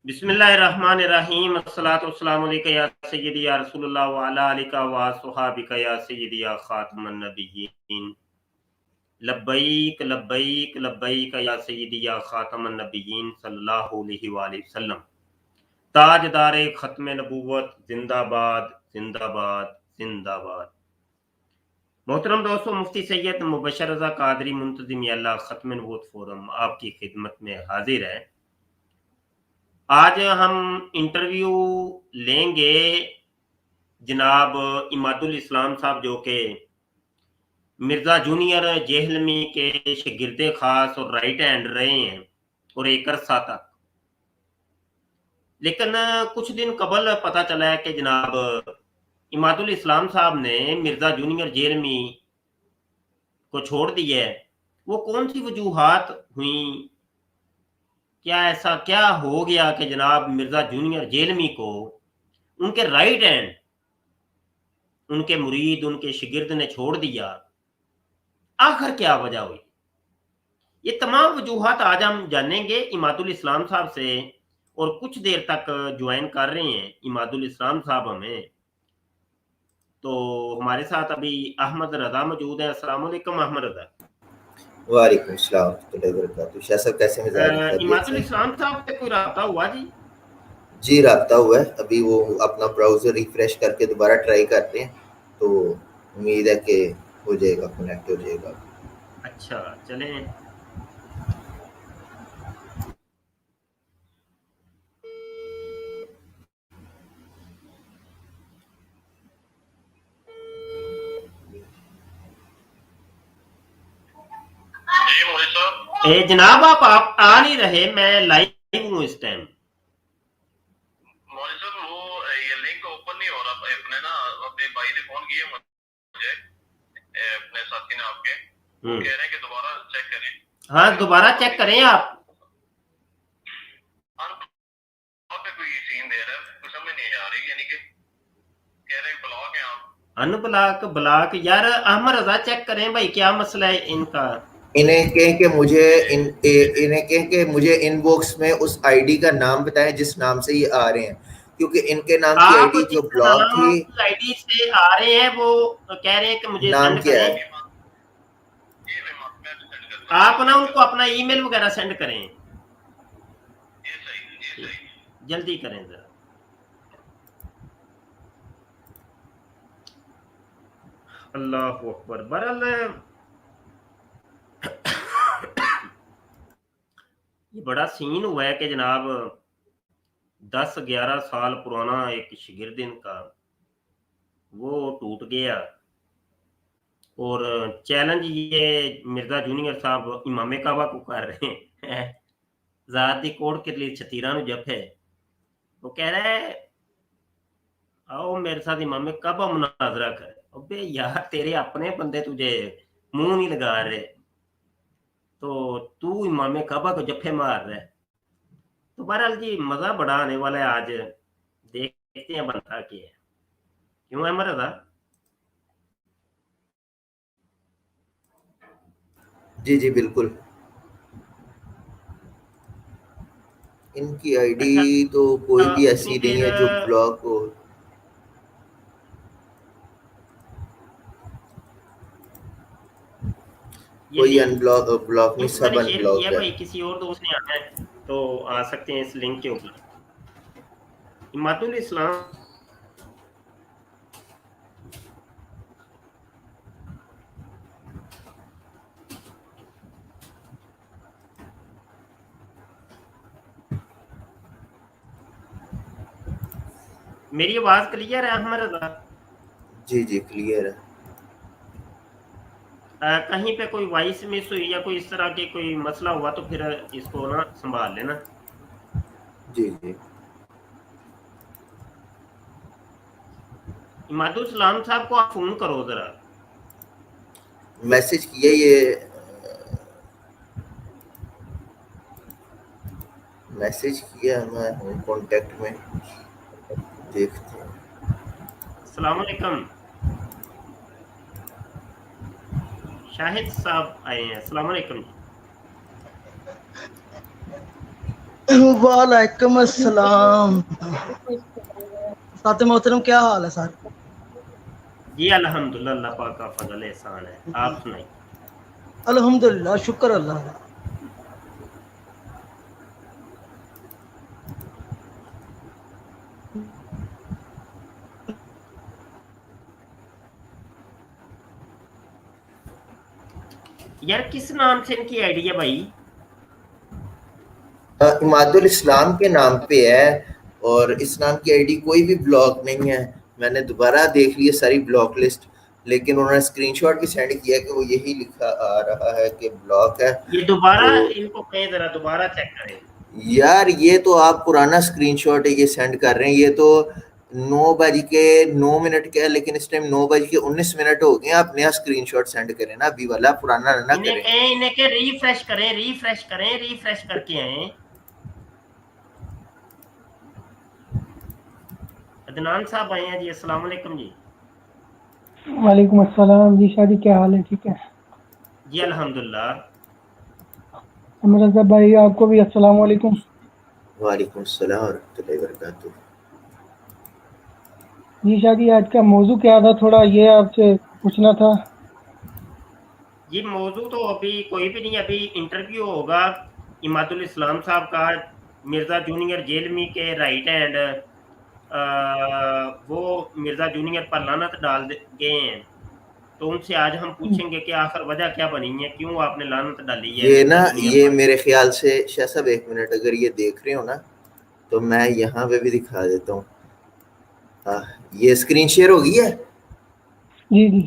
बिस्मिल्लाहिर्रहमानिर्रहीम अस्सलातु वस्सलामु अलैका या सय्यदी या रसूलल्लाह व अला आलिका व अस्हाबिका या सय्यदी या खातमन नबिय्यीन लब्बैक लब्बैक लब्बैक या सय्यदी या खातमन नबिय्यीन सल्लल्लाहु अलैहि वसल्लम। ताजदार खत्म नबूवत जिंदाबाद जिंदाबाद जिंदाबाद। मोहतरम दोस्तों, मुफ्ती सैयद मुबशर रजा कादरी मुंतजिम अल्लाह खत्म नबूवत फोरम आपकी खिदमत में हाजिर है। आज हम इंटरव्यू लेंगे जनाब इमादुल इस्लाम साहब, जो कि मिर्ज़ा जूनियर जेहलमी के शागिर्द खास और राइट हैंड रहे हैं और एक अरसा तक। लेकिन कुछ दिन कबल पता चला है कि जनाब इमादुल इस्लाम साहब ने मिर्ज़ा जूनियर जेहलमी को छोड़ दिया है। वो कौन सी वजूहात हुई, क्या ऐसा क्या हो गया कि जनाब मिर्ज़ा जूनियर जेहलमी को उनके राइट हैंड, उनके मुरीद, उनके शागिर्द ने छोड़ दिया? आखिर क्या वजह हुई? ये तमाम वजूहात आज हम जानेंगे इमादुल इस्लाम साहब से। और कुछ देर तक ज्वाइन कर रहे हैं इमादुल इस्लाम साहब हमें। तो हमारे साथ अभी अहमद रजा मौजूद है। अस्सलाम वालेकुम अहमद रजा। वालेकुम अस्सलाम warahmatullahi wabarakatuh। शाह साहब कैसे मिजाज? इमादुल इस्लाम साहब से कोई राब्ता हुआ जी? जी राब्ता हुआ है। अभी वो अपना ब्राउजर रिफ्रेश करके दोबारा ट्राई करते हैं, तो उम्मीद है कि हो जाएगा, कनेक्ट हो जाएगा। अच्छा चलें। जनाब आप आ नहीं रहे, मैं लाइव हूँ इस टाइम। वो ये लिंक ओपन नहीं हो रहा। अपने ना अपने भाई ने फोन किए मुझे, अपने साथी ने आपके, वो कह रहे हैं कि दोबारा चेक करें। हाँ दोबारा चेक करें आप। पे कोई सीन दे रहा है, कुछ समझ नहीं आ रही, यानी कि कह रहे हैं ब्लॉक है आप। अनब्लॉक ब्लॉक यार अहमद रजा चेक करें भाई, क्या मसला है इनका। इन्हें कहें कि मुझे इन्हें कहें कि मुझे इनबॉक्स में उस आईडी का नाम बताएं जिस नाम से ये आ रहे हैं, क्योंकि इनके नाम की आईडी जो ब्लॉक थी, आईडी से आ रहे हैं, वो कह रहे हैं कि मुझे नाम सेंड क्या करें। है? आप ना उनको अपना ईमेल वगैरह सेंड करें, जल्दी करें जरा। अल्लाह अकबर। बहरहाल ये बड़ा सीन हुआ है कि जनाब 10-11 साल पुराना एक शागिर्द इनका वो टूट गया। और चैलेंज ये मिर्जा जूनियर साहब इमाम काबा को कर रहे हैं। ज़ाती कोड के लिए छतीरा नु जप है। वो कह रहा है आओ मेरे साथ इमाम काबा मुनाजरा कर। अबे यार तेरे अपने बंदे तुझे मुंह नहीं लगा रहे, तो तू इमाम काबा को जफे मार रहा है। तो बहरहाल जी मजा बड़ा आने वाला है आज, देखते हैं बनता क्या है। क्यों है मरदा? जी जी बिल्कुल। इनकी आईडी अच्छा तो कोई भी ऐसी तो नहीं फिर है जो ब्लॉक हो। कोई अनब्लॉक ब्लॉक नहीं, सब मैंने शेयर अनब्लॉक किया है। भाई, किसी और दोस्त ने आना है तो आ सकते हैं इस लिंक के ऊपर। इमादुल इस्लाम मेरी आवाज क्लियर है अहमद रजा? जी जी क्लियर है। कहीं पे कोई वॉइस मिस हुई या कोई इस तरह के कोई मसला हुआ तो फिर इसको ना संभाल लेना। जी जी इमादुल इस्लाम साहब को आप फोन करो जरा। मैसेज किया, ये मैसेज किया, मैं हूँ कांटेक्ट में, देखते हैं। अस्सलाम वालेकुम, शाहिद साहब आए हैं। अस्सलाम वालेकुम जी। وعلیکم السلام فاطمہ محترم، کیا حال ہے سر؟ جی الحمدللہ، اللہ پاک کا فضل احسان ہے، آپ سنائیں؟ الحمدللہ، شکر اللہ کا۔ یار کس نام سے ان کی آئی ڈی ہے بھائی؟ اماد الاسلام کے نام پہ ہے، اور اس نام کی آئی ڈی کوئی بھی بلاک نہیں ہے۔ میں نے دوبارہ دیکھ لی ساری بلاک لسٹ، لیکن انہوں نے اسکرین شاٹ بھی سینڈ کیا کہ وہ یہی لکھا آ رہا ہے کہ بلاک ہے۔ یہ دوبارہ تو ان کو کہیں ذرا دوبارہ چیک کریں یار یہ تو آپ پرانا اسکرین شاٹ ہے یہ سینڈ کر رہے ہیں، یہ تو 9:09 کا ہے، لیکن اس ٹائم 9:19 ہو گئے ہیں۔ آپ نیا اسکرین شاٹ سینڈ کریں نا، ابھی والا پرانا نہ کریں۔ انہیں کہ ریفریش کریں، ریفریش کر کے آئیں۔ عدنان صاحب آئے ہیں جی، السلام علیکم جی۔ وعلیکم السلام جی، شادی کیا حال ہے؟ ٹھیک ہے جی الحمدللہ۔ مرزا بھائی آپ کو بھی السلام علیکم۔ وعلیکم السلام ورحمۃ اللہ وبرکاتہ۔ جی شادی، آج کا موضوع کیا تھا؟ تھوڑا یہ آپ سے پوچھنا تھا۔ جی موضوع تو ابھی کوئی بھی نہیں، ابھی انٹرویو ہوگا اماد الاسلام صاحب کا، مرزا جونیئر جیلمی کے رائٹ ہینڈ، وہ مرزا جونیئر پر لعنت ڈال گئے ہیں، تو ان سے آج ہم پوچھیں گے کہ آخر وجہ کیا بنی ہے، کیوں آپ نے لعنت ڈالی ہے یہ مرزا نا، جونیئر یہ پر؟ میرے خیال سے شاہ صاحب ایک منٹ اگر یہ دیکھ رہے ہو نا تو میں یہاں پہ بھی دکھا دیتا ہوں۔ یہ اسکرین شیئر ہو گئی ہے، جی جی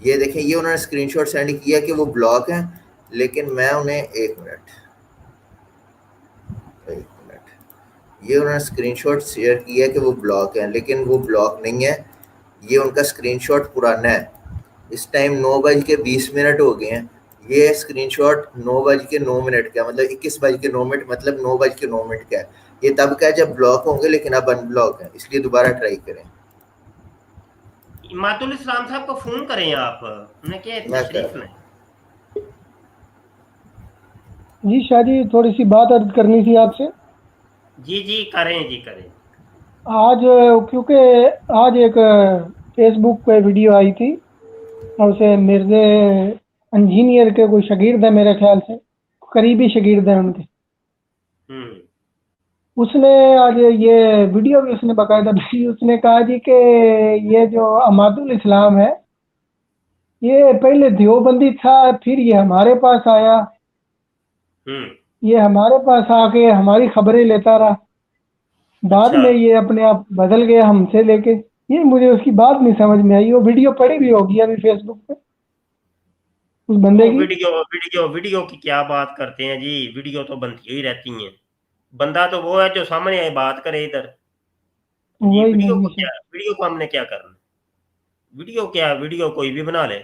یہ دیکھیں، یہ انہوں نے اسکرین شاٹ سینڈ کیا کہ وہ بلاک ہیں، لیکن میں انہیں ایک منٹ یہ انہوں نے اسکرین شاٹ شیئر کیا کہ وہ بلاک ہیں، لیکن وہ بلاک نہیں ہے۔ یہ ان کا اسکرین شاٹ پرانا ہے، اس ٹائم 9:20 ہو گئے ہیں۔ یہ اسکرین شاٹ 9:09 کا، مطلب 21:09، مطلب 9:09 کا ہے۔ یہ تب کا ہے جب بلاک ہوں گے، لیکن اب ان بلاک ہے، اس لیے دوبارہ ٹرائی کریں۔ اماد الاسلام صاحب کو فون کریں آپ، انہیں کہ میں تشریف لیں۔ جی شادی، تھوڑی سی بات عرض کرنی تھی آپ سے۔ جی کریں جی کریں۔ آج کیونکہ آج ایک فیس بک پہ ویڈیو آئی تھی، اور اسے مرزا انجینئر کے کوئی شاگرد ہے میرے خیال سے، قریبی شاگرد ہیں ان کے۔ اس نے آج یہ ویڈیو بھی اس نے باقاعدہ بھیجی۔ اس نے کہا جی کہ یہ جو اماد الاسلام ہے یہ پہلے دیوبندی تھا، پھر یہ ہمارے پاس آیا، یہ ہمارے پاس آ کے ہماری خبریں لیتا رہا، بعد میں یہ اپنے آپ بدل گیا ہم سے لے کے۔ یہ مجھے اس کی بات نہیں سمجھ میں آئی۔ وہ ویڈیو پڑی بھی ہوگی ابھی فیس بک پہ اس بندے کی۔ ویڈیو کی کیا بات کرتے ہیں جی، ویڈیو تو بنتی ہی رہتی ہیں، بندہ تو وہ ہے جو سامنے آئے بات کرے ادھر جی۔ ویڈیو کو ہم نے کیا کرنا؟ ویڈیو کوئی بھی بنا لے،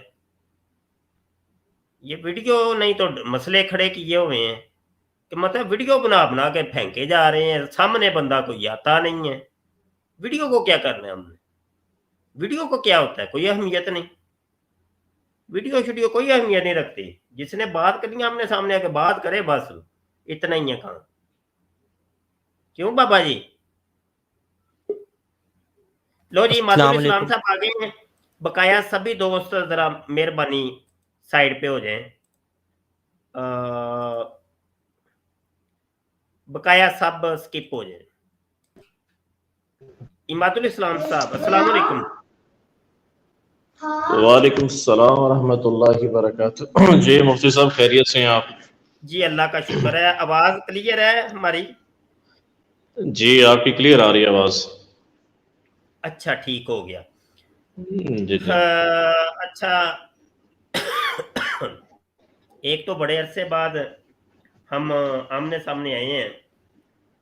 یہ ویڈیو نہیں تو مسئلے کھڑے کیے ہوئے ہیں کہ مطلب ویڈیو بنا کے پھینکے جا رہے ہیں، سامنے بندہ کوئی آتا نہیں ہے۔ ویڈیو کو کیا کرنا ہے ہم نے؟ ویڈیو کو کیا ہوتا ہے؟ کوئی اہمیت نہیں، ویڈیو کوئی اہمیت نہیں رکھتی۔ جس نے بات کرنی ہم نے سامنے آ کے بات کرے، بس اتنا ہی ہے کام۔ کیوں بابا جی؟ لو جی، اماد الاسلام صاحب آگے ہیں، بقایا سبھی دوست ذرا مہربانی سائڈ پہ ہو جائیں، بقایا سب سکپ ہو جائیں۔ اماد الاسلام صاحب السلام علیکم۔ وعلیکم السلام ورحمۃ اللہ وبرکاتہ۔ جی مفتی صاحب خیریت سے ہیں آپ؟ جی اللہ کا شکر ہے۔ آواز کلیئر ہے ہماری؟ جی آپ کی کلیئر آ رہی ہے آواز۔ اچھا ٹھیک ہو گیا۔ جی اچھا، ایک تو بڑے عرصے بعد ہم آمنے سامنے آئے ہیں،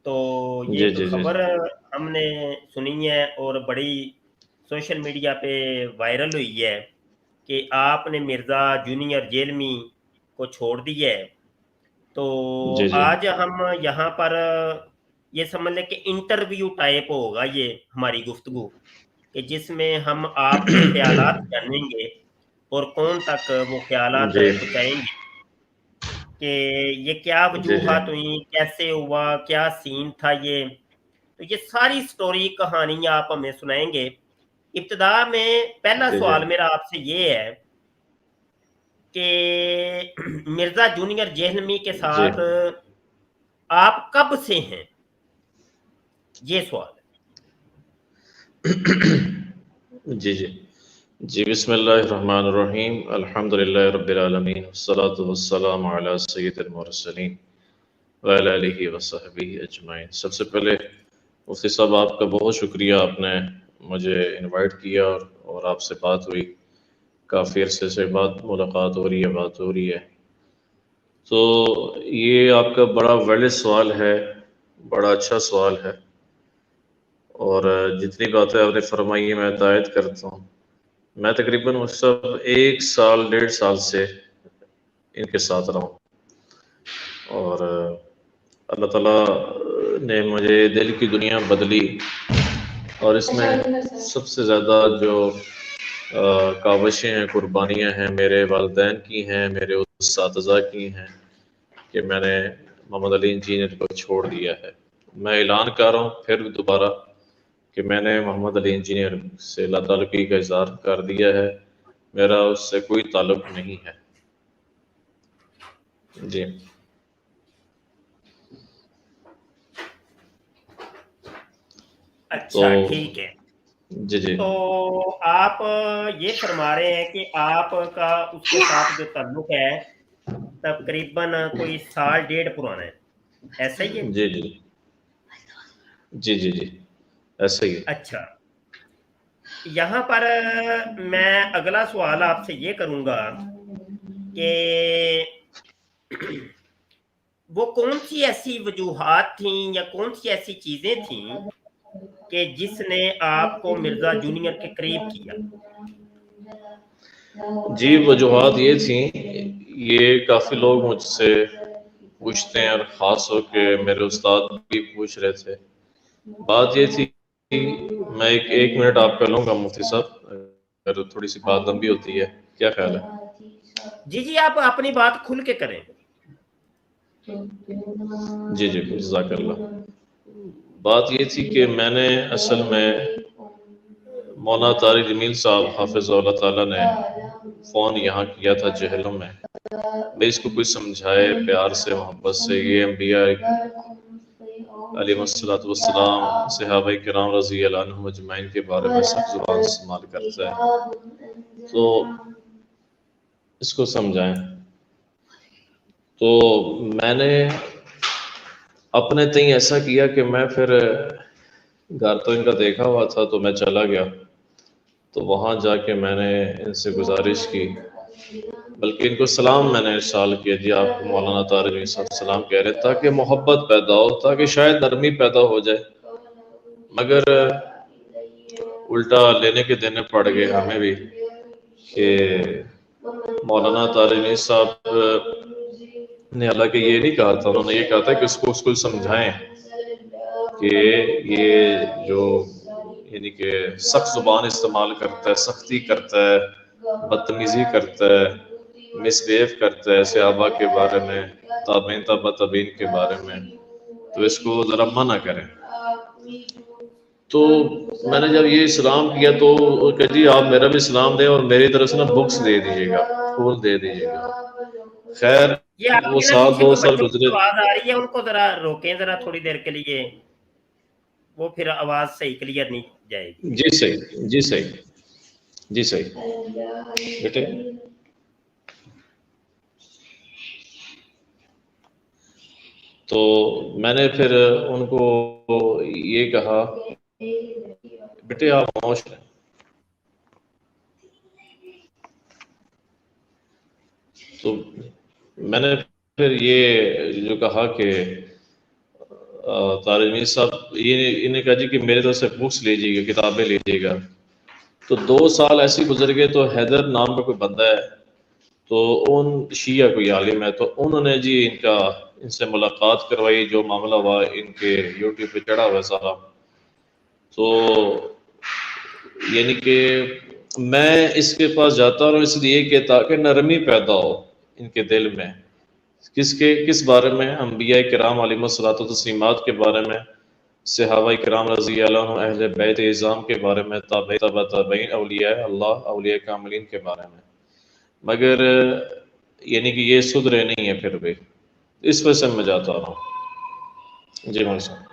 تو یہ ایک خبر ہم نے سنی ہے اور بڑی سوشل میڈیا پہ وائرل ہوئی ہے کہ آپ نے مرزا جونیئر جیلمی کو چھوڑ دیا ہے۔ تو آج ہم یہاں پر یہ سمجھ لیں کہ انٹرویو ٹائپ ہوگا یہ ہماری گفتگو، کہ جس میں ہم آپ کے خیالات جانیں گے اور کون تک وہ خیالات پہنچائیں گے۔ کہ یہ کیا جی وجوہات ہوئیں، کیسے ہوا، کیا سین تھا یہ، تو یہ ساری سٹوری کہانی آپ ہمیں سنائیں گے۔ ابتدا میں پہلا جی سوال میرا آپ سے یہ ہے کہ مرزا جونیئر جہلمی کے جی ساتھ آپ کب سے ہیں، یہ سوال ہے۔ جی جی جی بسم اللہ الرحمن الرحیم، الحمدللہ رب العالمین، والصلاة والسلام علی سید المرسلین وعلی آلہ وصحبہ اجمعین۔ سب سے پہلے مفتی صاحب آپ کا بہت شکریہ، آپ نے مجھے انوائٹ کیا اور آپ سے بات ہوئی، کافی عرصے سے ملاقات ہو رہی ہے، بات ہو رہی ہے۔ تو یہ آپ کا بڑا ویلڈ سوال ہے، بڑا اچھا سوال ہے، اور جتنی باتیں آپ نے فرمائی ہیں میں تائید کرتا ہوں۔ میں تقریباً اس سب 1 سال 1.5 سال سے ان کے ساتھ رہا ہوں، اور اللہ تعالیٰ نے مجھے دل کی دنیا بدلی، اور اس میں سب سے زیادہ جو کاوشیں ہیں، قربانیاں ہیں، میرے والدین کی ہیں، میرے اساتذہ کی ہیں کہ میں نے محمد علی انجینئر کو چھوڑ دیا ہے۔ میں اعلان کر رہا ہوں پھر دوبارہ کہ میں نے محمد علی انجینئر سے اللہ تعلقی کا اظہار کر دیا ہے، میرا اس سے کوئی تعلق نہیں ہے۔ جی اچھا ٹھیک ہے، جی جی تو آپ یہ فرما رہے ہیں کہ آپ کا اس کے ساتھ جو تعلق ہے تقریباً کوئی 1.5 سال پرانا ہے، ایسا ہی ہے؟ جی جی جی جی جی ایسا ہی ہے۔ اچھا، یہاں پر میں اگلا سوال آپ سے یہ کروں گا کہ وہ کون سی ایسی وجوہات تھیں یا کون سی ایسی چیزیں تھیں کہ جس نے آپ کو مرزا جونیئر کے قریب کیا؟ جی وجوہات یہ تھیں، یہ کافی لوگ مجھ سے پوچھتے ہیں، اور خاص ہو کے میرے استاد بھی پوچھ رہے تھے۔ بات یہ تھی، میں ایک منٹ آپ کا لوں گا مفتی صاحب، اگر تھوڑی سی بات لمبی ہوتی ہے، کیا خیال ہے؟ جی جی آپ اپنی بات کھل کے کریں۔ جی جی جزاک اللہ۔ بات یہ تھی کہ میں نے اصل میں مولانا طارق جمیل صاحب حافظ اللہ تعالیٰ نے فون یہاں کیا تھا جہلم میں، میں اس کو کچھ سمجھائے پیار سے، محبت سے، یہ انبیاء علیہ الصلوۃ والسلام، صحابہ کرام رضی اللہ عنہم اجمعین کے بارے میں سخت زبان استعمال کرتا ہے، تو اس کو سمجھائیں۔ تو میں نے اپنے تئیں ایسا کیا کہ میں پھر گھر تو ان کا دیکھا ہوا تھا، تو میں چلا گیا، تو وہاں جا کے میں نے ان سے گزارش کی، بلکہ ان کو سلام میں نے ارسال کیا، جی آپ مولانا طارق جمیل صاحب سلام کہہ رہے، تاکہ محبت پیدا ہو، تاکہ شاید نرمی پیدا ہو جائے، مگر الٹا لینے کے دینے پڑ گئے ہمیں بھی کہ مولانا طارق جمیل صاحب نے حالانکہ یہ نہیں کہا تھا، انہوں نے یہ کہا تھا کہ اس کو سمجھائیں کہ یہ جو یعنی کہ سخت زبان استعمال کرتا ہے، سختی کرتا ہے، بدتمیزی کرتا ہے، مس بیہیو کرتا ہے صحابہ کے بارے میں، تابعین تبع تابعین کے بارے میں، تو اس کو ذرا منع کریں۔ تو میں نے جب یہ سلام کیا تو کہ جی آپ میرا بھی سلام دیں، اور میری طرف سے نا بکس دے دیجیے گا، پھول دے دیجیے گا۔ خیر یہ آپ وہ کے نا 1 پیچھے 2 کوئی سال بچوں کی گزرے۔ آواز آ رہی ہے، ان کو ذرا روکیں ذرا تھوڑی دیر کے لیے، وہ پھر آواز صحیح کلیئر نہیں جائے گی۔ جی صحیح، جی صحیح، جی صحیح بیٹے۔ تو میں نے پھر ان کو یہ کہا، بیٹے آپ خاموش رہیں۔ تو میں نے پھر یہ جو کہا کہ طارق جمیل صاحب یہ انہیں کہا جی کہ میرے طرف سے بکس لیجیے گا، کتابیں لیجیے گا۔ تو 2 سال ایسے گزر گئے، تو حیدر نام کا کوئی بندہ ہے، تو ان شیعہ کوئی عالم ہے، تو انہوں نے جی ان سے ملاقات کروائی، جو معاملہ ہوا ان کے یوٹیوب پہ چڑھا ہوا ہے سارا۔ تو یعنی کہ میں اس کے پاس جاتا ہوں اس لیے کہ تاکہ نرمی پیدا ہو ان کے دل میں، کس بارے میں؟ انبیاء کرام علیہم الصلوۃ والتسلیمات کے بارے میں، صحابہ کرام رضی اللہ عنہ، اہل بیت اعظام کے بارے میں، تابعین، اولیاء اللہ، اولیاء کاملین کے بارے میں، مگر یعنی کہ یہ سدھرے نہیں ہے پھر بھی، اس وجہ سے میں جاتا رہا ہوں۔ جی مولوی صاحب۔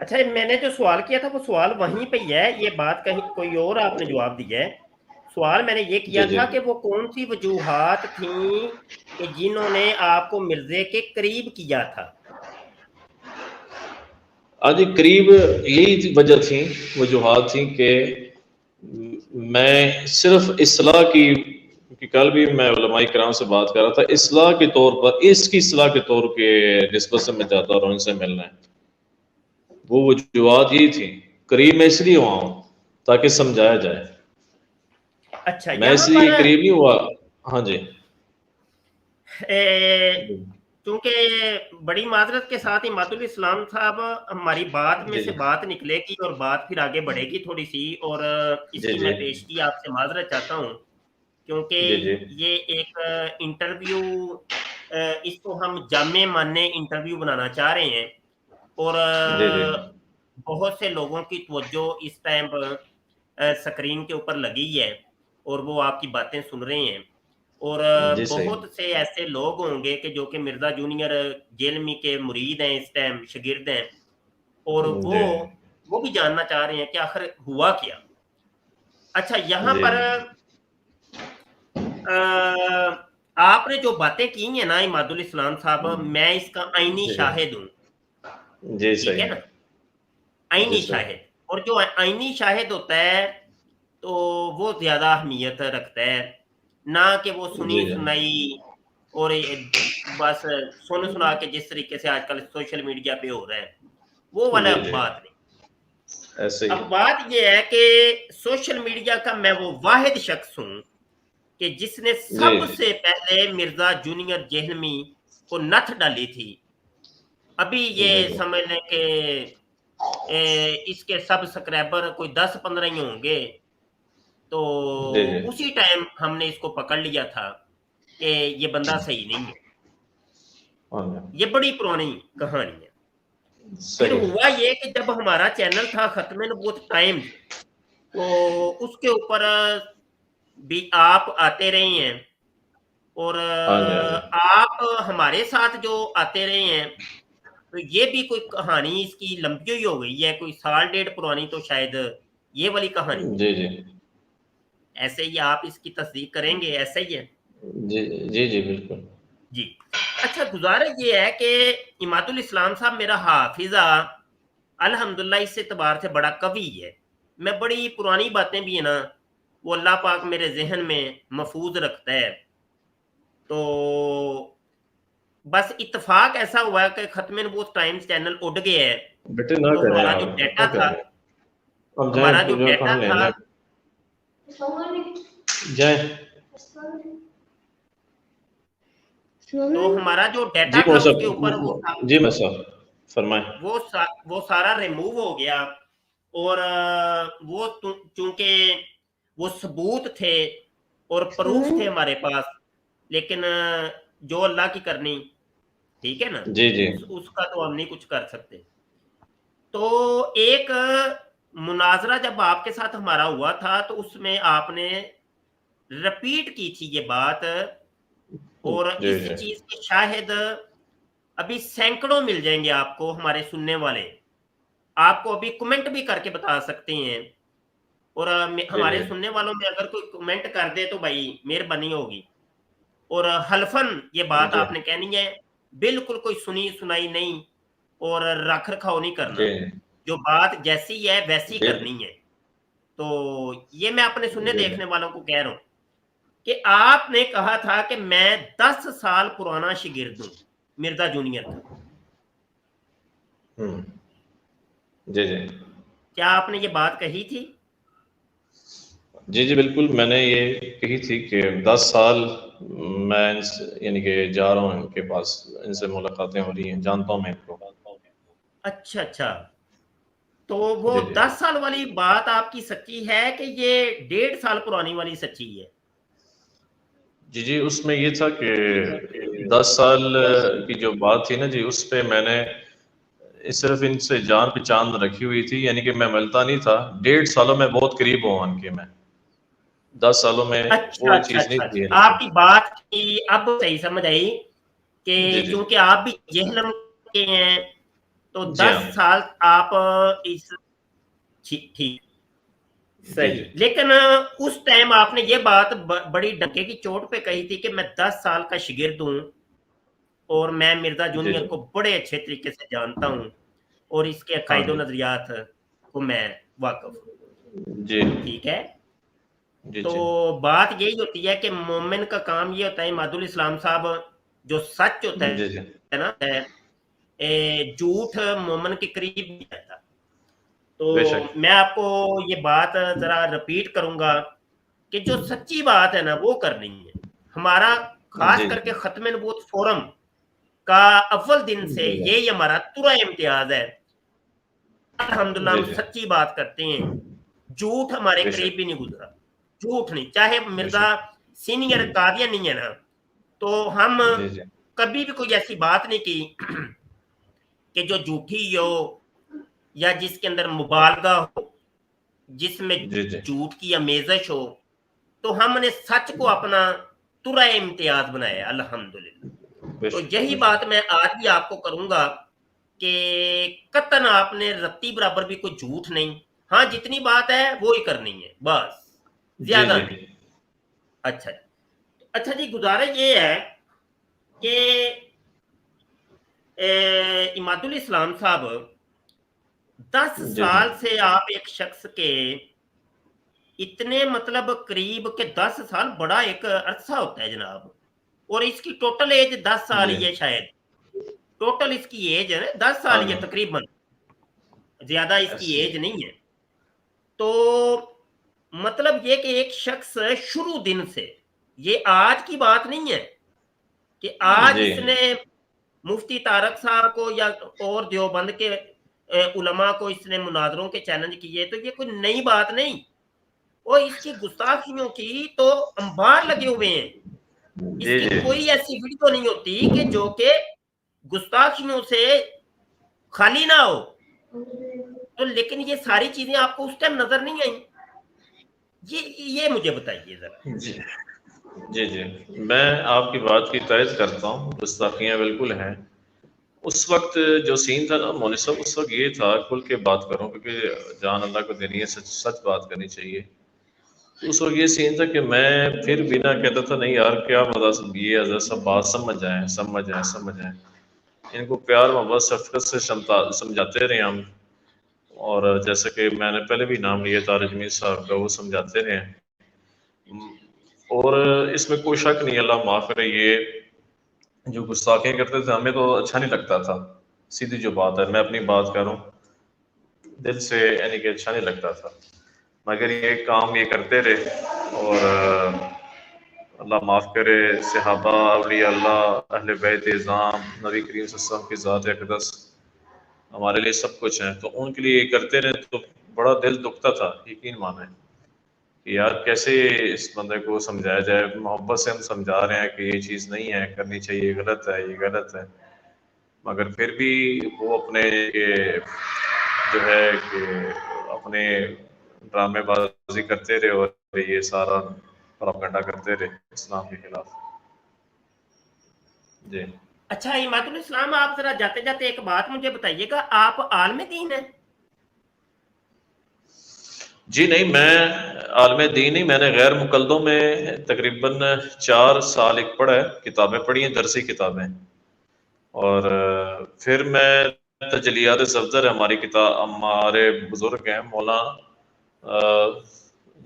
اچھا، میں نے جو سوال کیا تھا وہ سوال وہیں پہ ہی ہے، یہ بات کہیں کوئی اور آپ نے جواب دیا ہے۔ سوال میں نے یہ کیا جی تھا کہ وہ کون سی وجوہات تھیں کہ جنہوں نے آپ کو مرزے کے قریب کیا تھا؟ جی قریب یہی وجہ تھیں، وجوہات تھیں کہ میں صرف اصلاح کی، کہ کل بھی میں علماء کرام سے بات کر رہا تھا، اصلاح کے طور پر، اس کی اصلاح کے طور کے نسبت سے میں جاتا اور ان سے ملنا ہے، وہ وجوہات یہی تھیں۔ قریب میں اس لیے ہوا ہوں تاکہ سمجھایا جائے، اچھا، میں اس یہاں لیے پر قریب نہیں ہوا۔ ہاں جی، چونکہ بڑی معذرت کے ساتھ عماد الاسلام صاحب، ہماری بات میں جی سے بات نکلے گی اور بات پھر آگے بڑھے گی تھوڑی سی، اور اس جی کی جی میں پیشگی آپ سے معذرت چاہتا ہوں، جی کیونکہ جی یہ ایک انٹرویو، اس کو ہم جامع ماننے انٹرویو بنانا چاہ رہے ہیں، اور جی جی بہت سے لوگوں کی توجہ اس ٹائم سکرین کے اوپر لگی ہے اور وہ آپ کی باتیں سن رہے ہیں، اور جی صحیح، بہت سے ایسے لوگ ہوں گے کہ جو کہ مرزا جونیئر جیلمی کے مرید ہیں، اس ٹائم شاگرد ہیں، اور جی وہ بھی جاننا چاہ رہے ہیں کہ آخر ہوا کیا۔ اچھا، یہاں جی پر آپ نے جو باتیں کی ہیں نا عماد الاسلام صاحب، میں اس کا عینی جی شاہد ہوں، جی ٹھیک ہے صحیح، نا، جی عینی صحیح، شاہد، اور جو عینی شاہد ہوتا ہے تو وہ زیادہ اہمیت رکھتا ہے، نہ کہ وہ سنی جی جی سنائی اور بس سنا کے جس طریقے سے آج کل سوشل میڈیا پہ ہو رہا ہے، وہ والا جی جی بات نہیں۔ ایسے ہی اب بات یہ ہے کہ سوشل میڈیا کا میں وہ واحد شخص ہوں کہ جس نے جی سب سے پہلے مرزا جونیئر جہلمی کو نتھ ڈالی تھی۔ ابھی جی یہ جی سمجھ لیں کہ اس کے سبسکرائبر کوئی 10-15 ہی ہوں گے، تو جی جی اسی ٹائم ہم نے اس کو پکڑ لیا تھا کہ یہ بندہ صحیح نہیں ہے۔ ہاں جی، یہ بڑی پرانی کہانی ہے۔ پھر صحیح، ہوا یہ کہ جب ہمارا چینل تھا ختم نبوت ٹائمز، تو اس کے اوپر بھی آپ آتے رہے ہیں، اور ہاں جی ہاں جی آپ ہمارے ساتھ جو آتے رہے ہیں، تو یہ بھی کوئی کہانی اس کی لمبی ہوئی ہو گئی ہے، کوئی سال ڈیڑھ پرانی تو شاید یہ والی کہانی ہے۔ جی جی ایسے ہی آپ اس کی تصدیق کریں گے، ایسا ہی ہے؟ جی جی جی بالکل، جی۔ اچھا، گزارش یہ ہے کہ عماد الاسلام صاحب میرا حافظہ الحمدللہ اس اعتبار سے بڑا قوی ہے، میں بڑی پرانی باتیں بھی ہیں نا وہ اللہ پاک میرے ذہن میں محفوظ رکھتا ہے، تو بس اتفاق ایسا ہوا ہے کہ ختم نبوت ٹائمز چینل اڑ گیا ہے، بیٹے نہ تو کریں ہمارا جو آپ، ڈیٹا نہ تھا، کریں، اب جائیں، جو کام لینا ہے جائیں۔ تو ہمارا جو جی ڈیٹا تھا مولوی اس کے اوپر صاحب، جی مولوی صاحب فرمائیں۔ وہ سارا ریموو ہو گیا، اور وہ چونکہ وہ ثبوت تھے اور پروف تھے ہمارے پاس، لیکن جو اللہ کی کرنی، ٹھیک ہے نا، جی جی اس کا تو ہم نہیں کچھ کر سکتے۔ تو ایک مناظرہ جب آپ کے ساتھ ہمارا ہوا تھا تو اس میں آپ نے رپیٹ کی تھی یہ بات، اور جی اس جی چیز کے شاہد ابھی سینکڑوں مل جائیں گے آپ کو، ہمارے سننے والے آپ کو ابھی کمنٹ بھی کر کے بتا سکتے ہیں، اور جی ہمارے جی سننے والوں میں اگر کوئی کمنٹ کر دے تو بھائی مہربانی ہوگی، اور حلفن یہ بات جی آپ نے کہنی ہے، بالکل کوئی سنی سنائی نہیں اور رکھ رکھاؤ نہیں کرنا، جی جو بات جیسی ہے ویسی جی کرنی ہے۔ تو یہ میں اپنے سننے جی دیکھنے والوں کو کہہ رہا ہوں کہ آپ نے کہا تھا کہ میں 10 سال پرانا شاگرد ہوں مرزا جونیئر کا، جی جی کیا آپ نے یہ بات کہی تھی؟ جی جی بالکل، میں نے یہ کہی تھی کہ 10 سال میں یعنی کہ جا رہا ہوں ان کے پاس، ان سے ملاقاتیں ہو رہی ہیں، جانتا ہوں میں ان کو۔ اچھا، تو وہ جی جی 10 سال والی بات آپ کی سچی ہے کہ یہ 1.5 سال پرانی والی سچی ہے؟ جی اس میں یہ تھا کہ 10 سال کی جو بات تھی نا جی، اس پہ میں نے صرف ان سے جان پہچان رکھی ہوئی تھی، یعنی کہ میں ملتا نہیں تھا. 1.5 سالوں میں بہت قریب ہوا ان کے میں، 10 سالوں میں اچھا وہ اچھا چیز نہیں اچھا تھی. اچھا، آپ کی بات کی اب صحیح سمجھ آئی کہ جی چونکہ آپ بھی جہلم کے ہیں تو جی 10 ہاں سال آپ اس ٹھیک صحیح. جی لیکن اس ٹائم آپ نے یہ بات بڑی ڈنکے کی چوٹ پہ کہی تھی کہ میں 10 سال کا شاگرد ہوں اور میں مرزا جی جونیئر کو بڑے اچھے طریقے سے جانتا ہوں اور اس کے ہاں عقائد و جی نظریات کو میں واقف ہوں. جی ٹھیک ہے، جی تو جی بات یہی ہوتی ہے کہ مومن کا کام یہ ہوتا ہے، عماد الاسلام صاحب، جو سچ ہوتا جی جی ہے نا، جھوٹ مومن کے قریب نہیں آتا. تو بے شک. میں آپ کو یہ بات ذرا رپیٹ کروں گا کہ جو سچی بات ہے نا وہ کرنی ہے. ہمارا خاص جی کر کے ختم نبوت فورم کا اول دن سے جی یہ ہمارا پورا امتیاز ہے. الحمدللہ جی ہم جی سچی بات کرتے ہیں، جھوٹ ہمارے بے قریب شک بھی نہیں گزرا. جھوٹ نہیں، چاہے بے مرزا شک. سینئر قادیان نہیں ہے نا، تو ہم جی جی کبھی بھی کوئی ایسی بات نہیں کی کہ جو جھوٹی ہو یا جس کے اندر مبالغہ ہو، جس میں جی جی جھوٹ کی امیزش ہو. تو ہم نے سچ کو اپنا ترا امتیاز بنایا الحمدللہ. بے تو شک یہی بے بات شک. میں آج بھی آپ کو کروں گا کہ قطعاً آپ نے رتی برابر بھی کوئی جھوٹ نہیں. ہاں جتنی بات ہے وہی کرنی ہے بس، جی زیادہ جی نہیں. اچھا جی، گزارش یہ ہے کہ عماد الاسلام صاحب 10 جی جی سال سے آپ ایک شخص کے اتنے مطلب قریب کہ 10 سال بڑا ایک عرصہ ہوتا ہے جناب، اور اس کی ٹوٹل ایج 10 سال جی ہی ہے. شاید ٹوٹل اس کی ایج ہے 10 ہاں سال ہی جی ہے تقریباً، زیادہ اس کی ایسی. ایج نہیں ہے. تو مطلب یہ کہ ایک شخص شروع دن سے، یہ آج کی بات نہیں ہے کہ آج جی اس نے مفتی طارق صاحب کو یا اور دیوبند کے علماء کو اس نے مناظروں کے چیلنج کیے، تو یہ کوئی نئی بات نہیں. اور اس کی گستاخیوں کی تو انبار لگے ہوئے ہیں. اس جی کی جی کوئی ایسی ویڈیو نہیں ہوتی کہ جو کہ گستاخیوں سے خالی نہ ہو. تو لیکن یہ ساری چیزیں آپ کو اس ٹائم نظر نہیں آئیں. یہ مجھے بتائیے ذرا. جی جی جی میں آپ کی بات کی تائید کرتا ہوں، گستاخیاں بالکل ہیں. اس وقت جو سین تھا نا مولوی صاحب، اس وقت یہ تھا، کھل کے بات کروں کیونکہ جان اللہ کو دینی ہے، سچ بات کرنی چاہیے. اس وقت یہ سین تھا کہ میں پھر بھی نہ کہتا تھا نہیں یار کیا مطلب یہ حضرت سب بات سمجھ آئیں. ان کو پیار محبت شفقت سے سمجھاتے رہے ہم. اور جیسے کہ میں نے پہلے بھی نام لیا طارق میر صاحب کا، وہ سمجھاتے رہے. اور اس میں کوئی شک نہیں، اللہ معاف کرے، یہ جو گستاخیاں کرتے تھے ہمیں تو اچھا نہیں لگتا تھا. سیدھی جو بات ہے، میں اپنی بات کروں دل سے، یعنی کہ اچھا نہیں لگتا تھا. مگر یہ کام یہ کرتے رہے، اور اللہ معاف کرے صحابہ، اولیاء اللہ، اہل بیت اعظام، نبی کریم صلی اللہ علیہ وسلم کی ذات اقدس ہمارے لیے سب کچھ ہیں. تو ان کے لیے یہ کرتے رہے تو بڑا دل دکھتا تھا، یقین مانیں کہ یار کیسے اس بندے کو سمجھایا جائے. محبت سے ہم سمجھا رہے ہیں کہ یہ چیز نہیں ہے کرنی چاہیے، یہ غلط ہے. مگر پھر بھی وہ اپنے جو ہے کہ اپنے ڈرامے بازی کرتے رہے اور یہ سارا پروپیگنڈا کرتے رہے اسلام کے خلاف. جی اچھا عماد الاسلام، آپ ذرا جاتے جاتے ایک بات مجھے بتائیے گا، آپ عالم دین ہیں؟ جی نہیں، میں عالم دین نہیں، میں نے غیر مقلدوں میں تقریباً 4 سال ایک پڑھا ہے، کتابیں پڑھی ہیں، درسی کتابیں. اور پھر میں تجلیات صفدر ہماری کتاب، ہمارے بزرگ ہیں مولانا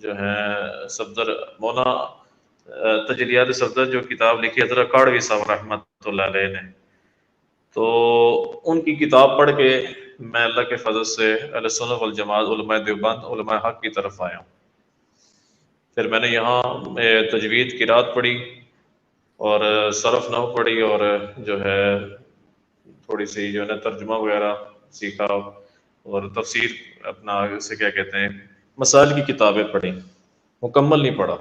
جو ہیں صفدر، مولانا تجلیات صفدر جو کتاب لکھی حضرت کاڑوی صاحب رحمۃ اللہ علیہ نے، تو ان کی کتاب پڑھ کے میں اللہ کے فضل سے اہل سنت والجماعت، علماء دیوبند، علماء حق کی طرف آیا ہوں. پھر میں نے یہاں تجوید قرات پڑھی اور صرف نحو پڑھی، اور جو ہے تھوڑی سی جو ہے نا ترجمہ وغیرہ سیکھا، اور تفسیر اپنا اسے کیا کہتے ہیں مسائل کی کتابیں پڑھی، مکمل نہیں پڑھا.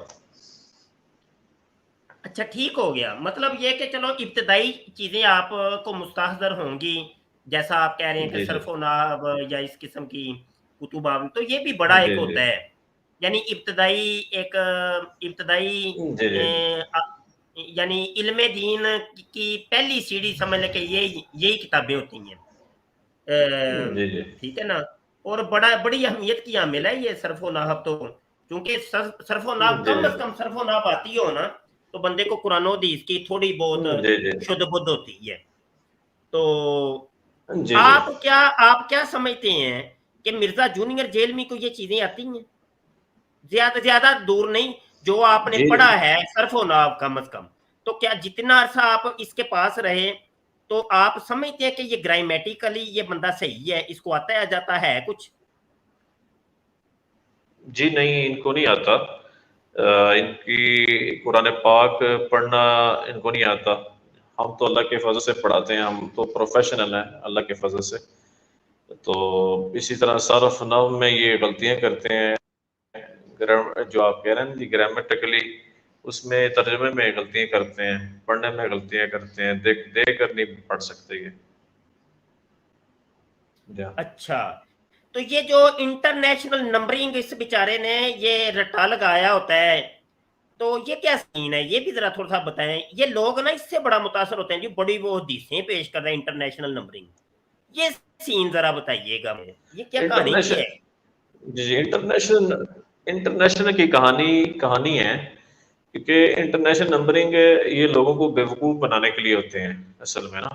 अच्छा ठीक हो गया, मतलब ये कि चलो इब्तदाई चीज़ें आपको मुस्तहज़र होंगी, जैसा आप कह रहे हैं कि जी जी सर्फ़ नाहव या इस किस्म की कुतुब, तो ये भी बड़ा एक जी जी होता है। यानी इब्तदाई जी जी यानी इल्म दीन की पहली सीढ़ी समझ लें कि यही किताबें होती हैं। जी जी ठीक है ना? और बड़ी अहमियत की हामिल है ये सर्फ़ नाहव तो, क्योंकि सर्फ़ नाहव जी कम से कम सर्फ़ नाहव आती हो ना, तो बंदे को कुरान और हदीस की थोड़ी बहुत जी जी शुद्ध बुद्ध होती है। तो जी जी आप क्या समझते हैं कि मिर्जा जूनियर जेल में को ये चीजें आती हैं? ज्यादा दूर नहीं, जो आपने जी पढ़ा है सर्फ नाव कम अज कम, तो क्या जितना अरसा आप इसके पास रहे, तो आप समझते हैं कि ये ग्रामेटिकली ये बंदा सही है, इसको आता है जाता है कुछ? जी नहीं, इनको नहीं आता। इनकी कुरान पाक पढ़ना इनको नहीं आता। हम तो अल्लाह के फजल से पढ़ाते हैं, हम तो प्रोफेशनल हैं अल्लाह के फजल से। तो इसी तरह सरफ नव में ये गलतियां करते हैं, जो आप कह रहे हैं जी ग्रामेटिकली, उसमें तर्जुमे में गलतियां करते हैं, पढ़ने में गलतियां करते हैं, देख देख कर नहीं पढ़ सकते ये। जी हाँ। अच्छा, तो ये जो इंटरनेशनल नंबरिंग इस बेचारे ने ये रट्टा लगाया होता है, तो ये क्या सीन है, ये भी जरा थोड़ा सा बताएं। ये लोग ना इससे बड़ा मुतासर होते हैं जी, बड़ी वो हदीसें पेश कर रहे हैं इंटरनेशनल नंबरिंग, ये सीन जरा बताइएगा मुझे, ये क्या कहानी की इंटरनेशनल है? जी जी इंटरनेशनल इंटरनेशनल की कहानी कहानी है, क्योंकि इंटरनेशनल नंबरिंग ये लोगों को बेवकूफ़ बनाने के लिए होते हैं असल में ना।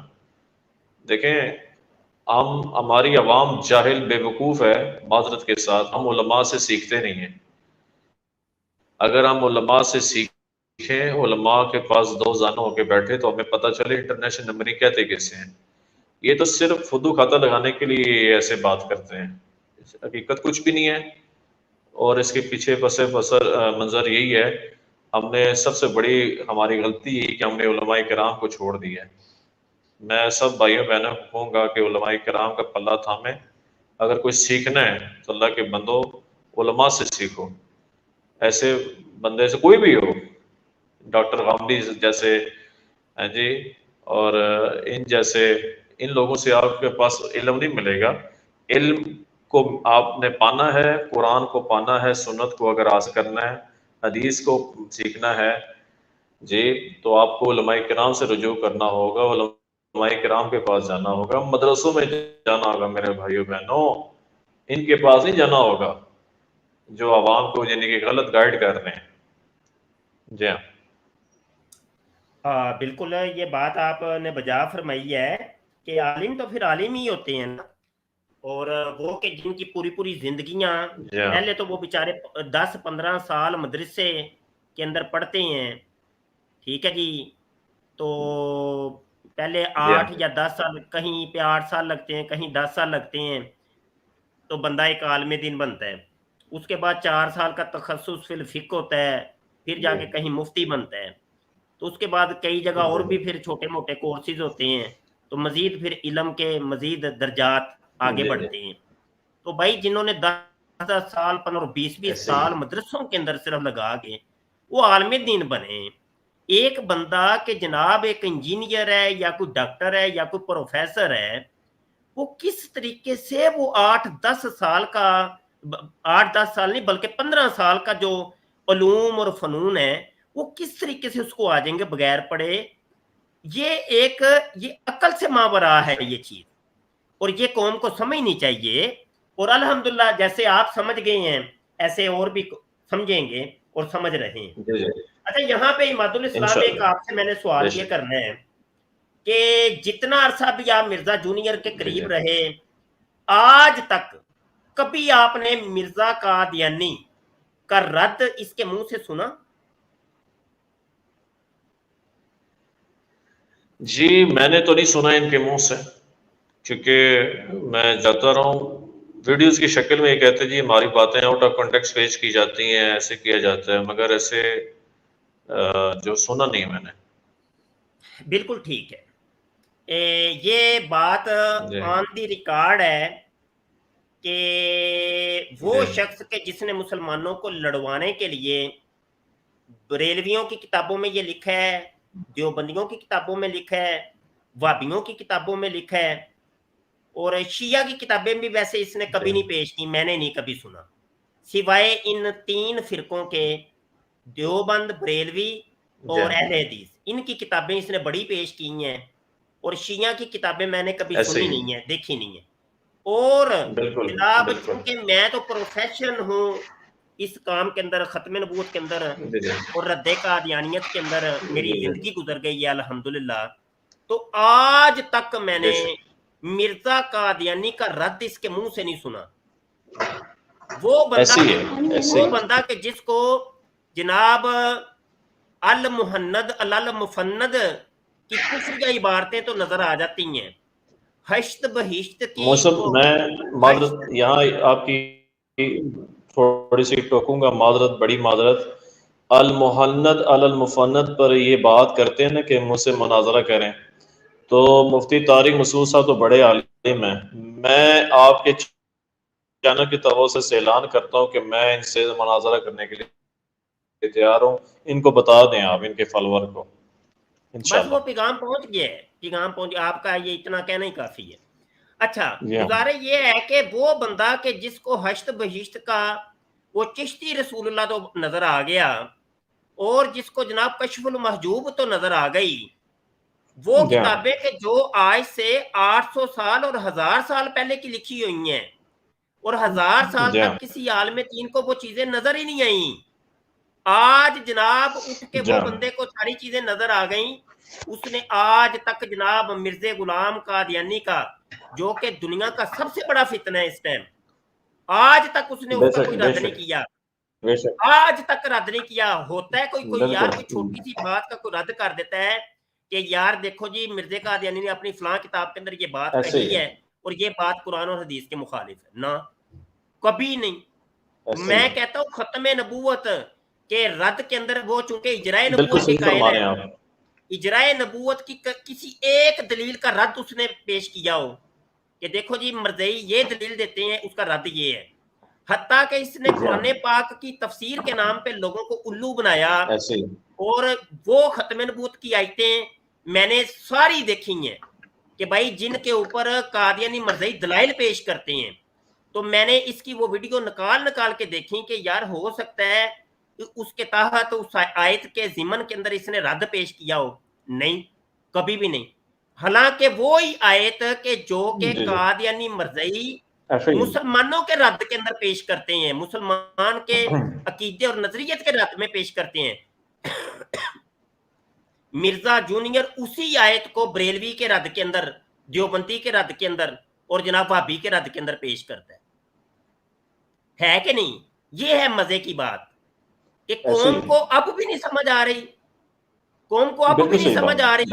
देखें, हम हमारी आवाम जाहिल बेवकूफ़ है, माजरत के साथ हम उलमा से सीखते नहीं हैं। अगर हम उलमा से सीखें, उलमा के पास दो जाना होके बैठे, तो हमें पता चले इंटरनेशनल नंबरिंग कहते कैसे हैं। ये तो सिर्फ फुदू खाता लगाने के लिए ये ऐसे बात करते हैं, हकीकत कुछ भी नहीं है। और इसके पीछे पसे पसर मंजर यही है, हमने सबसे बड़ी हमारी गलती यही कि हमने उलमाए किराम को छोड़ दिया है। मैं सब भाइयों बहनों को कहूँगा कि उलमाए किराम का पल्ला थामे। अगर कोई सीखना है तो अल्लाह के बंदो उलमा से सीखो। ऐसे बंदे से कोई भी हो, डॉक्टर गामडी जैसे हैं जी, और इन जैसे इन लोगों से आपके पास इल्म नहीं मिलेगा। इल्म को आपने पाना है, कुरान को पाना है, सुन्नत को अगर हासिल करना है, हदीस को सीखना है जी, तो आपको उलमाए किराम से रुजू करना होगा, उलमाए किराम के पास जाना होगा, मदरसों में जाना होगा मेरे भाइयों बहनों। इनके पास नहीं जाना होगा जो आवाम को यानी कि गलत गाइड कर रहे हैं। जी हाँ। हाँ बिल्कुल, ये बात आपने बजा फरमाई है कि आलिम तो फिर आलिम ही होते हैं ना, और वो कि जिनकी पूरी पूरी जिंदगियां, जी हाँ। पहले तो वो बेचारे 10-15 साल मदरसे के अंदर पढ़ते हैं, ठीक है जी। तो पहले जी हाँ। 8 या 10 साल, कहीं पे 8 साल लगते हैं, कहीं 10 साल लगते हैं, तो बंदा एक आलिम दिन बनता है। उसके बाद 4 साल का तखस्सुस फिल फिक होता है, फिर जी जाके कहीं मुफ्ती बनता है। तो उसके बाद कई जगह और भी जी फिर छोटे मोटे कोर्सेज होते हैं, तो मजीद फिर इल्म के मजीद दर्जात आगे जी जी बढ़ते हैं। तो भाई जिन्होंने 10-10 साल 15-20-20 ऐसे ही साल मदरसों के अंदर सिर्फ लगा के वो आलम दीन बने, एक बंदा के जनाब एक इंजीनियर है या कोई डॉक्टर है या कोई प्रोफेसर है, वो किस तरीके से वो 8-10 साल का, 8-10 साल नहीं बल्कि 15 साल का जो उलूम और फनून है, वो किस तरीके से उसको आ जाएंगे बगैर पढ़े। ये एक, ये अकल से मावरा है ये चीज, और ये कौम को समझनी चाहिए। और अल्हम्दुलिल्लाह जैसे आप समझ गए हैं, ऐसे और भी समझेंगे और समझ रहे हैं। जी जी अच्छा, यहाँ पे इमादुल इस्लाम एक इंशाल्लाह आपसे मैंने सवाल ये बेशक। करना है कि जितना अरसा भी आप मिर्जा जूनियर के जी जी करीब रहे, आज तक कभी आपने मिर्जा कादियानी का रद्द इसके मुंह से सुना? जी, मैंने तो नहीं सुना इनके मुंह से, क्योंकि मैं जाता रहा हूँ वीडियोस की शक्ल में ये कहते हैं जी हमारी बातें आउट ऑफ कॉन्टेक्स्ट पेश की जाती हैं, ऐसे किया जाता है, मगर ऐसे जो सुना नहीं है मैंने। बिल्कुल ठीक है। ये बात जी ऑन दी रिकॉर्ड है कि वो जी शख्स के जिसने मुसलमानों को लड़वाने के लिए बरेलवियों की किताबों में ये लिखा है, देवबंदियों की किताबों में लिखा है, वाबियों की किताबों में लिखा है, और शिया की किताबें भी वैसे इसने कभी नहीं पेश की, मैंने नहीं कभी सुना, सिवाय इन 3 फिरकों के, देवबंद, बरेलवी और अहले हदीस, इनकी किताबें इसने बड़ी पेश की हैं, और शिया की किताबें मैंने कभी सुनी नहीं है, देखी नहीं है। और जनाब चूंकि मैं तो प्रोफेशन हूँ इस काम के अंदर, खत्म नबूवत के अंदर और रद्दे कादियानियत के अंदर मेरी जिंदगी गुजर गई है अल्हम्दुलिल्लाह, तो आज तक मैंने मिर्जा कादियानी का रद्द इसके मुंह से नहीं सुना। वो बंदा के जिसको जनाब अल मुहन्नद अल मुफन्नद की कुफरिया इबारतें तो नजर आ जाती हैं, हश्त बहिश्त की। मैं मादरत यहाँ आपकी थोड़ी सी टोकूंगा, मादरत, बड़ी मादरत। अल मुहन्नद अल मुफन्नद पर ये बात करते हैं ना कि मुझसे मुनाजरा करें, तो मुफ्ती तारिक मसूद साहब तो बड़े आलिम हैं। मैं आपके चैनल की तरफ से ऐलान करता हूँ कि मैं इनसे मुनाजरा करने के लिए तैयार हूँ। इनको बता दें आप, इनके फॉलोअर को। बस वो पैगाम पहुंच गया है, पैगाम पहुंच, आपका ये इतना कहना ही काफी है। अच्छा, गुजारे ये है कि वो बंदा के जिसको हश्त बहिश्त का वो चिश्ती रसूलुल्लाह तो नजर आ गया, और जिसको जनाब कश्फुल महजूब तो नजर आ गई, वो किताबें के जो आज से 800 साल और 1000 साल पहले की लिखी हुई हैं, और 1000 साल तक किसी आलम दीन को वो चीजें नजर ही नहीं आई। आज जनाब उठ के वो बंदे को सारी चीजें नजर आ गई। उसने आज तक जनाब मिर्जे गुलाम कादियानी का, जो कि दुनिया का सबसे बड़ा फितना है इस टाइम, आज तक उसने उसका कोई रद्द नहीं किया, आज तक रद्द नहीं किया। होता है कोई यार कोई छोटी सी बात का कोई रद्द कर देता है कि यार देखो जी मिर्जे कादियानी ने अपनी फलां किताब के अंदर ये बात कही है और ये बात कुरान और हदीस के मुखालिफ है ना, कभी नहीं। मैं कहता हूँ खत्म नबूवत के रद्द के अंदर वो चूंकि इजराए नबूवत की कायल है, इजराए नबूवत की किसी एक दलील का रद्द उसने पेश किया हो कि देखो जी मरज़ई ये दलील देते हैं, उसका रद्द ये है। हत्ता कि इसने कुरान पाक की तफसीर के नाम पे लोगों को उल्लू बनाया, और वो खत्म नबूवत की आयतें मैंने सारी देखी हैं कि भाई जिनके ऊपर कादियानी मरज़ई दलाइल पेश करते हैं, तो मैंने इसकी वो वीडियो निकाल के देखी कि यार हो सकता है उसके तहत उस आयत के जिमन के अंदर इसने रद्द पेश किया हो। नहीं, कभी भी नहीं। हालांकि वो ही आयत के जो के कादियानी मरज़ई मुसलमानों के रद्द के अंदर पेश करते हैं, मुसलमान के अकीदे और नजरियत के रद्द में पेश करते हैं। मिर्जा जूनियर उसी आयत को बरेलवी के रद्द के अंदर, देवबंदी के रद्द के अंदर और जनाब भाभी के रद्द के अंदर पेश करता है कि नहीं? ये है मजे की बात कि कौम को अब भी नहीं समझ आ रही, कौम को अब भी नहीं समझ आ रही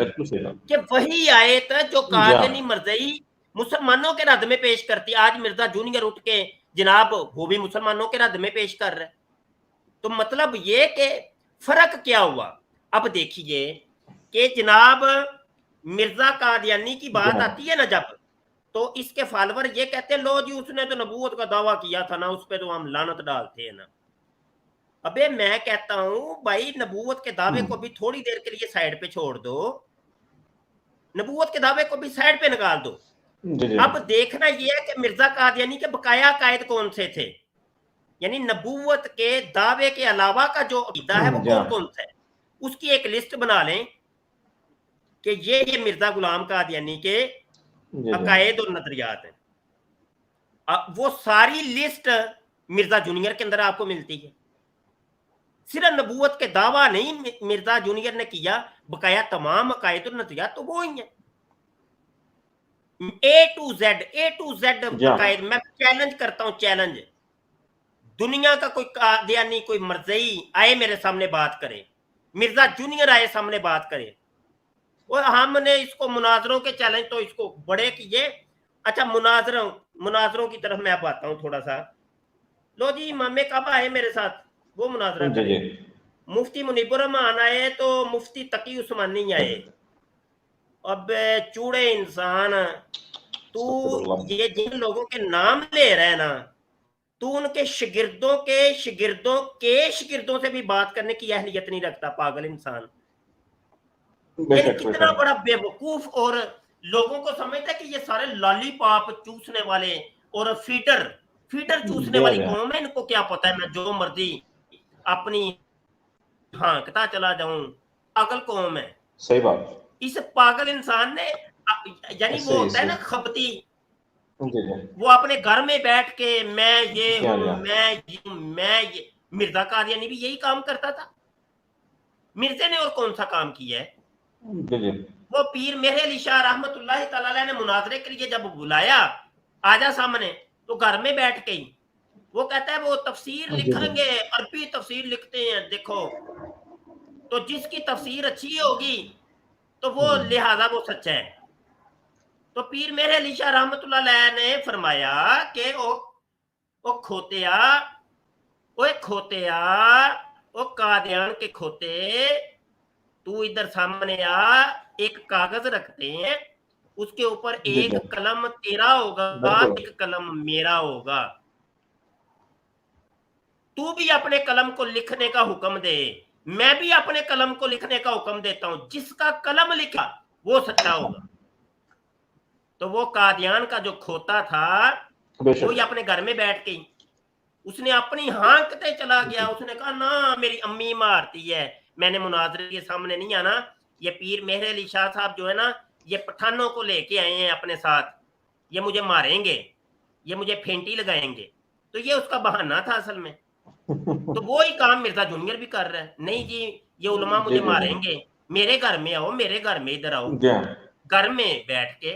कि वही आयत जो कादियानी मरज़ई मुसलमानों के रद्द में पेश करती, आज मिर्जा जूनियर उठ के जनाब वो भी मुसलमानों के रद्द में पेश कर रहे। तो मतलब ये कि फर्क क्या हुआ? अब देखिए कि जनाब मिर्जा कादियानी की बात आती है ना जब, तो इसके फॉलोअर ये कहते हैं लो जी उसने तो नबूवत का दावा किया था ना, उस पर तो हम लानत डालते हैं ना। अबे मैं कहता हूं भाई नबूवत के दावे को भी थोड़ी देर के लिए साइड पे छोड़ दो, नबूवत के दावे को भी साइड पे निकाल दो। अब देखना यह है कि मिर्जा कादियानी के बकाया कायद कौन से थे, यानी नबूवत के दावे के अलावा का जो अकीदा है वो कौन कौन सा है, उसकी एक लिस्ट बना लें कि ये मिर्जा गुलाम कादियानी के अकायद और नजरियात हैं। वो सारी लिस्ट मिर्जा जूनियर के अंदर आपको मिलती है। सिर्फ नबूवत के दावा नहीं मिर्जा जूनियर ने किया, बकाया तमाम अकायद और नजरियात तो वो ही है, ए टू जेड अकायद। मैं चैलेंज करता हूं, चैलेंज, दुनिया का कोई कादियानी कोई मरज़ई आए मेरे सामने बात करे, मिर्जा जूनियर आए सामने बात करे, और हमने इसको मुनाजरों के चैलेंज तो इसको बड़े किए। अच्छा मुनाजरों की तरफ मैं अब आता हूँ थोड़ा सा। लो जी इमाम काबा आए मेरे साथ, वो मुनाजरा करे। मुफ्ती मुनीबुर रहमान आए तो मुफ्ती तकी उस्मानी आए। अब चूड़े इंसान, तू ये जिन लोगों के नाम ले रहे हैं ना, तू उनके शिगिर्दों से भी बात करने की अहलियत नहीं रखता, पागल इंसान। यानी कितना बड़ा बेवकूफ, और लोगों को समझता है कि ये सारे लॉलीपॉप चूसने वाले और फीडर चूसने वाली कौम है, इनको क्या पता है मैं जो मर्जी अपनी हाँकता चला जाऊं। पागल कौम है, सही बात। इस पागल इंसान ने यानी वो होता है ना खपती, वो अपने घर में बैठ के मैं ये हूं, मैं ये। मिर्जा कादियानी भी यही काम करता था। मिर्जे ने और कौन सा काम किया है? वो पीर मेहर अली शाह रहमतुल्लाह तआला अलैह ने मुनाजरे के लिए जब बुलाया, आजा सामने, तो घर में बैठ के ही वो कहता है वो तफसीर लिखेंगे, अरबी तफसीर लिखते हैं, देखो तो जिसकी तफसीर अच्छी होगी तो वो लिहाजा वो सच्चा है। तो पीर मेहर अली शाह रहमतुल्लाह अलैह ने फरमाया कि ओ खोतिया, ओ कादियान के खोते, तू इधर सामने आ, एक कागज रखते हैं, उसके ऊपर एक कलम तेरा होगा, एक कलम मेरा होगा, तू भी अपने कलम को लिखने का हुक्म दे, मैं भी अपने कलम को लिखने का हुक्म देता हूं, जिसका कलम लिखा वो सच्चा होगा। तो वो कादियान का जो खोता था वो ही अपने घर में बैठ के उसने अपनी हाँकते चला गया, उसने कहा ना मेरी अम्मी मारती है, मैंने मुनाजरे के सामने नहीं आना। ये पीर मेहर अली शाह साहब जो है ना, ये पठानों को लेके आए हैं अपने साथ, ये मुझे मारेंगे, ये मुझे फेंटी लगाएंगे। तो ये उसका बहाना था असल में। तो वो ही काम मिर्जा जूनियर भी कर रहा है, नहीं जी ये उलमा मुझे मारेंगे, मेरे घर में आओ, मेरे घर में इधर आओ, घर में बैठ के।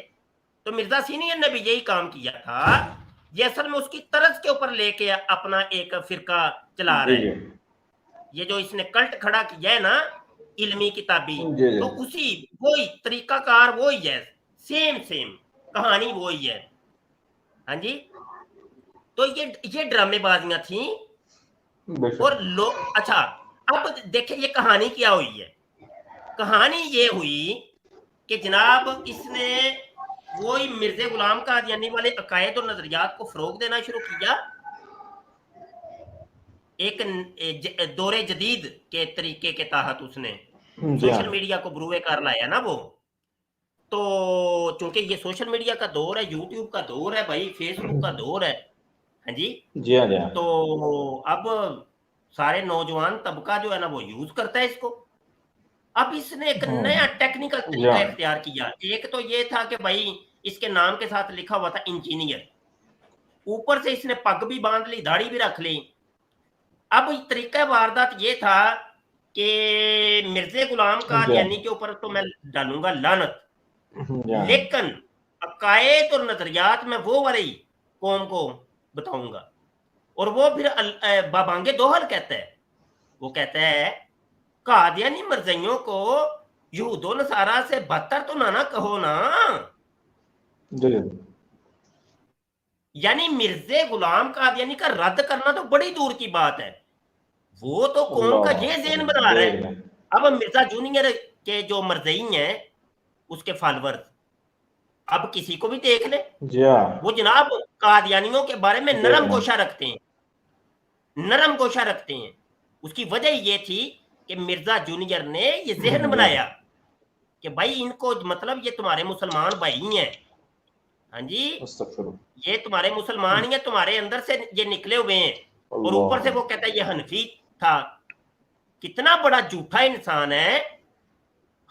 तो मिर्जा सीनियर ने भी यही काम किया था। ये असल में उसकी तरस के ऊपर लेके अपना एक फिरका चला रहे हैं। ये जो इसने कल्ट खड़ा किया है ना इल्मी किताबी, तो उसी वही तरीकाकार वही है, सेम कहानी वही है। हाँ जी, तो ये ड्रामेबाजियां थी। और लोग अच्छा, अब देखिए ये कहानी क्या हुई है। कहानी ये हुई कि जनाब इसने वही मिर्जे गुलाम कादियानी वाले अकायद और नजरियात को फरोग देना शुरू किया, एक दौरे जदीद के तरीके के तहत उसने सोशल मीडिया को बुरुए कर लाया ना वो। तो चूंकि ये सोशल मीडिया का दौर है, यूट्यूब का दौर है भाई, फेसबुक का दौर है। हाँ जी, तो अब सारे नौजवान तबका जो है ना वो यूज करता है इसको। अब इसने एक नया टेक्निकल तरीका इख्तियार किया। एक तो ये था कि भाई इसके नाम के साथ लिखा हुआ था इंजीनियर, ऊपर से इसने पग भी बांध ली, दाढ़ी भी रख ली। अब तरीका वारदात ये था कि मिर्जे गुलाम कादियानी के ऊपर तो मैं डालूंगा लानत, लेकिन अकायद और नजरियात में वो वाली कौम को बताऊंगा। और वो फिर बाबांगे दोहल कहता है, वो कहता है कादियानी मर्जियों को यहूदो नसारा से बदतर तो ना कहो ना। यानी मिर्जे गुलाम कादियानी का रद्द करना तो बड़ी दूर की बात है, वो तो कौम का ये ज़हन बना रहा है। अब मिर्जा जूनियर के जो मर्जी हैं उसके फॉलोअर्स अब किसी को भी देख ले, वो जनाब कादियानियों के बारे में नरम गोशा रखते हैं। उसकी वजह ये थी कि मिर्जा जूनियर ने ये ज़हन बनाया कि भाई इनको मतलब ये तुम्हारे मुसलमान भाई हैं। हाँ जी, ये तुम्हारे मुसलमान ही हैं, तुम्हारे अंदर से ये निकले हुए हैं। और ऊपर से वो कहता है ये हनफी था। कितना बड़ा झूठा इंसान है।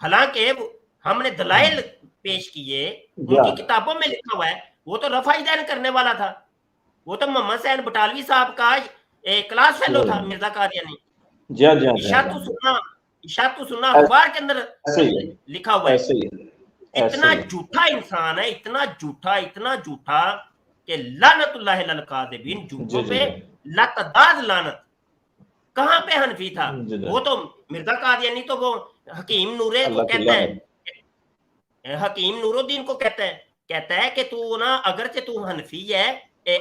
हालांकि हमने दलाइल पेश किए, उनकी किताबों में लिखा हुआ है वो तो रफाइदैन करने वाला था, वो तो मोहम्मद सैन बटालवी साहब का क्लास फेलो था मिर्जा कादियानी। इशातु सुन्ना अखबार के अंदर लिखा हुआ है। इतना झूठा इंसान है, इतना झूठा कि लानतुल्लाह अलल काज़िबीन, झूठों पे लातदाद लानत। कहाँ पे हनफी था वो तो मिर्जा कादियानी तो वो हकीम नूरे को कहता है, हकीम नूरुद्दीन को कहता है कि तू ना अगरचे तू हनफी है,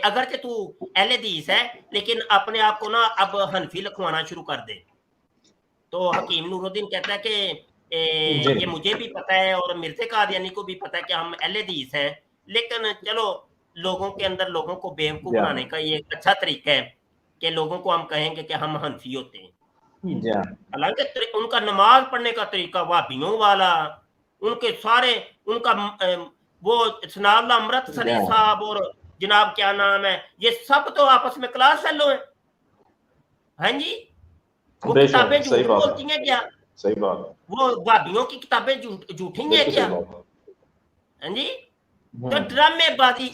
अगरचे तू अहले हदीस है, लेकिन अपने आप को ना अब हनफी लिखवाना शुरू कर दे। तो हकीम नूरुद्दीन कहता है कि ये मुझे भी पता है और मिर्जे कादियानी को भी पता है कि हम अहले हदीस हैं, लेकिन चलो लोगों के अंदर लोगों को बेवकूफ बनाने का ये एक अच्छा तरीका है कि लोगों को हम कहेंगे कि हम हनफी होते हैं। हालांकि उनका नमाज पढ़ने का तरीका वाबियों वाला, उनके सारे उनका वो सनाउल्लाह अमृत सरी साहब और जनाब क्या नाम है, ये सब तो आपस में क्लास फेलो है। हाँ जी, वो किताबें झूठ बोलती हैं क्या? सही बात। वो वाबियों की किताबें झूठी हैं क्या? हाँ जी, तो ड्रामेबाजी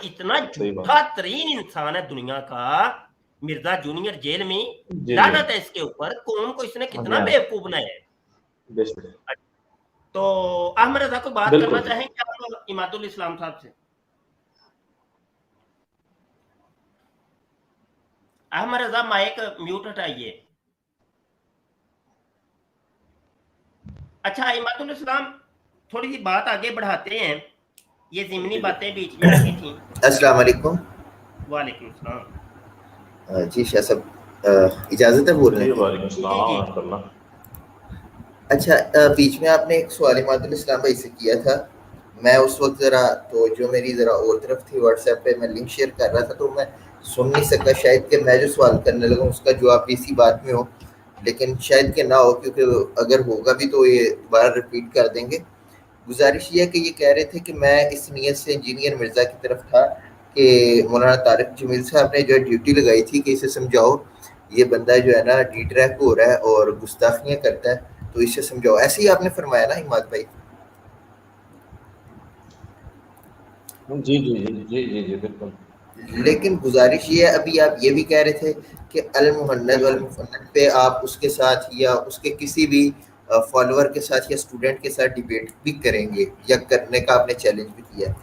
इतना झूठा तरीन इंसान है दुनिया का। मिर्जा जूनियर जेल में, लानत है इसके ऊपर, कौम को इसने कितना बेवकूफ बनाया है। तो अहमद रजा को बात करना चाहेंगे आप इमादुल इस्लाम साहब से? अहमद रजा माइक म्यूट हटाइए। अच्छा इमादुल इस्लाम, थोड़ी सी बात आगे बढ़ाते हैं, ये ज़िमनी बातें बीच में रखी थी। अस्सलाम वालेकुम। वालेकुम सलाम। जी शाह साहब इजाज़त है बोलने की? अच्छा, बीच में आपने एक सवाल इमादुल इस्लाम भाई से किया था, मैं उस वक्त ज़रा तो जो मेरी ज़रा और तरफ थी व्हाट्सएप पे मैं लिंक शेयर कर रहा था तो मैं सुन नहीं सका, शायद कि मैं जो सवाल करने लगा उसका जवाब इसी बात में हो, लेकिन शायद कि ना हो, क्योंकि अगर होगा भी तो ये दोबारा रिपीट कर देंगे। गुजारिश ये है कि ये कह रहे थे कि मैं इस नीयत से इंजीनियर मिर्ज़ा की तरफ था कि मौलाना तारिक जमील साहब ने जो ड्यूटी लगाई थी कि इसे समझाओ ये बंदा जो है ना डी ट्रैक हो रहा है और गुस्ताखियाँ करता है, तो इसे समझाओ। ऐसे ही आपने फरमाया ना इमाद भाई? जी जी जी जी जी जी बिल्कुल। लेकिन गुजारिश ये है, अभी आप ये भी कह रहे थे कि अल मुहन्नद वल मुफन्नद पे आप उसके साथ या उसके किसी भी फॉलोअर के साथ या स्टूडेंट के साथ डिबेट भी करेंगे या करने का आपने चैलेंज भी किया।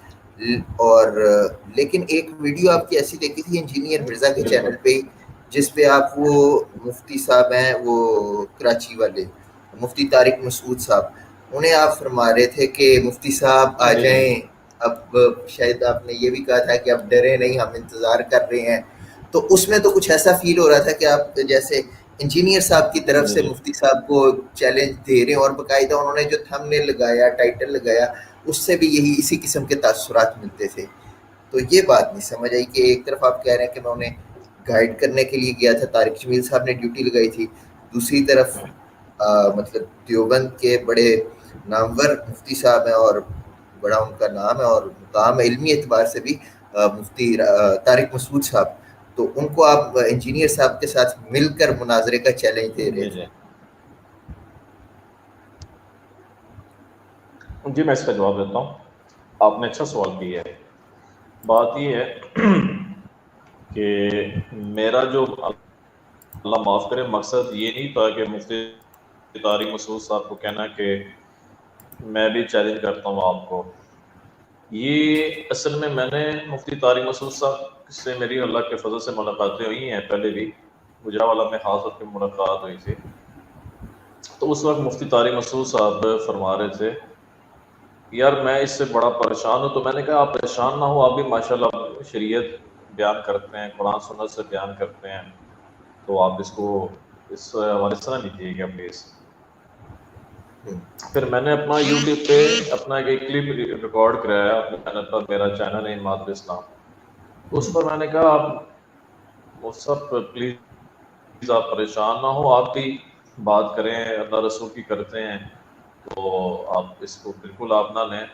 और लेकिन एक वीडियो आपकी ऐसी देखी थी इंजीनियर मिर्ज़ा के चैनल पे जिस पे आप वो मुफ्ती साहब हैं वो कराची वाले मुफ्ती तारिक मसूद साहब, उन्हें आप फरमा रहे थे कि मुफ्ती साहब आ जाएं, अब शायद आपने ये भी कहा था कि आप डरे नहीं, हम इंतज़ार कर रहे हैं। तो उसमें तो कुछ ऐसा फील हो रहा था कि आप जैसे इंजीनियर साहब की तरफ से मुफ्ती साहब को चैलेंज दे रहे हैं और बाकायदा उन्होंने जो थंबनेल लगाया, टाइटल लगाया, उससे भी यही इसी किस्म के तासुरात मिलते थे। तो ये बात नहीं समझ आई कि एक तरफ आप कह रहे हैं कि मैं उन्हें गाइड करने के लिए गया था, तारिक जमील साहब ने ड्यूटी लगाई थी, दूसरी तरफ मतलब देवबंद के बड़े नामवर मुफ्ती साहब हैं और बड़ा उनका नाम है और मुकाम है इल्मी एतबार से भी मुफ्ती तारिक मसूद साहब, तो उनको आप इंजीनियर साहब के साथ मिलकर मुनाजरे का चैलेंज दे रहे थे। जी मैं इसका जवाब देता हूँ, आपने अच्छा सवाल किया है। बात ये है कि मेरा जो अल्लाह माफ़ करे मकसद ये नहीं था कि मुफ्ती तारिक मसूद साहब को कहना कि मैं भी चैलेंज करता हूँ आपको। ये असल में मैंने मुफ्ती तारिक मसूद साहब से मेरी अल्लाह के फजल से मुलाकातें हुई हैं, पहले भी गुजरावाला में खास तौर पर मुलाकात हुई थी। तो उस वक्त मुफ्ती तारिक मसूद साहब फरमा रहे थे यार मैं इससे बड़ा परेशान हूँ। तो मैंने कहा आप परेशान ना हो, आप भी माशाल्लाह शरीयत बयान करते हैं, कुरान सुन्नत से बयान करते हैं, तो आप इसको इस हमारे से ना लीजिएगा प्लीज़। फिर मैंने अपना यूट्यूब पे अपना एक क्लिप रिकॉर्ड कराया अपने चैनल पर, मेरा चैनल है इमादुल इस्लाम, उस पर मैंने कहा आप वो सब प्लीज़ आप परेशान ना हो, आप भी बात करें, अल्लाह रसूल की करते हैं, तो आप इसको बिल्कुल आप ना लें।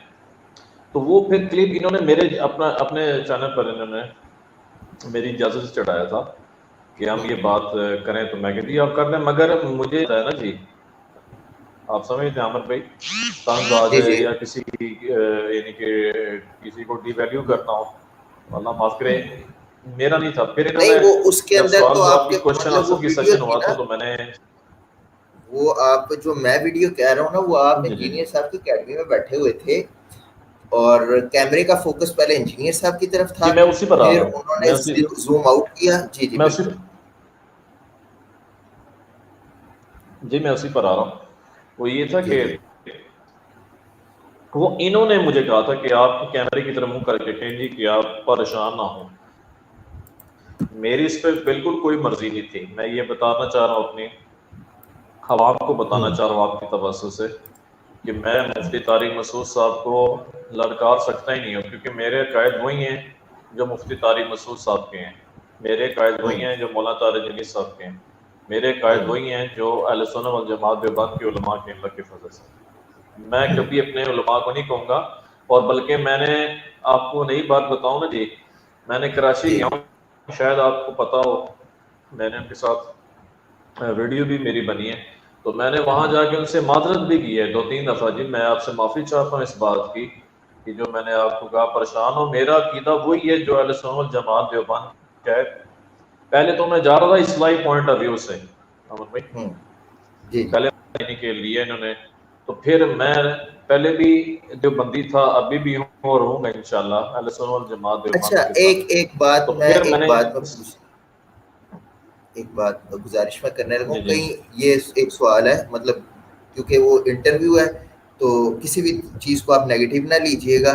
तो वो फिर क्लिप इन्होंने मेरे अपने चैनल पर इन्होंने मेरी इजाज़त से चढ़ाया था कि हम ये बात करें, तो मैं कहती आप कर लें, मगर मुझे है ना जी, आप समझते हैं आमिर भाई, तंज आ जाए या किसी की यानी कि किसी को डिवैल्यू करना हो, अल्लाह माफ़ करे, मेरा नहीं था। फिर इन्होंने वो उसके अंदर तो आपके क्वेश्चन आंसर की सेशन हुआ था, तो मैंने वो आप जो मैं वीडियो कह रहा हूँ ना, वो आप इंजीनियर साहब की अकेडमी में बैठे हुए थे और कैमरे का फोकस पहले इंजीनियर साहब की तरफ था, मैं उसी पर आ फिर रहा हूं, उन्होंने जूम आउट किया। जी जी मैं उसी पर आ रहा हूँ। वो ये था कि वो इन्होंने मुझे कहा था कि आप कैमरे की तरफ मुंह करके कहें जी कि आप परेशान ना हो। मेरी इस पर बिल्कुल कोई मर्जी नहीं थी। मैं ये बताना चाह रहा हूँ, अपनी हवाम को बताना चाह रहा हूँ आपकी तवज्जो से कि मैं मुफ्ती तारिक मसूद साहब को ललकार सकता ही नहीं हूँ, क्योंकि मेरे अकायद वही हैं جو مفتی طارق مسعود صاحب کے ہیں، میرے قائد وہی ہیں جو مولانا طارق جمیل صاحب کے ہیں، میرے قائد وہی ہیں جو اہل سنت والجماعت دیوبند کے علماء کے اللہ کے فضل سے۔ میں کبھی اپنے علماء کو نہیں کہوں گا، اور بلکہ میں نے آپ کو نئی بات بتاؤں نا جی، میں نے کراچی گیا ہوں، شاید آپ کو پتا ہو، میں نے ان کے ساتھ ویڈیو بھی میری بنی ہے، تو میں نے وہاں جا کے ان سے معذرت بھی کی ہے 2-3 دفعہ، جی میں آپ سے معافی چاہتا ہوں اس بات کی کہ جو میں نے آپ کو کہا پریشان ہوں، میرا عقیدہ وہی ہے جو اہل سنت والجماعت دیوبند کا ہے۔ پہلے تو میں جا رہا تھا اصلاحی پوائنٹ آف ویو سے، امن بھائی جی پہلے کے لیے انہوں نے، تو پھر میں پہلے بھی جو بندی تھا، ابھی بھی ہوں اور ہوں گا انشاءاللہ اہل سنت والجماعت اچھا، دیوبند کے ساتھ۔ ایک بات تو میں پھر میں نے گزارش میں کرنے لگوں، جی جی کہیں یہ ایک سوال ہے، مطلب کیونکہ وہ انٹرویو ہے تو کسی بھی چیز کو آپ نیگیٹو نہ لیجئے گا،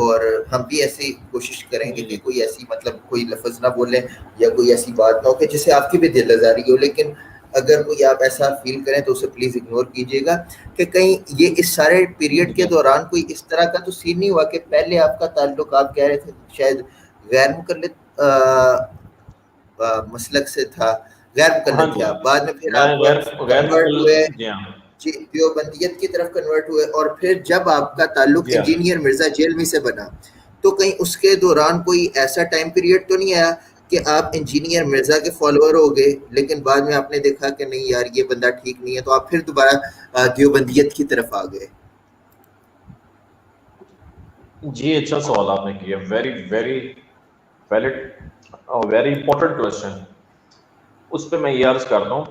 اور ہم بھی ایسی کوشش کریں گے جی کہ جی کوئی ایسی مطلب کوئی لفظ نہ بولیں یا کوئی ایسی بات نہ ہو کہ جس سے آپ کی بھی دل آزاری ہو، لیکن اگر کوئی آپ ایسا فیل کریں تو اسے پلیز اگنور کیجیے گا کہ کہیں یہ اس سارے پیریڈ کے جی دوران کوئی اس طرح کا تو سین نہیں ہوا کہ پہلے آپ کا تعلق آپ کہہ رہے تھے شاید غیر مقلد مسلک سے تھا، غیر ہاں مقلد جی، تھے آپ، بعد میں پھر میں آپ غیر کنورٹ ہوئے جی ہاں جی دیوبندیت کی طرف کنورٹ ہوئے، اور پھر جب آپ کا تعلق جی ہاں انجینئر مرزا جیلوی سے بنا تو کہیں اس کے دوران کوئی ایسا ٹائم پیریڈ تو نہیں آیا کہ آپ انجینئر مرزا کے فالوور ہو گئے لیکن بعد میں آپ نے دیکھا کہ نہیں یار یہ بندہ ٹھیک نہیں ہے تو آپ پھر دوبارہ دیوبندیت کی طرف آ گئے؟ جی اچھا سوال آپ نے کیا، very very valid very important question. اس پہ میں یہ عرض کرتا ہوں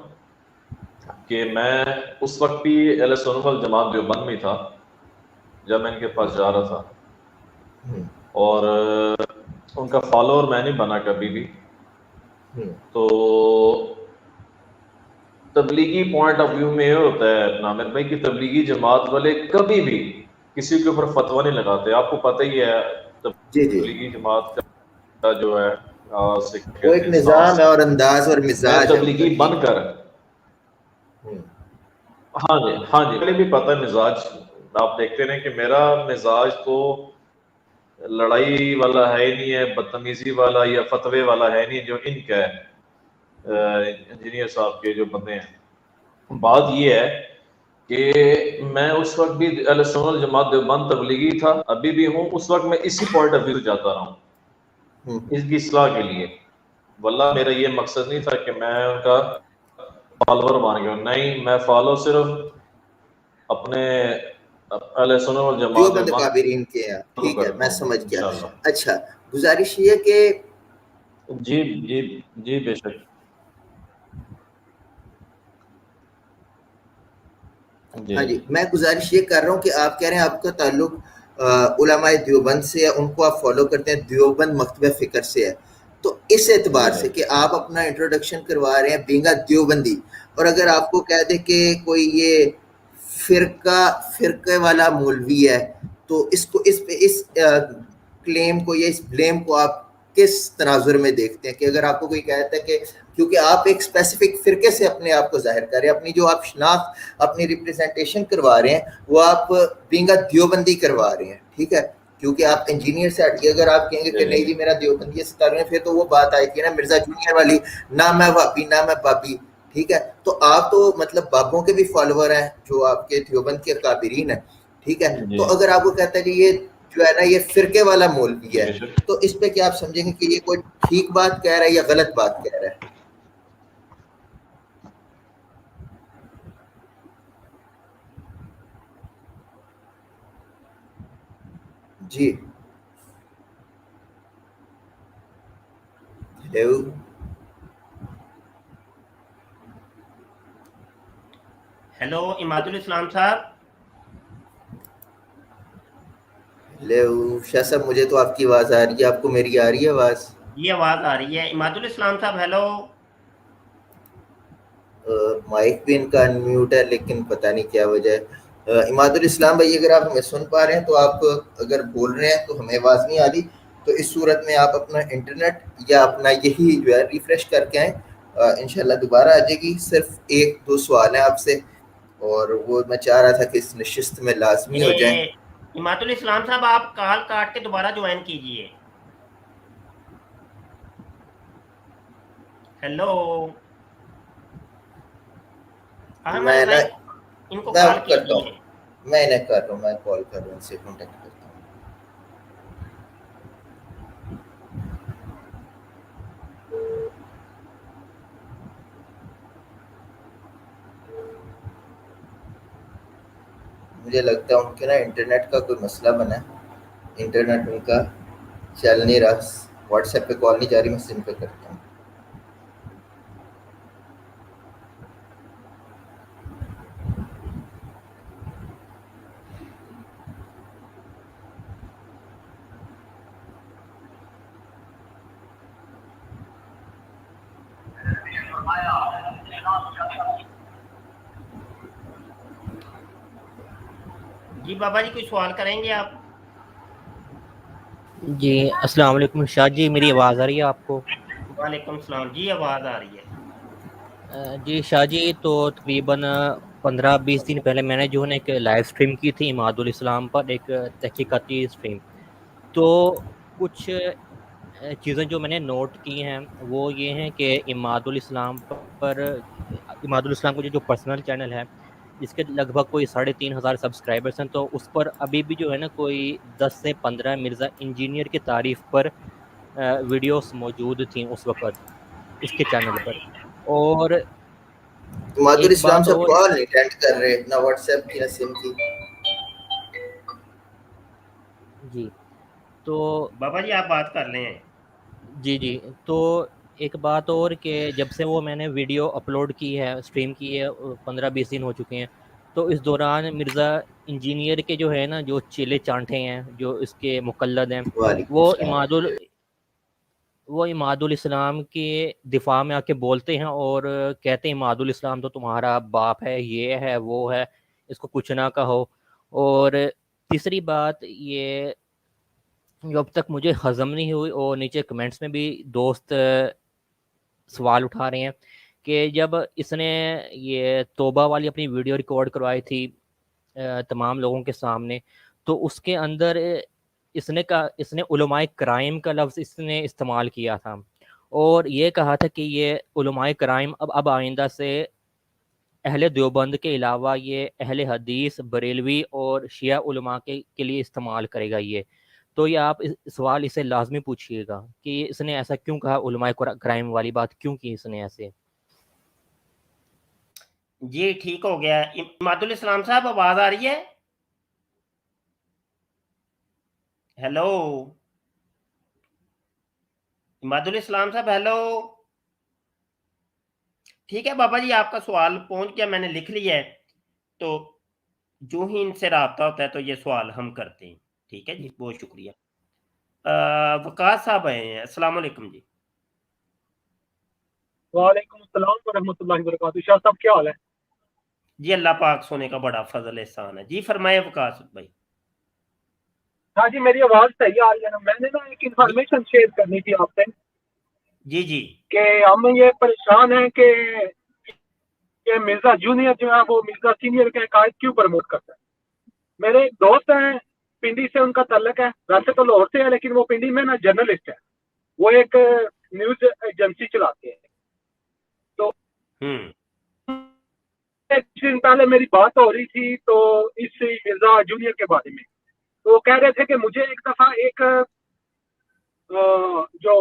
کہ میں اس وقت بھی اہل سنت والجماعت دیوبند میں تھا جب میں ان کے پاس جا رہا تھا، اور ان کا فالوور میں نہیں بنا کبھی بھی۔ تو تبلیغی پوائنٹ آف ویو میں یہ ہوتا ہے نامر بھائی کہ تبلیغی جماعت والے کبھی بھی کسی کے اوپر فتویٰ نہیں لگاتے، آپ کو پتہ ہی ہے جی جی، تبلیغی جماعت کا جو ہے سے وہ کہتے ایک ہیں نظام سانس، ہے اور انداز اور میں مزاج ہے ان کا تبلیغی جی۔ بن کر، ہاں جی ہاں جی مجھے بھی پتہ ہے مزاج، آپ دیکھتے رہیں کہ میرا مزاج تو لڑائی والا ہے ہی نہیں ہے، بدتمیزی والا یا فتوے والا ہے نہیں جو ان کا ہے انجینئر صاحب کے جو بندے ہیں۔ بات یہ ہے کہ میں اس وقت بھی اہل سنت والجماعت دیوبند تبلیغی تھا، ابھی بھی ہوں، اس وقت میں اسی پوائنٹ آف ویو جاتا رہا ہوں اس کی اصلاح کے لیے، واللہ میرا یہ مقصد نہیں تھا کہ میں ان کا فالوور مان گیا، نہیں، میں فالو صرف اپنے اہل سنت والجماعت دیوبند دیوبند قابرین کے ہیں، کو ٹھیک ہے کرتا میں ہوں سمجھ گیا۔ انشاءاللہ۔ اچھا، گزارش یہ کہ جی جی جی بے شک ہاں جی، میں گزارش یہ کر رہا ہوں کہ آپ کہہ رہے ہیں آپ کا تعلق علماء دیوبند سے ہے، ان کو آپ فالو کرتے ہیں، دیوبند مکتبہ فکر سے ہے، تو اس اعتبار جی سے کہ آپ اپنا انٹروڈکشن کروا رہے ہیں بینگا دیوبندی، اور اگر آپ کو کہہ دے کہ کوئی یہ فرقے والا مولوی ہے تو اس کو اس پہ اس کلیم کو یا اس بلیم کو آپ کس تناظر میں دیکھتے ہیں؟ کہ اگر آپ کو کوئی کہتا ہے کہ کیونکہ آپ ایک اسپیسیفک فرقے سے اپنے آپ کو ظاہر کر رہے ہیں، اپنی جو آپ شناخت اپنی ریپرزنٹیشن کروا رہے ہیں وہ آپ بینگا دیوبندی کروا رہے ہیں، ٹھیک ہے، کیونکہ آپ انجینئر سے ہٹ کے اگر آپ کہیں گے کہ نہیں جی میرا دیوبندی سے تعلق ہے، پھر تو وہ بات آئی تھی نا مرزا جونیئر والی، نہ میں وہابی نہ میں بابی، ٹھیک ہے، تو آپ تو مطلب بابوں کے بھی فالوور ہیں جو آپ کے دیوبند کے قابرین ہیں، ٹھیک ہے، جی تو اگر آپ کو کہتا ہے کہ یہ جو ہے نا یہ فرقے والا مولوی ہے بے شک۔ تو اس پہ کیا آپ سمجھیں گے کہ یہ کوئی ٹھیک بات کہہ رہا ہے یا غلط بات کہہ رہا ہے؟ جی ہیلو ہیلو اماد الاسلام صاحب، ہیلو شاہ صاحب، مجھے تو آپ کی آواز آ رہی ہے، آپ کو میری آ رہی ہے آواز؟ یہ آواز آ رہی ہے اماد الاسلام صاحب، ہیلو۔ مائک بھی ان کا انمیوٹ ہے لیکن پتہ نہیں کیا وجہ ہے۔ اماد الاسلام بھائی اگر آپ ہمیں سن پا رہے ہیں تو آپ اگر بول رہے ہیں تو ہمیں آواز نہیں آ رہی تو اس صورت میں آپ اپنا انٹرنیٹ یا اپنا یہی جو ہے ریفریش کر کے آئیں، انشاءاللہ دوبارہ آ جائے گی۔ صرف 1-2 سوال ہیں آپ سے اور وہ میں چاہ رہا تھا کہ اس نشست میں لازمی ہو جائیں۔ اماد الاسلام صاحب آپ کال کاٹ کے دوبارہ جوائن کیجئے۔ हेलो मैं ना इनको मैं कॉल करता हूँ, कीजिए। मैं इन्हें कर रहा हूँ, मैं कॉल कर रहा हूँ, इनसे कॉन्टेक्ट करता हूँ। मुझे लगता है उनके ना इंटरनेट का कोई मसला बना है, इंटरनेट उनका चल नहीं रहा, व्हाट्सएप पे कॉल नहीं जा रही, मैं सिम पे करता हूँ। जी बाबा जी कोई सवाल करेंगे आप? जी अस्सलाम वालेकुम शाह जी, मेरी आवाज़ आ रही है आपको? वालेकुम सलाम जी, आवाज़ आ रही है। जी शाह जी, तो तकरीबन 15-20 दिन पहले मैंने जो है ना एक लाइव स्ट्रीम की थी इमादुल इस्लाम पर, एक तहकीकाती स्ट्रीम। तो कुछ चीज़ें जो मैंने नोट की हैं वो ये हैं कि इमादुल इस्लाम पर, इमादुल इस्लाम का जो पर्सनल चैनल है जिसके लगभग कोई 3,500 सब्सक्राइबर्स हैं, तो उस पर अभी भी जो है ना कोई 10 से 15 मिर्ज़ा इंजीनियर की तारीफ़ पर वीडियोस मौजूद थी उस वक़्त इसके चैनल पर। और माधुर एक इस्लाम बात सब और, कॉल नहीं अटेंड कर रहे, ना व्हाट्सएप की ना सिम की। जी तो बाबा जी आप बात कर लें। जी तो एक बात और कि जब से वो मैंने वीडियो अपलोड की है, स्ट्रीम की है, 15-20 दिन हो चुके हैं, तो इस दौरान मिर्ज़ा इंजीनियर के जो है ना जो चेले चांटे हैं, जो इसके मुक़ल्लिद हैं, वालेकुम वो सलाम। इमादुल इस्लाम के दिफा में आके बोलते हैं और कहते हैं इमादुल इस्लाम तो तुम्हारा बाप है, ये है वो है, इसको कुछ ना कहो। और तीसरी बात ये जो अब तक मुझे हज़म नहीं हुई, और नीचे कमेंट्स में भी दोस्त सवाल उठा रहे हैं कि जब इसने ये तौबा वाली अपनी वीडियो रिकॉर्ड करवाई थी तमाम लोगों के सामने, तो उसके अंदर इसने उलमाए कराइम का लफ्ज़ इसने इस्तेमाल किया था, और ये कहा था कि ये उलमाए कराइम अब आइंदा से अहले देवबंद के अलावा ये अहले हदीस, बरेलवी और शिया उलमा के लिए इस्तेमाल करेगा ये। तो ये आप सवाल इसे लाजमी पूछिएगा कि इसने ऐसा क्यों कहा, उलमाए क्राइम वाली बात क्यों की इसने ऐसे। जी ठीक हो गया। इमादुल इस्लाम साहब आवाज़ आ रही है? हेलो इमादुल इस्लाम साहब, हेलो। ठीक है बाबा जी, आपका सवाल पहुंच गया, मैंने लिख लिया है। तो जो ही इनसे राब्ता होता है तो ये सवाल हम करते हैं। ठीक है जी, बहुत शुक्रिया। वकास साहब आए हैं, अस्सलाम वालेकुम जी। वालेकुम अस्सलाम वरहमतुल्लाहि वबरकातुहू। शाह साहब क्या हाल है? जी अल्लाह पाक सोने का बड़ा फजल एहसान है जी, फरमाए वकास भाई। हाँ जी, मेरी आवाज सही आ रही है ना? मैंने ना एक जी इंफॉर्मेशन शेयर करनी थी आपसे जी जी कि हम ये परेशान हैं कि मिर्जा जूनियर जो है वो मिर्जा सीनियर के अकायद क्यों प्रमोट करता है। मेरे एक दोस्त हैं, पिंडी से उनका तल्लक है, वैसे तो लाहौर से है लेकिन वो पिंडी में ना जर्नलिस्ट है, वो एक न्यूज एजेंसी चलाते हैं। तो हम्म कुछ दिन पहले मेरी बात हो रही थी तो इस मिर्जा जूनियर के बारे में, तो वो कह रहे थे कि मुझे एक दफा एक जो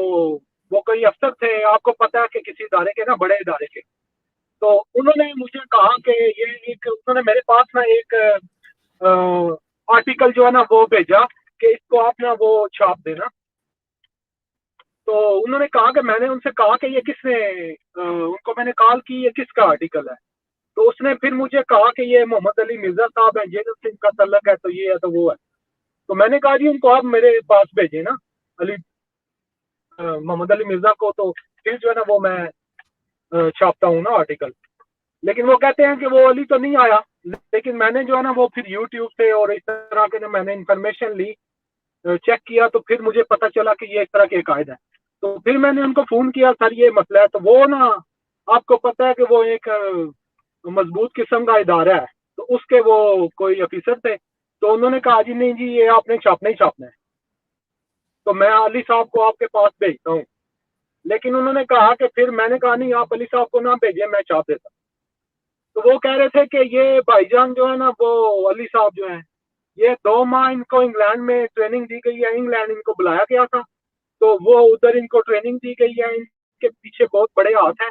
वो कोई अफसर थे, आपको पता है कि किसी इदारे के ना, बड़े इदारे के, तो उन्होंने मुझे कहा कि ये एक, उन्होंने मेरे पास ना एक आर्टिकल जो है ना वो भेजा कि इसको आप ना वो छाप देना। तो उन्होंने कहा कि मैंने उनसे कहा कि ये किसने, उनको मैंने कॉल की, ये किसका आर्टिकल है। तो उसने फिर मुझे कहा कि ये मोहम्मद अली मिर्जा साहब हैं, जेनल सिंह का तल्लक है, तो ये है तो वो है। तो मैंने कहा जी उनको आप मेरे पास भेजे ना, अली मोहम्मद अली मिर्जा को, तो फिर जो है ना वो मैं छापता हूँ ना आर्टिकल। लेकिन वो कहते हैं कि वो अली तो नहीं आया, लेकिन मैंने जो है ना वो फिर यूट्यूब से और इस तरह के ना मैंने इंफॉर्मेशन ली, चेक किया, तो फिर मुझे पता चला कि ये इस तरह के कायद है। तो फिर मैंने उनको फोन किया, सर ये मसला है। तो वो ना, आपको पता है कि वो एक मजबूत किस्म का इदारा है, तो उसके वो कोई ऑफिसर थे, तो उन्होंने कहा जी नहीं जी ये आपने छापना ही छापना है, तो मैं अली साहब को आपके पास भेजता हूँ। لیکن انہوں نے کہا کہ پھر میں نے کہا نہیں آپ علی صاحب کو نہ بھیجیے میں چھاپ دیتا. تو وہ کہہ رہے تھے کہ یہ بھائی جان جو ہے نا وہ علی صاحب جو ہیں یہ 2 ماہ ان کو انگلینڈ میں ٹریننگ دی گئی ہے, انگلینڈ ان کو بلایا گیا تھا تو وہ ادھر ان کو ٹریننگ دی گئی ہے, ان کے پیچھے بہت بڑے ہاتھ ہیں.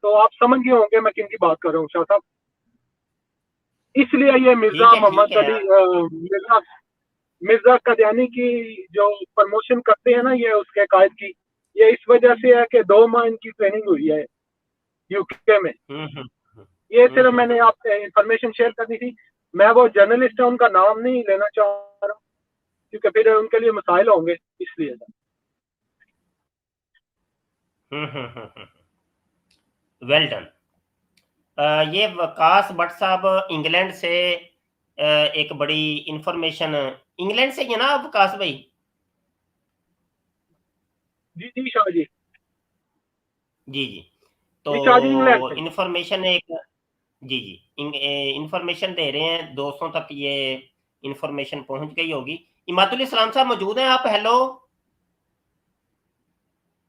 تو آپ سمجھ گئے ہوں گے میں کن کی بات کر رہا ہوں شاہ صاحب. اس لیے یہ مرزا محمد علی مرزا قادیانی کی جو پروموشن کرتے ہیں نا یہ اس کے قائد کی, یہ اس وجہ سے ہے کہ 2 ماہ ان کی ٹریننگ ہوئی ہے یو کے میں. یہ صرف میں نے آپ سے انفارمیشن شیئر کرنی تھی. میں وہ جرنلسٹ ہے ان کا نام نہیں لینا چاہ رہا ہوں کیونکہ پھر ان کے لیے مسائل ہوں گے, اس لیے. Well done. یہ وقاص بٹ صاحب انگلینڈ سے ایک بڑی انفارمیشن, انگلینڈ سے یہ نا وقاص بھائی؟ جی جی شاہ جی جی جی. تو انفارمیشن ایک جی جی انفارمیشن دے رہے ہیں دوستوں تک, یہ انفارمیشن پہنچ گئی ہوگی. اماد الاسلام صاحب موجود ہیں آپ؟ ہیلو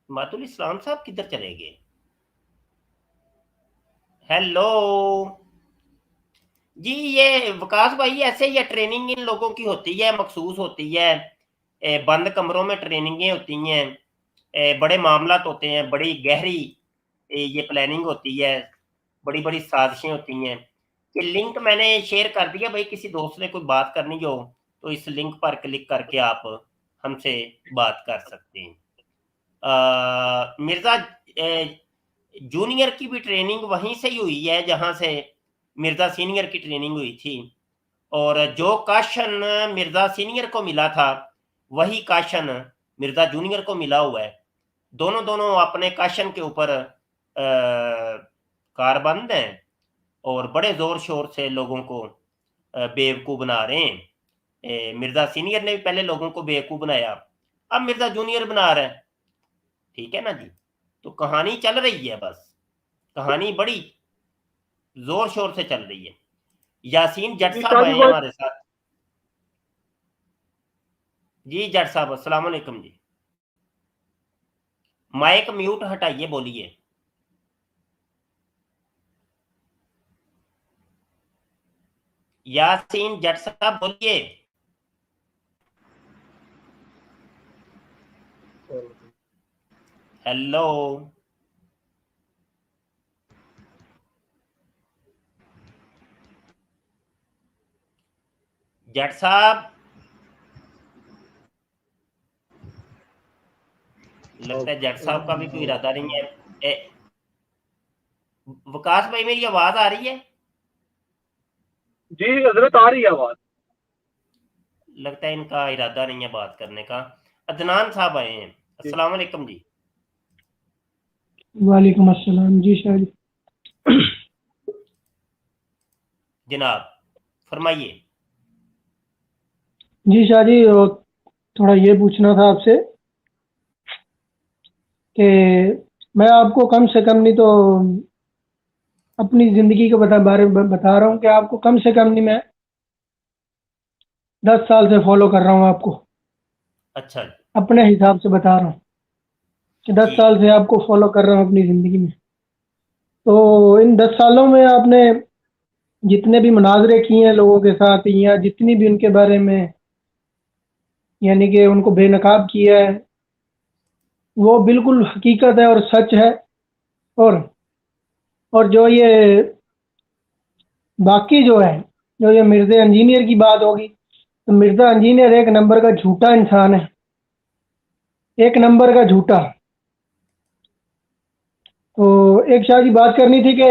اماد الاسلام صاحب کدھر چلے گئے؟ ہیلو جی. یہ وکاس بھائی ایسے ہی ٹریننگ ان لوگوں کی ہوتی ہے, مخصوص ہوتی ہے, بند کمروں میں ٹریننگیں ہوتی ہیں, بڑے معاملات ہوتے ہیں, بڑی گہری یہ پلاننگ ہوتی ہے, بڑی بڑی سازشیں ہوتی ہیں. کہ لنک میں نے شیئر کر دیا بھائی, کسی دوست نے کوئی بات کرنی ہو تو اس لنک پر کلک کر کے آپ ہم سے بات کر سکتے ہیں. مرزا جونیئر کی بھی ٹریننگ وہیں سے ہی ہوئی ہے جہاں سے مرزا سینئر کی ٹریننگ ہوئی تھی, اور جو کاشن مرزا سینئر کو ملا تھا وہی کاشن مرزا جونیئر کو ملا ہوا ہے. دونوں اپنے کاشن کے اوپر کاربند ہیں اور بڑے زور شور سے لوگوں کو بیوقوف بنا رہے ہیں. مرزا سینئر نے بھی پہلے لوگوں کو بیوقوف بنایا, اب مرزا جونیئر بنا رہا ہے. ٹھیک ہے نا جی. تو کہانی چل رہی ہے, بس کہانی بڑی زور شور سے چل رہی ہے. یاسین جٹ صاحب آئے ہیں ہمارے ساتھ. جی جٹ صاحب السلام علیکم جی. مائک میوٹ ہٹائیے, بولیے. یاسین جٹ صاحب بولیے. ہیلو جٹ صاحب, لگتا ہے جٹ صاحب کا بھی کوئی ارادہ نہیں ہے. وکاس بھائی میری آواز آ رہی ہے؟ جی حضرت آ رہی ہے آواز. لگتا ہے ان کا ارادہ نہیں ہے بات کرنے کا. عدنان صاحب آئے ہیں. السلام علیکم جی. وعلیکم السلام. جی شاہ جی جناب فرمائیے. جی شاہ جی تھوڑا یہ پوچھنا تھا آپ سے کہ میں آپ کو کم سے کم نہیں تو اپنی زندگی کے بارے میں بتا رہا ہوں کہ آپ کو کم سے کم نہیں میں 10 سال سے فالو کر رہا ہوں آپ کو. اچھا اپنے حساب سے بتا رہا ہوں کہ 10 سال سے آپ کو فالو کر رہا ہوں اپنی زندگی میں. تو ان 10 سالوں میں آپ نے جتنے بھی مناظرے کیے ہیں لوگوں کے ساتھ یا جتنی بھی ان کے بارے میں یعنی کہ ان کو بے نقاب کیا ہے وہ بالکل حقیقت ہے اور سچ ہے. اور جو یہ باقی جو ہے جو یہ مرزا انجینئر کی بات ہوگی تو مرزا انجینئر ایک نمبر کا جھوٹا انسان ہے, ایک نمبر کا جھوٹا. تو ایک شاہ کی بات کرنی تھی کہ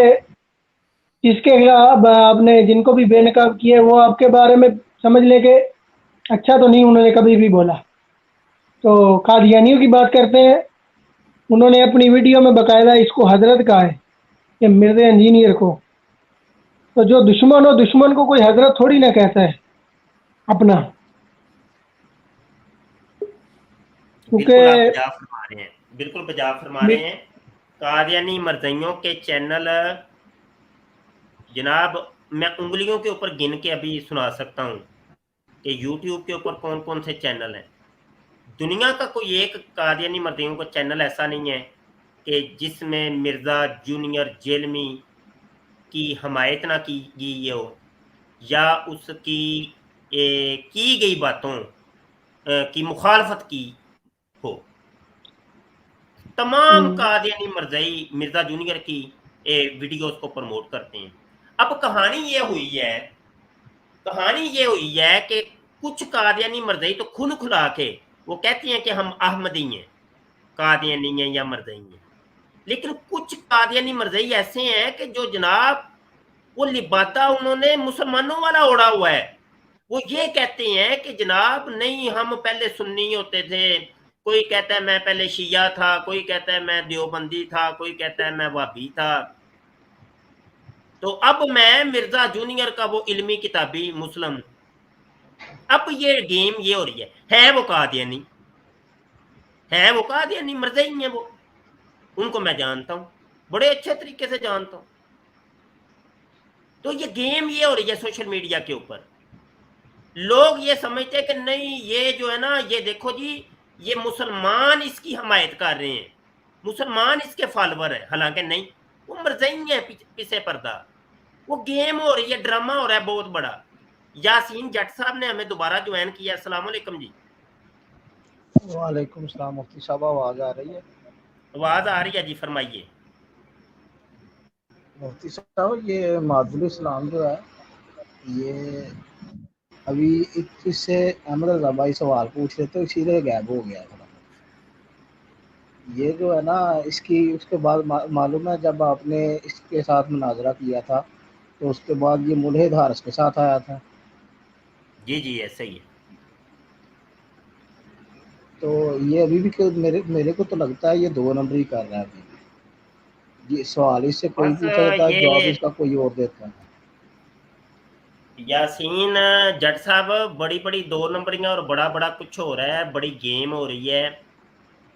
اس کے خلاف آپ نے جن کو بھی بے نقاب کیا وہ آپ کے بارے میں سمجھ لیں کہ اچھا تو نہیں انہوں نے کبھی بھی بولا. تو قادیانیوں کی بات کرتے ہیں, انہوں نے اپنی ویڈیو میں باقاعدہ اس کو حضرت کہا ہے کہ مرزا انجینئر کو. تو جو دشمن ہو دشمن کو کوئی حضرت تھوڑی نہ کہتا ہے اپنا, بالکل آپ بجا فرما رہے ہیں, بالکل بجا فرما رہے ہیں. قادیانی مرزائیوں کے چینل جناب میں انگلیوں کے اوپر گن کے ابھی سنا سکتا ہوں کہ یوٹیوب کے اوپر کون کون سے چینل ہیں. دنیا کا کوئی ایک قادیانی مرزائیوں کا چینل ایسا نہیں ہے کہ جس میں مرزا جونیئر جیلمی کی حمایت نہ کی گئی ہو یا اس کی گئی باتوں کی مخالفت کی ہو. تمام قادیانی مرزائی مرزا جونیئر کی ویڈیوز کو پروموٹ کرتے ہیں. اب کہانی یہ ہوئی ہے کہ کچھ قادیانی مرزائی تو کھلا کے وہ کہتی ہیں کہ ہم احمدی ہیں، قادیانی ہیں یا مرزائی ہیں، لیکن کچھ قادیانی مرزائی ایسے ہیں کہ جو جناب وہ لبادہ انہوں نے مسلمانوں والا اوڑا ہوا ہے. وہ یہ کہتے ہیں کہ جناب نہیں ہم پہلے سنی ہوتے تھے، کوئی کہتا ہے میں پہلے شیعہ تھا، کوئی کہتا ہے میں دیوبندی تھا، کوئی کہتا ہے میں وہابی تھا، تو اب میں مرزا جونیئر کا وہ علمی کتابی مسلم. اب یہ گیم یہ ہو رہی ہے وہ قادیانی مرزائی ہیں، وہ ان کو میں جانتا ہوں، بڑے اچھے طریقے سے جانتا ہوں. تو یہ گیم یہ ہو رہی ہے سوشل میڈیا کے اوپر. لوگ یہ سمجھتے ہیں کہ نہیں یہ جو ہے نا یہ دیکھو جی یہ مسلمان اس کی حمایت کر رہے ہیں، مسلمان اس کے فالوور ہیں، حالانکہ نہیں، وہ مرزائی ہیں پیچھے پردہ. وہ گیم ہو رہی ہے، ڈرامہ ہو رہا ہے بہت بڑا. یاسین جٹ صاحب نے ہمیں دوبارہ جوائن کیا. السلام علیکم جی. وعلیکم السلام مفتی صاحب، آواز آ رہی ہے؟ آواز آ رہی ہے جی، فرمائیے. مفتی صاحب یہ معدل اسلام جو ہے یہ ابھی اس سے احمد رضا بھائی سوال پوچھ رہے تو اسی لیے غائب ہو گیا تھا. یہ جو ہے نا اس کے بعد معلوم ہے جب آپ نے اس کے ساتھ مناظرہ کیا تھا تو اس کے بعد یہ ملحد حارث کے ساتھ آیا تھا. جی ایسا ہی ہے. تو یہ ابھی بھی میرے کو تو لگتا ہے یہ 2 نمبر ہی کر رہا ہے. ابھی یہ سوال اس سے کوئی بس پوچھا جاتا ہے، جواب یہ اس کا کوئی اور دیتا ہے. یاسین جٹ صاحب بڑی 2 نمبریاں اور بڑا کچھ ہو رہا ہے، بڑی گیم ہو رہی ہے.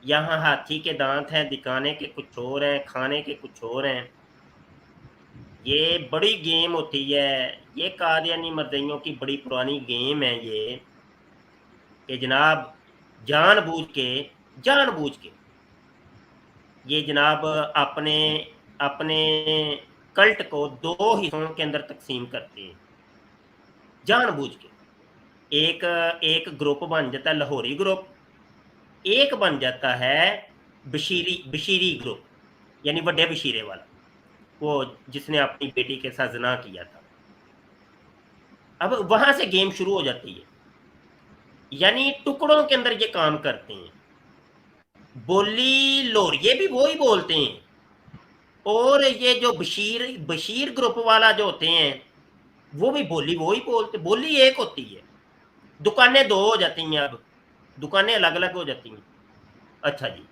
یہاں ہاتھی کے دانت ہیں، دکھانے کے کچھ اور ہیں، کھانے کے کچھ اور ہیں. یہ بڑی گیم ہوتی ہے، یہ قادیانی مرزائیوں کی بڑی پرانی گیم ہے یہ، کہ جناب جان بوجھ کے یہ جناب اپنے کلٹ کو 2 حصوں کے اندر تقسیم کرتے ہیں جان بوجھ کے. ایک گروپ بن جاتا ہے لاہوری گروپ، ایک بن جاتا ہے بشیری گروپ، یعنی بڑے بشیرے والا، وہ جس نے اپنی بیٹی کے ساتھ زنا کیا تھا. اب وہاں سے گیم شروع ہو جاتی ہے، یعنی ٹکڑوں کے اندر یہ کام کرتے ہیں. بولی لوریے بھی وہی بولتے ہیں، اور یہ جو بشیر گروپ والا جو ہوتے ہیں وہ بھی بولی وہی بولتے. بولی ایک ہوتی ہے، دکانیں 2 ہو جاتی ہیں، اب دکانیں الگ الگ ہو جاتی ہیں. اچھا جی،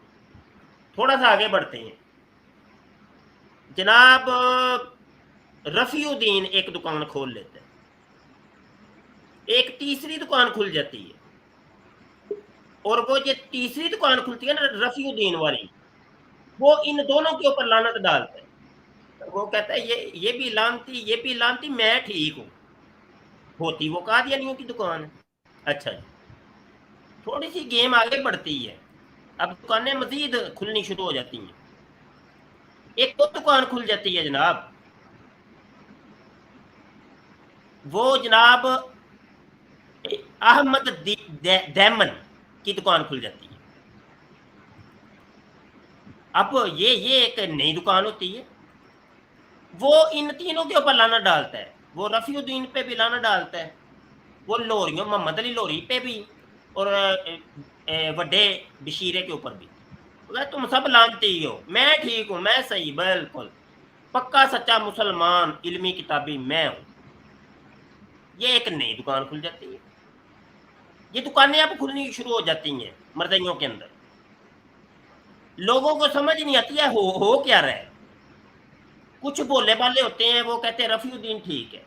تھوڑا سا آگے بڑھتے ہیں. جناب رفیع الدین ایک دکان کھول لیتا ہے، ایک تیسری دکان کھل جاتی ہے، اور وہ جو تیسری دکان کھلتی ہے نا رفیع الدین والی، وہ ان دونوں کے اوپر لعنت ڈالتا ہے. وہ کہتا ہے یہ بھی لعنتی میں ٹھیک ہوں. ہوتی وہ قادیانیوں کی دکان ہے. اچھا جی، تھوڑی سی گیم آگے بڑھتی ہے، اب دکانیں مزید کھلنی شروع ہو جاتی ہیں. ایک اور دکان کھل جاتی ہے جناب، وہ جناب احمد دیمن کی دکان کھل جاتی ہے. اب یہ ایک نئی دکان ہوتی ہے، وہ ان تینوں کے اوپر لعنت ڈالتا ہے. وہ رفیع الدین پہ بھی لعنت ڈالتا ہے، وہ لوریوں محمد علی لوری پہ بھی، اور وڈے بشیرے کے اوپر بھی. تم سب لانتی ہو، میں ٹھیک ہوں، میں صحیح، بالکل پکا سچا مسلمان علمی کتابی میں ہوں. یہ ایک نئی دکان کھل جاتی ہے. یہ دکانیں اب کھلنی شروع ہو جاتی ہیں مرزائیوں کے اندر. لوگوں کو سمجھ نہیں آتی ہے ہو کیا رہا ہے. کچھ بولے والے ہوتے ہیں وہ کہتے ہیں رفیع الدین ٹھیک ہے،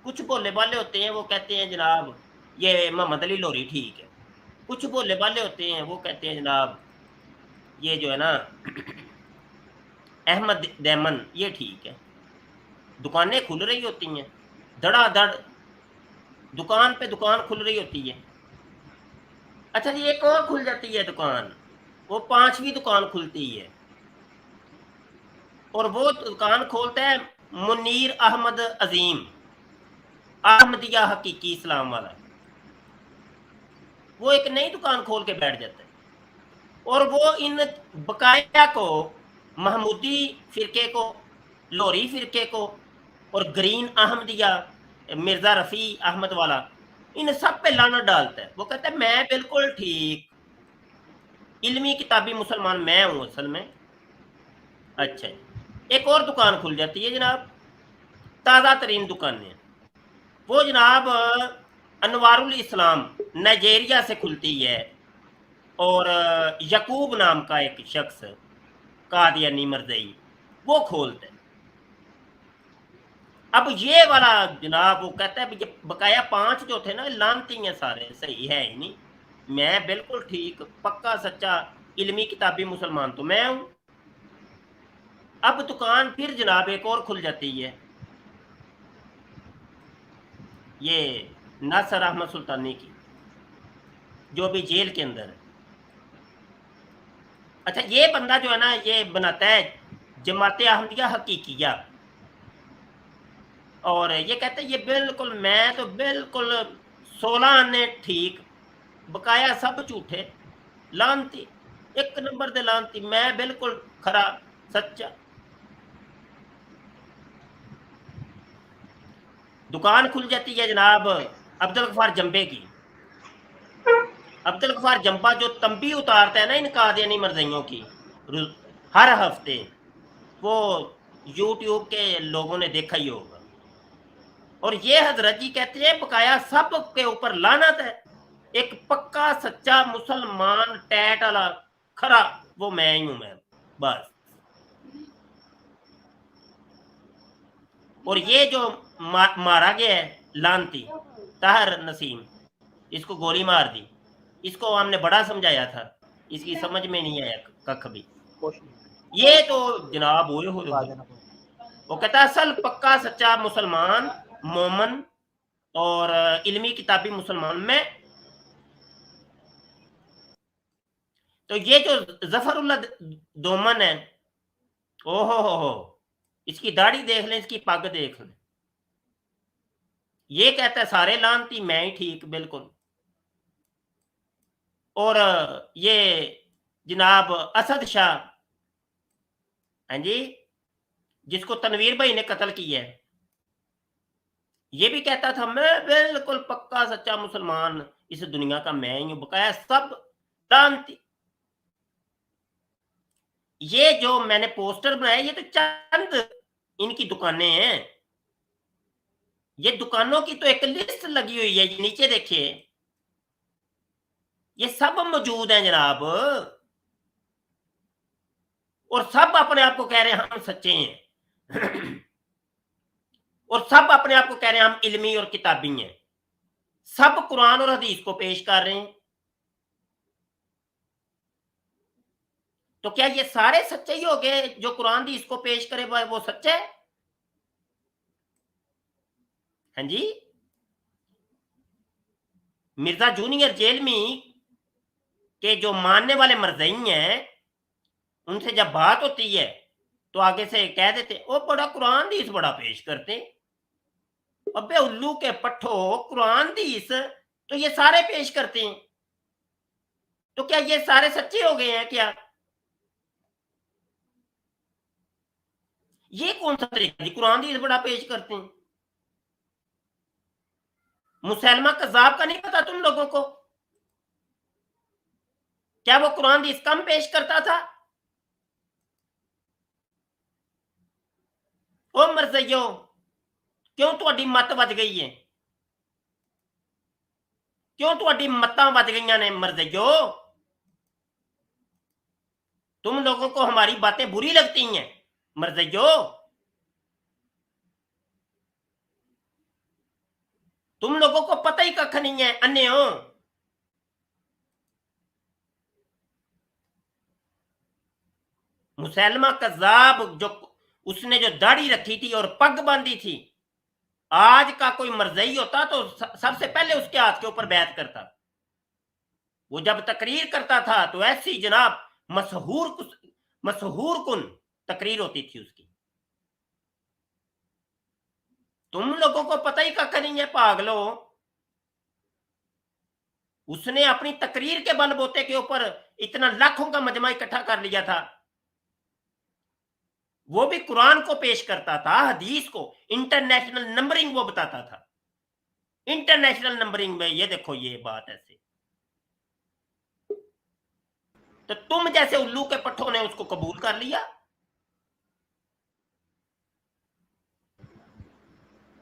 کچھ بولے والے ہوتے ہیں وہ کہتے ہیں جناب یہ محمد علی لوری ٹھیک ہے، کچھ بولے والے ہوتے ہیں وہ کہتے ہیں جناب یہ جو ہے نا احمد دیمن یہ ٹھیک ہے. دکانیں کھل رہی ہوتی ہیں، دھڑا دھڑ دکان پہ دکان کھل رہی ہوتی ہے. اچھا جی، ایک اور کھل جاتی ہے دکان، وہ 5ویں دکان کھلتی ہے، اور وہ دکان کھولتا ہے منیر احمد عظیم، احمدیہ حقیقی اسلام والا، وہ ایک نئی دکان کھول کے بیٹھ جاتا ہے، اور وہ ان بقایا کو، محمودی فرقے کو، لوری فرقے کو، اور گرین احمدیہ مرزا رفیع احمد والا، ان سب پہ لعنت ڈالتا ہے۔ وہ کہتا ہے میں بالکل ٹھیک علمی کتابی مسلمان میں ہوں اصل میں۔ اچھا ایک اور دکان کھل جاتی ہے جناب، تازہ ترین دکانیں، وہ جناب انوار الاسلام نائجیریا سے کھلتی ہے، اور یعقوب نام کا ایک شخص قادیانی مرزئی وہ کھولتا ہے۔ اب یہ والا جناب وہ کہتا ہے بقایا 5 جو تھے نا لانتی ہیں سارے، صحیح ہے ہی نہیں، میں بالکل ٹھیک پکا سچا علمی کتابی مسلمان تو میں ہوں۔ اب دکان پھر جناب ایک اور کھل جاتی ہے، یہ ناصر احمد سلطانی کی، جو بھی جیل کے اندر ہے۔ اچھا یہ بندہ جو ہے نا یہ بناتا ہے جماعت احمدیہ حقیقیہ، اور یہ کہتے ہیں یہ بالکل میں تو بالکل 16 آنے ٹھیک، بقایا سب جھوٹے، لانتی، ایک نمبر دے لانتی، میں بالکل کھرا سچا۔ دکان کھل جاتی ہے جناب عبدالغفار جمبے کی۔ عبدالغفار جمبا جو تنبیہ اتارتا ہے نا ان قادیانی مرزئیوں کی ہر ہفتے، وہ یوٹیوب کے لوگوں نے دیکھا ہی ہوگا، اور یہ حضرت جی کہتے ہیں بقایا سب کے اوپر لعنت ہے، ایک پکا سچا مسلمان ٹیٹ والا کھرا وہ میں ہی ہوں، میں بس۔ اور یہ جو مارا گیا ہے لانتی طاہر نسیم، اس کو گولی مار دی، اس کو ہم نے بڑا سمجھایا تھا، اس کی سمجھ میں نہیں آیا ککھ بھی۔ یہ تو جناب ہوئے وہ کہتا ہے اصل پکا سچا مسلمان مومن اور علمی کتابی مسلمان میں۔ تو یہ جو ظفر اللہ دومن ہے، او ہو اس کی داڑھی دیکھ لیں، اس کی پگ دیکھ لیں، یہ کہتا ہے سارے لانتی میں ہی ٹھیک بالکل۔ اور یہ جناب اسد شاہ، ہاں جی، جس کو تنویر بھائی نے قتل کیا ہے، یہ بھی کہتا تھا میں بالکل پکا سچا مسلمان اس دنیا کا میں ہی ہوں، بقایا سب لانتی۔ یہ جو میں نے پوسٹر بنایا یہ تو چند ان کی دکانیں ہیں، یہ دکانوں کی تو ایک لسٹ لگی ہوئی ہے، یہ نیچے دیکھیے، یہ سب موجود ہیں جناب، اور سب اپنے آپ کو کہہ رہے ہیں ہم سچے ہیں، اور سب اپنے آپ کو کہہ رہے ہیں ہم علمی اور کتابی ہیں، سب قرآن اور حدیث کو پیش کر رہے ہیں۔ تو کیا یہ سارے سچے ہی ہو گئے؟ جو قرآن حدیث کو پیش کرے وہ سچا ہے؟ ہاں جی، مرزا جونیئر جیلمی کے جو ماننے والے مرزئی ہیں، ان سے جب بات ہوتی ہے تو آگے سے کہہ دیتے وہ بڑا قرآن حدیث بڑا پیش کرتے، ابے الو کے پٹھو، قرآن حدیث تو یہ سارے پیش کرتے ہیں، تو کیا یہ سارے سچے ہو گئے ہیں کیا؟ یہ کون سا طریقہ جی؟ قرآن حدیث بڑا پیش کرتے ہیں۔ مسلمہ کذاب کا نہیں پتا تم لوگوں کو؟ کیا وہ قرآن حدیث کم پیش کرتا تھا؟ او مرزیو کیوں تہاڈی مت بج گئی ہے؟ کیوں تہاڈی متاں بج گئی نے مرزیو؟ تم لوگوں کو ہماری باتیں بری لگتی ہیں مرزیو؟ تم لوگوں کو پتہ ہی ککھ نہیں ہے، انے ہو۔ مسلمہ کذاب جو اس نے جو داڑھی رکھی تھی اور پگ باندھی تھی، آج کا کوئی مرزئی ہوتا تو سب سے پہلے اس کے ہاتھ کے اوپر بیعت کرتا۔ وہ جب تقریر کرتا تھا تو ایسی جناب مسحور کن तकरीर होती थी उसकी। तुम लोगों को पता ही कक्का नहीं है पागलो। उसने अपनी तकरीर के बलबूते के ऊपर इतना लाखों का मजमा इकट्ठा कर लिया था। वो भी कुरान को पेश करता था, हदीस को, इंटरनेशनल नंबरिंग वो बताता था। इंटरनेशनल नंबरिंग में ये देखो ये बात ऐसे। तो तुम जैसे उल्लू के पट्टों ने उसको कबूल कर लिया।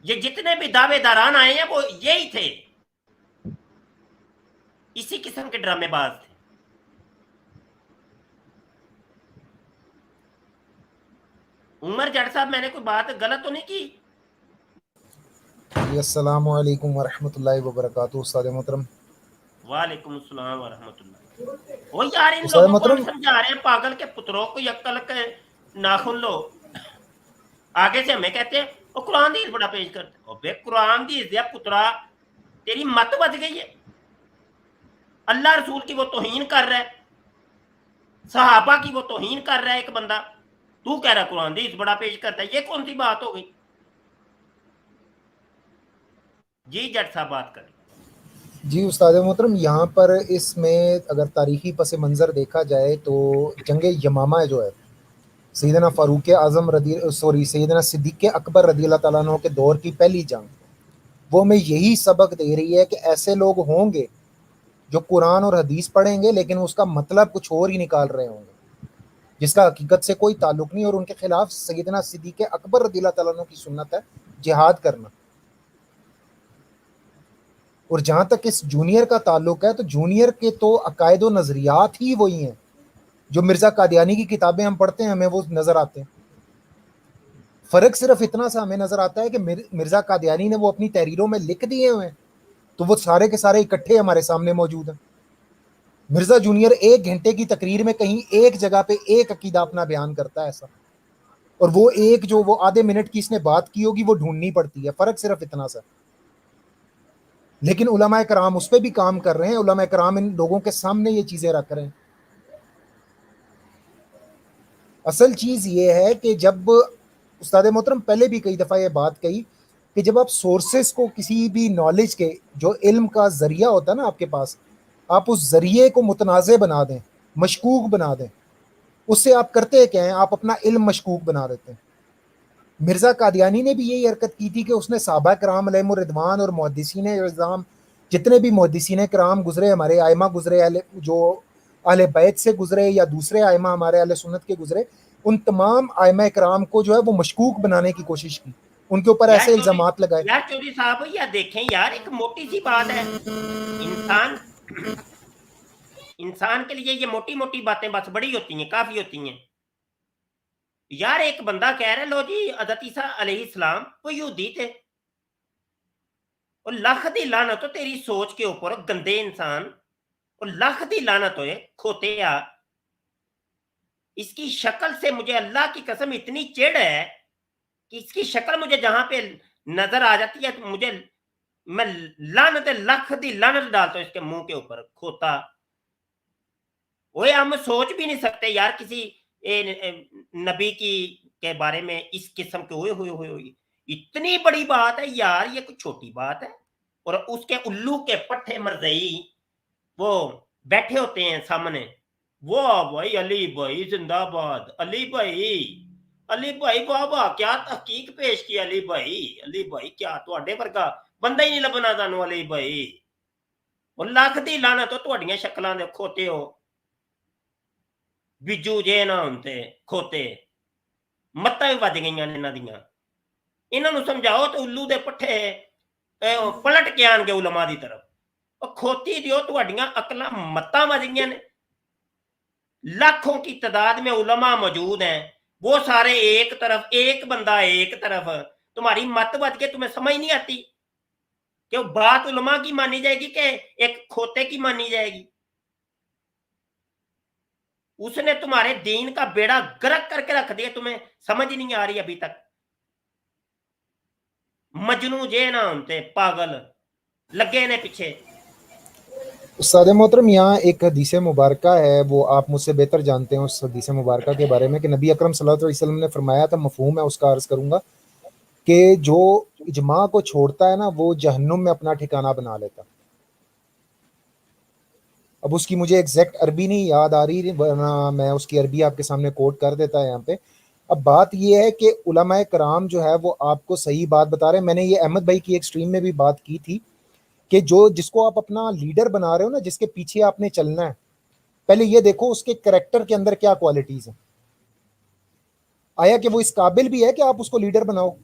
ये जितने भी दावेदारान आए हैं वो यही थे, इसी किस्म के ड्रामेबाज थे। उमर जट साहब, मैंने कोई बात गलत तो नहीं की? अस्सलाम वालेकुम वरहमतुल्लाहि वबरकातुहू। उस्ताद मोहतरम। वालेकुम अस्सलाम वरहमतुल्लाह। ओ यार, इन उस्ताद लोगों को मोहतरम, हम समझा रहे हैं, पागल के पुत्रों को अक्ल के नाखून लो। आगे से हमें कहते हैं वो कुरान दी बड़ा पेश करते। अबे कुरान दी या पुत्रा, तेरी मत बच गई है। अल्लाह रसूल की वो तौहीन कर रहा है, सहाबा की वो तौहीन कर रहा है एक बंदा। तू कह रहा कुरान दी बड़ा पेश करता है, ये कौन सी बात हो गई? जी जट साहब बात करें। जी उस्ताद मोहतरम, यहाँ पर इसमें अगर तारीखी पस मंज़र देखा जाए तो जंग यमामा जो है सैयदना फ़ारूक आज़म सैयदना सिद्दीक़ अकबर रज़ी अल्लाह ताला अन्हु के दौर की पहली जंग, वो हमें यही सबक दे रही है कि ऐसे लोग होंगे जो कुरान और हदीस पढ़ेंगे लेकिन उसका मतलब कुछ और ही निकाल रहे होंगे, जिसका हकीकत से कोई ताल्लुक नहीं। और उनके खिलाफ सैयदना सिद्दीक़ अकबर रज़ी अल्लाह ताला अन्हु की सुन्नत है जिहाद करना। और जहाँ तक इस जूनियर का ताल्लुक है तो जूनियर के तो अकायद व नज़रियात ही वही हैं जो मिर्ज़ा कादियानी की किताबें हम पढ़ते हैं, हमें वो नज़र आते हैं। फ़र्क सिर्फ इतना सा हमें नज़र आता है कि मिर्ज़ा कादियानी ने वो अपनी तहरीरों में लिख दिए हुए हैं, तो वो सारे के सारे इकट्ठे हमारे सामने मौजूद हैं। मिर्ज़ा जूनियर 1 घंटे की तकरीर में कहीं एक जगह पे एक अकीदा अपना बयान करता है ऐसा, और वो एक जो वो आधे मिनट की इसने बात की होगी वो ढूंढनी पड़ती है। फ़र्क सिर्फ इतना सा। लेकिन उलमाए कराम उस पर भी काम कर रहे हैं, उलमाए कराम इन लोगों के सामने ये चीज़ें रख रहे हैं। असल चीज़ ये है कि जब उस्ताद मोहतरम पहले भी कई दफ़ा ये बात कही कि जब आप सोर्सेस को किसी भी नॉलेज के जो इल्म का ज़रिया होता है ना आपके पास, आप उस ज़रिए को मुतनाज़े बना दें, मशकूक बना दें, उससे आप करते क्या हैं, आप अपना इल्म मशकूक बना देते हैं। मिर्ज़ा कादियानी ने भी यही हरकत की थी कि उसने सहाबा कराम अलैहिमुर रिदवान और मुहद्दिसीन इज़्ज़ाम, जितने भी मुहद्दिसीन कराम गुजरे, हमारे आइमा गुजरे, जो अहले बैत से गुजरे या दूसरे आइमा हमारे अहले सुन्नत के गुजरे, उन तमाम आइमा कराम को जो है वो मशकूक बनाने की कोशिश की, उनके ऊपर ऐसे इल्ज़ामात लगाए। यार चौधरी साहब, या देखें यार, एक मोटी सी बात है, इंसान के लिए ये मोटी मोटी बातें बस बड़ी होती हैं, काफी होती हैं। यार एक बंदा कह रहा है लो जी हज़रत ईसा अलैहिस्सलाम वो यहूदी थे, और लख दी लानत हो तेरी सोच के ऊपर गंदे इंसान, और लख दी लानत हो खोते या। इसकी शक्ल से मुझे अल्लाह की कसम इतनी चिढ़ है कि इसकी शक्ल मुझे जहां पे नजर आ जाती है तो मुझे, मैं लानत लख दी लानत डालता हूं इसके मुंह के ऊपर, खोता। वो हम सोच भी नहीं सकते यार किसी नबी की के बारे में इस किस्म के हुए इतनी बड़ी बात है यार, ये कोई छोटी बात है। और उसके उल्लू के पट्टे मरज़ई वो बैठे होते हैं सामने, वो भाई अली भाई जिंदाबाद, अली भाई वाह वाह क्या तहकीक पेश की अली भाई क्या तुहाडे वर्गा बंदा ही नहीं लभना सानू अली भाई। और लख दी लानत हो तुहाडियां शक्लां दे खोते हो, बिजू जे ना होंदे खोते, मत्तां भी वज गईयां ने इन्हां दियां। इन्हां नूं समझाओ तो उल्लू दे पट्ठे पलट के आणगे उलमा दी तरफ। और खोती दियो तुहाडियां अकलां मत्तां वज गईयां ने, लाखों की तादाद में उलमा मौजूद हैं, वो सारे एक तरफ, एक बंदा एक तरफ, तुम्हारी मत बच के तुम्हें समझ नहीं आती कि वो बात उलमा की मानी जाएगी कि एक खोते की मानी जाएगी। उसने तुम्हारे दीन का बेड़ा गर्क करके रख दिया, तुम्हें समझ नहीं आ रही अभी तक। मजनू जे ना होते पागल लगे ने पीछे। उस्ताद मोहतरम, यहाँ एक हदीस मुबारक है, वो आप मुझसे बेहतर जानते हैं उस हदीस मुबारक के बारे में, कि नबी अकरम सल्लल्लाहु अलैहि वसल्लम ने फरमाया था, मफहूम है उसका अर्ज़ करूँगा, कि जो इजमा को छोड़ता है ना वो जहन्नुम में अपना ठिकाना बना लेता। अब उसकी मुझे एग्जैक्ट अरबी नहीं याद आ रही, वरना मैं उसकी अरबी आपके सामने कोट कर देता है यहाँ पे। अब बात ये है कि उलमाए कराम जो है वो आपको सही बात बता रहे हैं। मैंने ये अहमद भाई की एक स्ट्रीम में भी बात की थी कि जो जिसको आप अपना लीडर बना रहे हो ना, जिसके पीछे आपने चलना है, पहले ये देखो उसके कैरेक्टर के अंदर क्या क्वालिटीज हैं, आया कि वो इस काबिल भी है कि आप उसको लीडर बनाओ।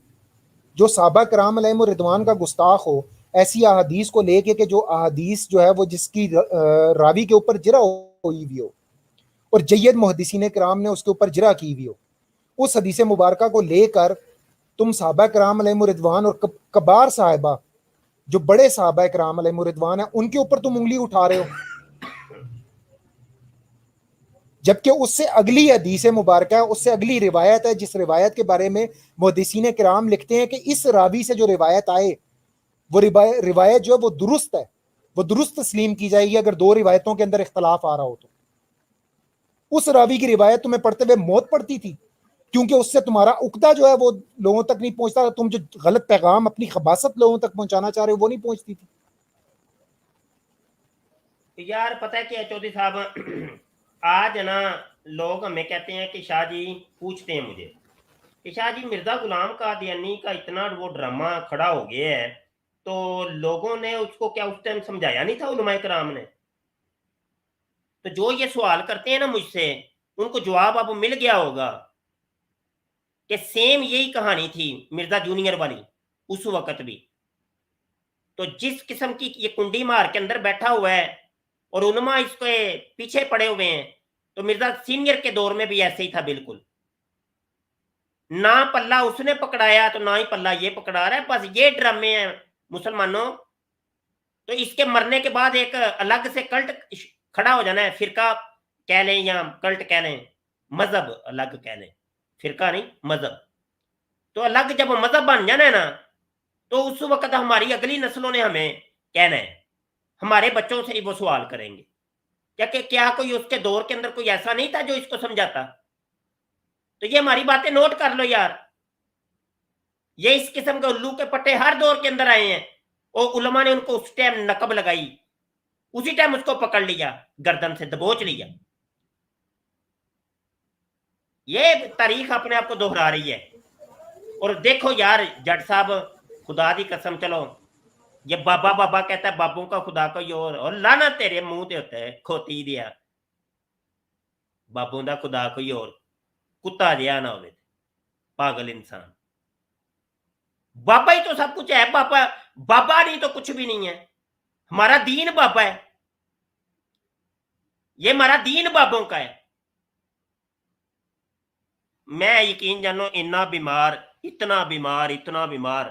जो साहबा कराम अलैहिम रिदवान का गुस्ताख हो, ऐसी अहादीस को लेके कि जो अहादीस जो है वो जिसकी रावी के ऊपर जिरा हुई हुई हो और जय्यद मुहद्दिसीन कराम ने उसके ऊपर जिरा की हुई हो, उस हदीस मुबारका को लेकर तुम साहबा कराम अलैहिम रिदवान और कबार साहिबा, जो बड़े साहबा कराम अलैहिम रिदवान है, उनके ऊपर तुम उंगली उठा रहे हो, जबकि उससे अगली हदीस मुबारक है, उससे अगली रिवायत है, जिस रिवायत के बारे में मुहद्दिसीन किराम लिखते हैं कि इस रावी से जो रिवायत आए वो रिवायत जो है वो दुरुस्त है, वो दुरुस्त तस्लीम की जाएगी अगर दो रिवायतों के अंदर इख्तलाफ आ रहा हो तो। उस रावी की रिवायत तुम्हें पढ़ते हुए मौत पड़ती थी, क्योंकि उससे तुम्हारा उक्दा जो है वो लोगों तक नहीं पहुंचता, तुम जो गलत पैगाम अपनी खबासत लोगों तक पहुंचाना चाह रहे हो वो नहीं पहुंचती थी। यार पता है क्या चौधरी साहब, आज ना लोग हमें कहते हैं कि शाह जी पूछते हैं मुझे कि शाह जी मिर्जा गुलाम कादियानी का इतना वो ड्रामा खड़ा हो गया है, तो लोगों ने उसको क्या उस टाइम समझाया नहीं था उलमाए कराम ने? तो जो ये सवाल करते हैं ना मुझसे, उनको जवाब अब मिल गया होगा कि सेम यही कहानी थी मिर्जा जूनियर वाली उस वक्त भी। तो जिस किस्म की ये कुंडी मार के अंदर बैठा हुआ है और उलमा इसके पीछे पड़े हुए हैं, तो मिर्जा सीनियर के दौर में भी ऐसे ही था बिल्कुल। ना पल्ला उसने पकड़ाया तो ना ही पल्ला ये पकड़ा रहा है, बस ये ड्रामे हैं मुसलमानों। तो इसके मरने के बाद एक अलग से कल्ट खड़ा हो जाना है, फिरका कह लें या कल्ट कह लें, मजहब अलग कह लें, फिरका नहीं मजहब। तो अलग जब मजहब बन जाना है ना, तो उस वक्त हमारी अगली नस्लों ने हमें कहना है, हमारे बच्चों से ही वो सवाल करेंगे क्या कोई उसके दौर के अंदर कोई ऐसा नहीं था जो इसको समझाता? तो ये हमारी बातें नोट कर लो यार, ये इस किस्म के उल्लू के पट्टे हर दौर के अंदर आए हैं और उलमा ने उनको उस टाइम नकब लगाई, उसी टाइम उसको पकड़ लिया, गर्दन से दबोच लिया। ये तारीख अपने आप को दोहरा रही है। और देखो यार जट साहब, खुदा दी कसम, चलो ये बाबा बाबा कहता है, बाबों का खुदा कोई और लाना तेरे मुंह ते होता है खोती दिया, बाबों का खुदा कोई और, कुत्ता जिहा ना हो, पागल इंसान। बाबा ही तो सब कुछ है, बाबा बाबा नहीं तो कुछ भी नहीं है। हमारा दीन बाबा है, ये हमारा दीन बाबों का है। मैं यकीन जानो इतना बीमार, इतना बीमार, इतना बीमार,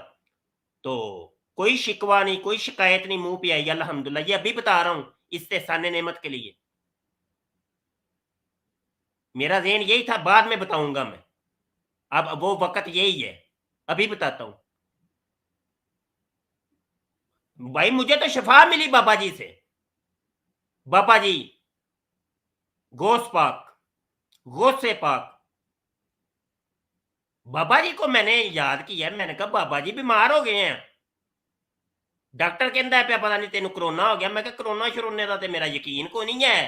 तो कोई शिकवा नहीं, कोई शिकायत नहीं मुंह पे आई, अल्हम्दुलिल्लाह। ये अभी बता रहा हूं इस्तेहसाने नेमत के लिए। मेरा ज़हन यही था, बाद में बताऊंगा मैं, अब वो वक्त यही है, अभी बताता हूं। भाई मुझे तो शफा मिली बाबा जी से, बाबा जी गौस पाक, गौस से पाक, बाबा जी को मैंने याद किया, मैंने कहा बाबा जी बीमार हो गए हैं, डॉक्टर कहता है पता नहीं तेन करोना हो गया। मैं कहा करोना शरोने का तो मेरा यकीन को नहीं है,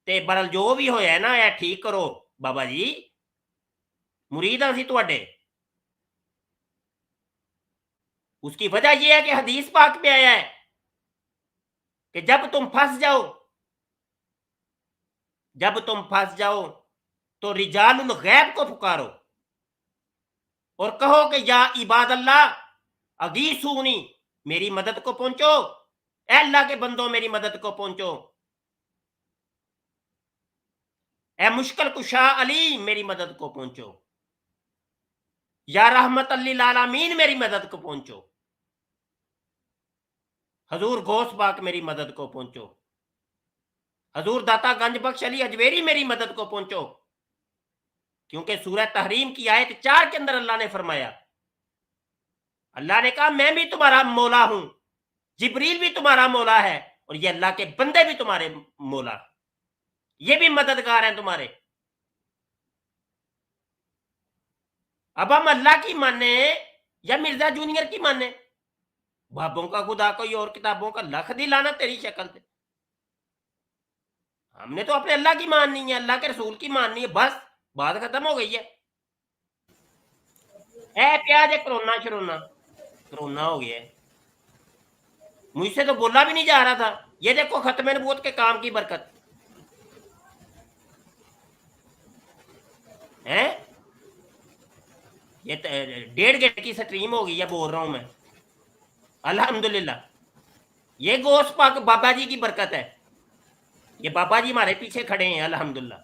ते बरल जो भी होया ना है ठीक करो बाबा जी, मुरीद सी तुहाडे। उसकी वजह यह है कि हदीस पाक में आया है कि जब तुम फंस जाओ, जब तुम फंस जाओ तो रिजालुल गैब को पुकारो और कहो कि या इबाद अल्लाह अगीसूनी, मेरी मदद को पहुंचो, ए अल्लाह के बंदो मेरी मदद को पहुंचो, ए मुश्किल कुशा अली मेरी मदद को पहुंचो, या रहमत लिल आलमीन मेरी मदद को पहुंचो, हजूर गौस पाक मेरी मदद को पहुंचो, हजूर दाता गंज बख्श अली अजवेरी मेरी मदद को पहुंचो। क्योंकि सूरह तहरीम की आयत 4 के अंदर अल्लाह ने फरमाया, अल्लाह ने कहा मैं भी तुम्हारा मौला हूं, जिब्रील भी तुम्हारा मौला है और ये अल्लाह के बंदे भी तुम्हारे मौला, ये भी मददगार हैं तुम्हारे। अब हम अल्लाह की माने या मिर्जा जूनियर की माने? बाबों का खुदा कोई और, किताबों का लख दिलाना तेरी शक्ल से। हमने तो अपने अल्लाह की माननी है, अल्लाह के रसूल की माननी है, बस बात खत्म हो गई है। ए प्याज कोरोना शरोना कोरोना हो गया है, मुझसे तो बोला भी नहीं जा रहा था। ये देखो खत्म नबूवत के काम की बरकत है। ये 1.5 घंटे की स्ट्रीम हो गई है, बोल रहा हूं मैं, अल्हम्दुलिल्लाह। ये गोश्त पाक बाबा जी की बरकत है, ये बाबा जी हमारे पीछे खड़े हैं, अल्हम्दुलिल्लाह।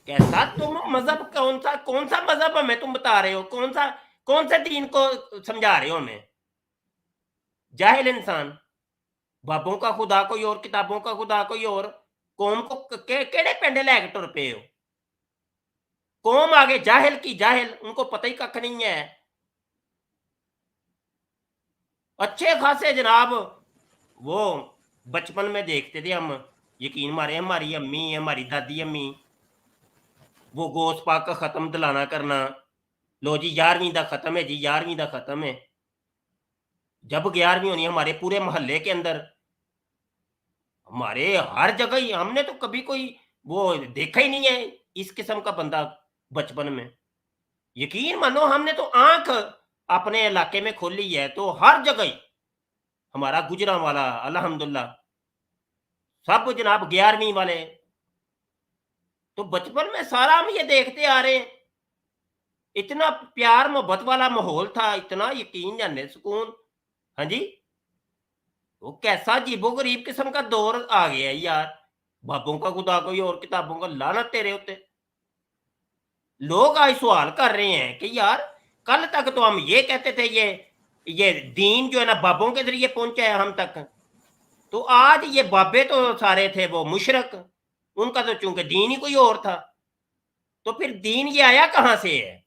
कैसा तुम मजहब, कौन सा मजहब हमें तुम बता रहे हो? कौन से दीन को समझा रहे हो हमें? जाहिल इंसान, बाबों का खुदा कोई और, किताबों का खुदा कोई और, कौम को केड़े पेंडे लैके टुर पे हो? कौम आगे जाहिल की जाहिल, उनको पता ही कख नहीं है। अच्छे खासे जनाब वो बचपन में देखते थे हम, यकीन मारे, हमारी अम्मी, हमारी दादी अम्मी, वो गोश्त पाक का खत्म दिलाना करना, लो जी 11वीं का खत्म है जी, 11वीं का खत्म है। जब 11वीं होनी हमारे पूरे मोहल्ले के अंदर, हमारे हर जगह ही, हमने तो कभी कोई वो देखा ही नहीं है इस किस्म का बंदा बचपन में। यकीन मानो हमने तो आंख अपने इलाके में खोली है, तो हर जगह ही हमारा गुजरांवाला अल्हम्दुलिल्लाह सब जनाब 11वीं वाले। तो बचपन में सारा हम ये देखते आ रहे हैं, इतना प्यार मोहब्बत वाला माहौल था, इतना यकीन जाने सुकून। हाँ जी, वो कैसा अजीबो गरीब किस्म का दौर आ गया है यार। बाबों का खुदा कोई और, किताबों का लानत तेरे होते। लोग आज सवाल कर रहे हैं कि यार कल तक तो हम ये कहते थे ये दीन जो है ना बाबों के जरिए पहुंचा है हम तक, तो आज ये बाबे तो सारे थे वो मुशरक, उनका तो चूंकि दीन ही कोई और था, तो फिर दीन ये आया कहां से है?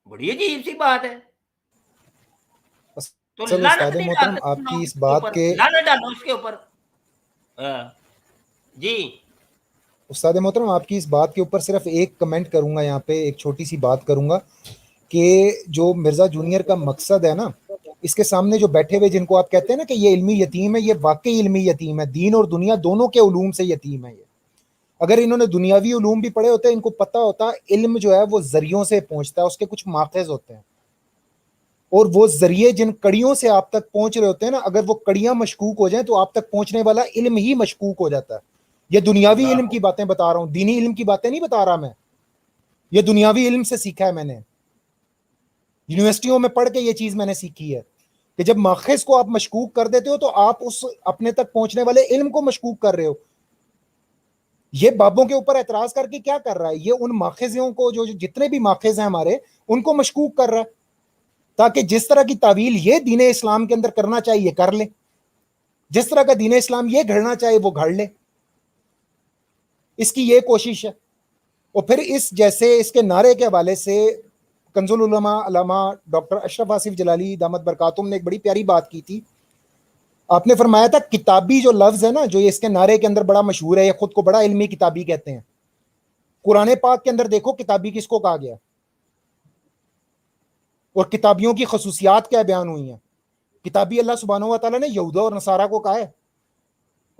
बड़ी अजीब सी बात है। तो लानत नहीं डाल सकते आपकी इस बात के, लानत डालो उसके ऊपर। जी उस्ताद मोहतरम आपकी इस बात के ऊपर सिर्फ एक कमेंट करूंगा, यहाँ पे एक छोटी सी बात करूंगा कि जो मिर्जा जूनियर का मकसद है ना, इसके सामने जो बैठे हुए जिनको आप कहते हैं ना कि ये इल्मी यतीम है, ये वाकई इल्मी यतीम है, दीन और दुनिया दोनों के उलूम से यतीम है ये। अगर इन्होंने दुनियावी उलूम भी पढ़े होते, इनको पता होता इल्म जो है वो जरियों से पहुंचता है, उसके कुछ माखज़ होते हैं, और वो जरिए जिन कड़ियों से आप तक पहुंच रहे होते हैं ना, अगर वो कड़ियां मशकूक हो जाएं तो आप तक पहुंचने वाला इल्म ही मशकूक हो जाता है। ये दुनियावी इल्म की बातें बता रहा हूं, दीनी इल्म की बातें नहीं बता रहा मैं। ये दुनियावी इल्म से सीखा है मैंने, यूनिवर्सिटियों में पढ़ के ये चीज मैंने सीखी है कि जब माखज़ को आप मशकूक कर देते हो तो आप उस अपने तक पहुंचने वाले इल्म को मशकूक कर रहे हो। ये बाबों के ऊपर एतराज करके क्या कर रहा है? ये उन माखज़ों को, जो जितने भी माखज़ हैं हमारे, उनको मशकूक कर रहा है, ताकि जिस तरह की तावील ये दीन इस्लाम के अंदर करना चाहिए कर ले, जिस तरह का दीन इस्लाम ये घड़ना चाहिए वो घड़ ले। इसकी ये कोशिश है। और फिर इस जैसे इसके नारे के हवाले से कंजुल उलमा अल्लामा डॉक्टर अशरफ आसिफ जलाली दामत बरकातुम ने एक बड़ी प्यारी बात की थी। आपने फरमाया था किताबी जो लफ्ज है ना, जो इसके नारे के अंदर बड़ा मशहूर है, ये खुद को बड़ा इल्मी किताबी कहते हैं। कुरान पाक के अंदर देखो किताबी किसको कहा गया और किताबियों की खसूसियात क्या बयान हुई हैं। किताबी अल्लाह सुब्हानहू व तआला ने यहूदा और नसारा को कहा है,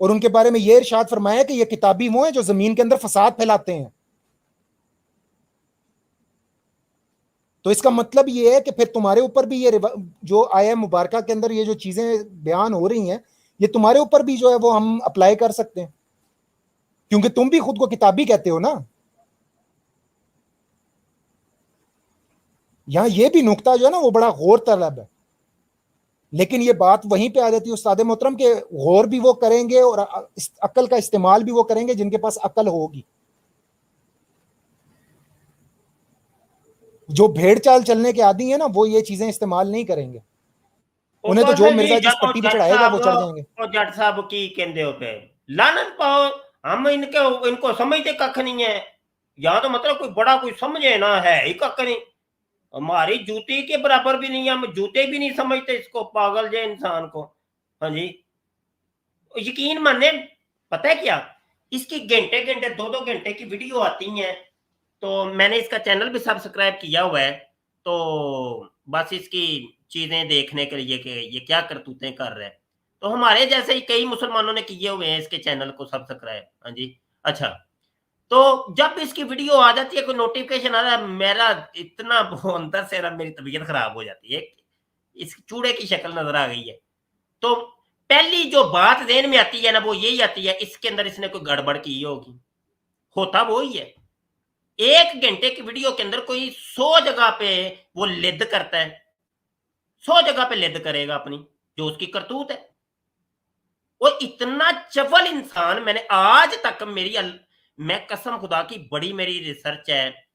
और उनके बारे में यह इरशाद फरमाया कि ये किताबी वो हैं जो जमीन के अंदर फसाद फैलाते हैं। तो इसका मतलब ये है कि फिर तुम्हारे ऊपर भी ये जो आया मुबारका के अंदर ये जो चीजें बयान हो रही हैं, ये तुम्हारे ऊपर भी जो है वो हम अप्लाई कर सकते हैं, क्योंकि तुम भी खुद को किताबी कहते हो ना। यहां ये भी नुक्ता जो है ना वो बड़ा गौर तलब है, लेकिन ये बात वहीं पे आ जाती है उस्ताद मोहतरम के गौर भी वो करेंगे और अक्ल का इस्तेमाल भी वो करेंगे जिनके पास अक्ल होगी। जो भेड़ चाल चलने के आदी है ना, वो ये चीजें इस्तेमाल नहीं करेंगे। उन्हें तो जो मिर्जा जिस पट्टी पे चढ़ाएगा वो चढ़ जाएंगे। जट साहब की कहते होते लानत पाओ, हम इनको समझते कख नहीं है। यहाँ तो मतलब कोई बड़ा कोई समझे ना है ही कख नहीं। हमारी जूती के बराबर भी नहीं है, हम जूते भी नहीं समझते इसको, पागल जे इंसान को। हाँ जी, यकीन माने, पता है क्या, इसकी घंटे घंटे 2-2 घंटे की वीडियो आती हैं, तो मैंने इसका चैनल भी सब्सक्राइब किया हुआ है, तो बस इसकी चीजें देखने के लिए कि ये क्या करतूतें कर रहे हैं। तो हमारे जैसे ही कई मुसलमानों ने किए हुए हैं इसके चैनल को सब्सक्राइब। हाँ जी, अच्छा, तो जब इसकी वीडियो आ जाती है, कोई नोटिफिकेशन आ रहा है, मेरा इतना वो अंदर से मेरी तबीयत खराब हो जाती है, इस चूड़े की शक्ल नजर आ गई है। तो पहली जो बात ज़हन में आती है ना, वो यही आती है, इसके अंदर इसने कोई गड़बड़ की होगी। होता वो ही है, 1 घंटे की वीडियो के अंदर कोई 100 जगह पे वो लिद करता है, 100 जगह पे लिद करेगा अपनी, जो उसकी करतूत है। वो इतना चवल इंसान मैंने आज तक मैं कसम खुदा की बड़ी मेरी रिसर्च है,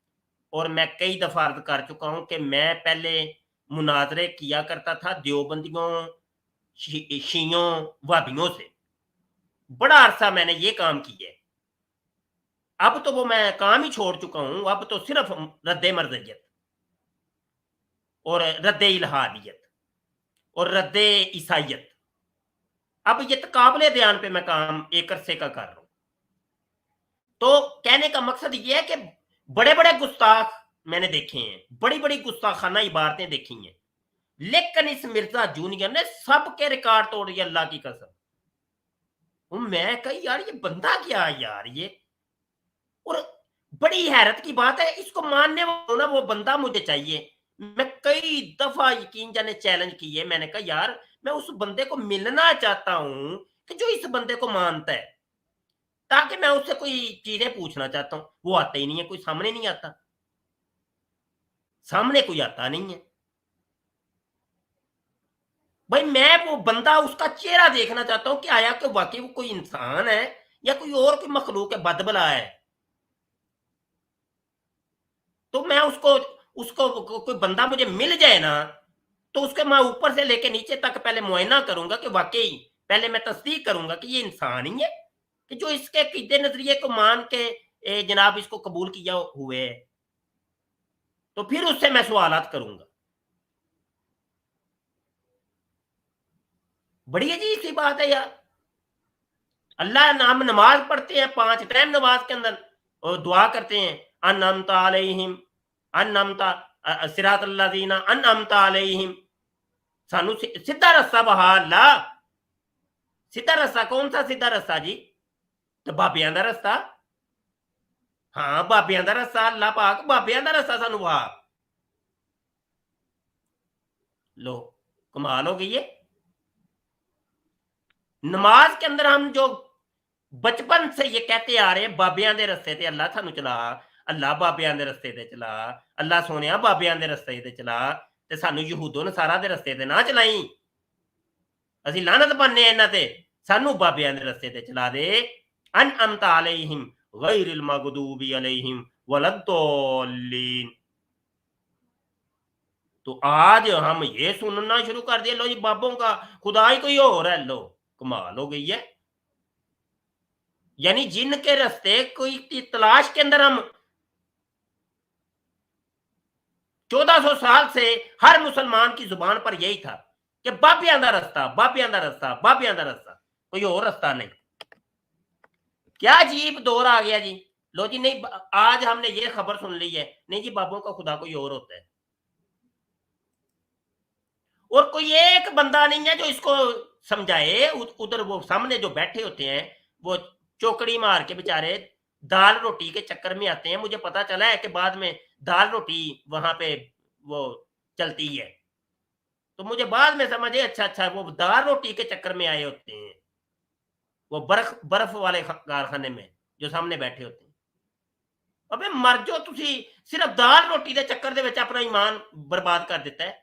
और मैं कई दफा अर्ज कर चुका हूं कि मैं पहले मुनाजरे किया करता था देवबंदियों, शियों, वाबियों से, बड़ा अरसा मैंने ये काम किया है। अब तो वो मैं काम ही छोड़ चुका हूं, अब तो सिर्फ रद्द मर्जियत और रद्द इल्हादियत और रद्द ईसाइयत, अब ये तकाबले ध्यान पे मैं काम एक अरसे का कर रहा हूं। तो कहने का मकसद ये है कि बड़े बड़े गुस्ताख मैंने देखे हैं, बड़ी बड़ी गुस्ताखाना इबारतें देखी हैं, लेकिन इस मिर्जा जूनियर ने सबके रिकॉर्ड तोड़ दिया, अल्लाह की कसम। मैं कही यार ये बंदा क्या है यार ये, और बड़ी हैरत की बात है, इसको मानने वाला वो बंदा मुझे चाहिए। मैं कई दफा यकीन जाने चैलेंज किए, मैंने कहा यार मैं उस बंदे को मिलना चाहता हूं कि जो इस बंदे को मानता है, ताकि मैं उससे कोई चीजें पूछना चाहता हूं, वो आता ही नहीं है, कोई सामने नहीं आता, सामने कोई आता नहीं है। भाई मैं वो बंदा, उसका चेहरा देखना चाहता हूं कि आया कि वाकई वो कोई इंसान है या कोई और कोई मखलूक है, बदबला है। तो मैं उसको उसको कोई बंदा मुझे मिल जाए ना, तो उसके मैं ऊपर से लेके नीचे तक पहले मुआयना करूंगा कि वाकई, पहले मैं तस्दीक करूंगा कि ये इंसान ही है, कि जो इसके अकीदे नजरिए को मान के जनाब इसको कबूल किया हुए है, तो फिर उससे मैं सवालात करूंगा। बड़ी अजीब सी बात है यार। अल्लाह नाम, नमाज पढ़ते हैं 5 टाइम नमाज के अंदर, और दुआ करते हैं अनअमता अलैहिम, अनअमता सिरातल लज़ीना अनअमता अलैहिम, सानू सीधा रस्ता बहा अल्लाह। सीधा रस्ता कौन सा सीधा रस्ता जी? तो बाबियां दा रस्ता। हाँ बाबियां दा रस्ता, अल्लाह पाक बाबियां दा रस्ता सानू बहा। लो कमाल हो गई है। नमाज के अंदर हम जो बचपन से ये कहते आ रहे हैं, बाबियां दे रस्ते ते अल्लाह थानू चला, अल्लाह बाबियां दे रस्ते ते चला, अल्लाह सोनिया बाबियां दे रस्ते ते चला, ते सानू यहूदो नसारा दे रस्ते ते ना चलाई, असी लानत पाने इन्हां ते, सानू बाबियां दे रस्ते ते चला दे। अनअमता अलैहिम गैरिल मगदूबी अलैहिम वलद्दोल्लीन। तो आज हम ये सुनना शुरू कर दिया, लो जी बाबों का खुदा ही कोई और है। लो कमाल हो गई है। यानी जिनके रास्ते कोई की तलाश के अंदर हम 1400 साल से हर मुसलमान की जुबान पर यही था कि बाबियां दा रास्ता, बाबियां दा रास्ता, बाबियां दा रास्ता, कोई और रास्ता नहीं। क्या अजीब दौर आ गया जी। लो जी नहीं, आज हमने ये खबर सुन ली है, नहीं जी बाबों का खुदा कोई और होता है, और कोई एक बंदा नहीं है जो इसको समझाए। उधर वो सामने जो बैठे होते हैं, वो चौकड़ी मार के बेचारे दाल रोटी के चक्कर में आते हैं। मुझे पता चला है कि बाद में दाल रोटी वहां पे वो चलती है, तो मुझे बाद में समझे अच्छा वो दाल रोटी के चक्कर में आए होते हैं, वो बर्फ वाले कारखाने में जो सामने बैठे होते हैं। अबे मर जो तुसी, सिर्फ दाल रोटी के चक्कर दे विच अपना ईमान बर्बाद कर दिता है।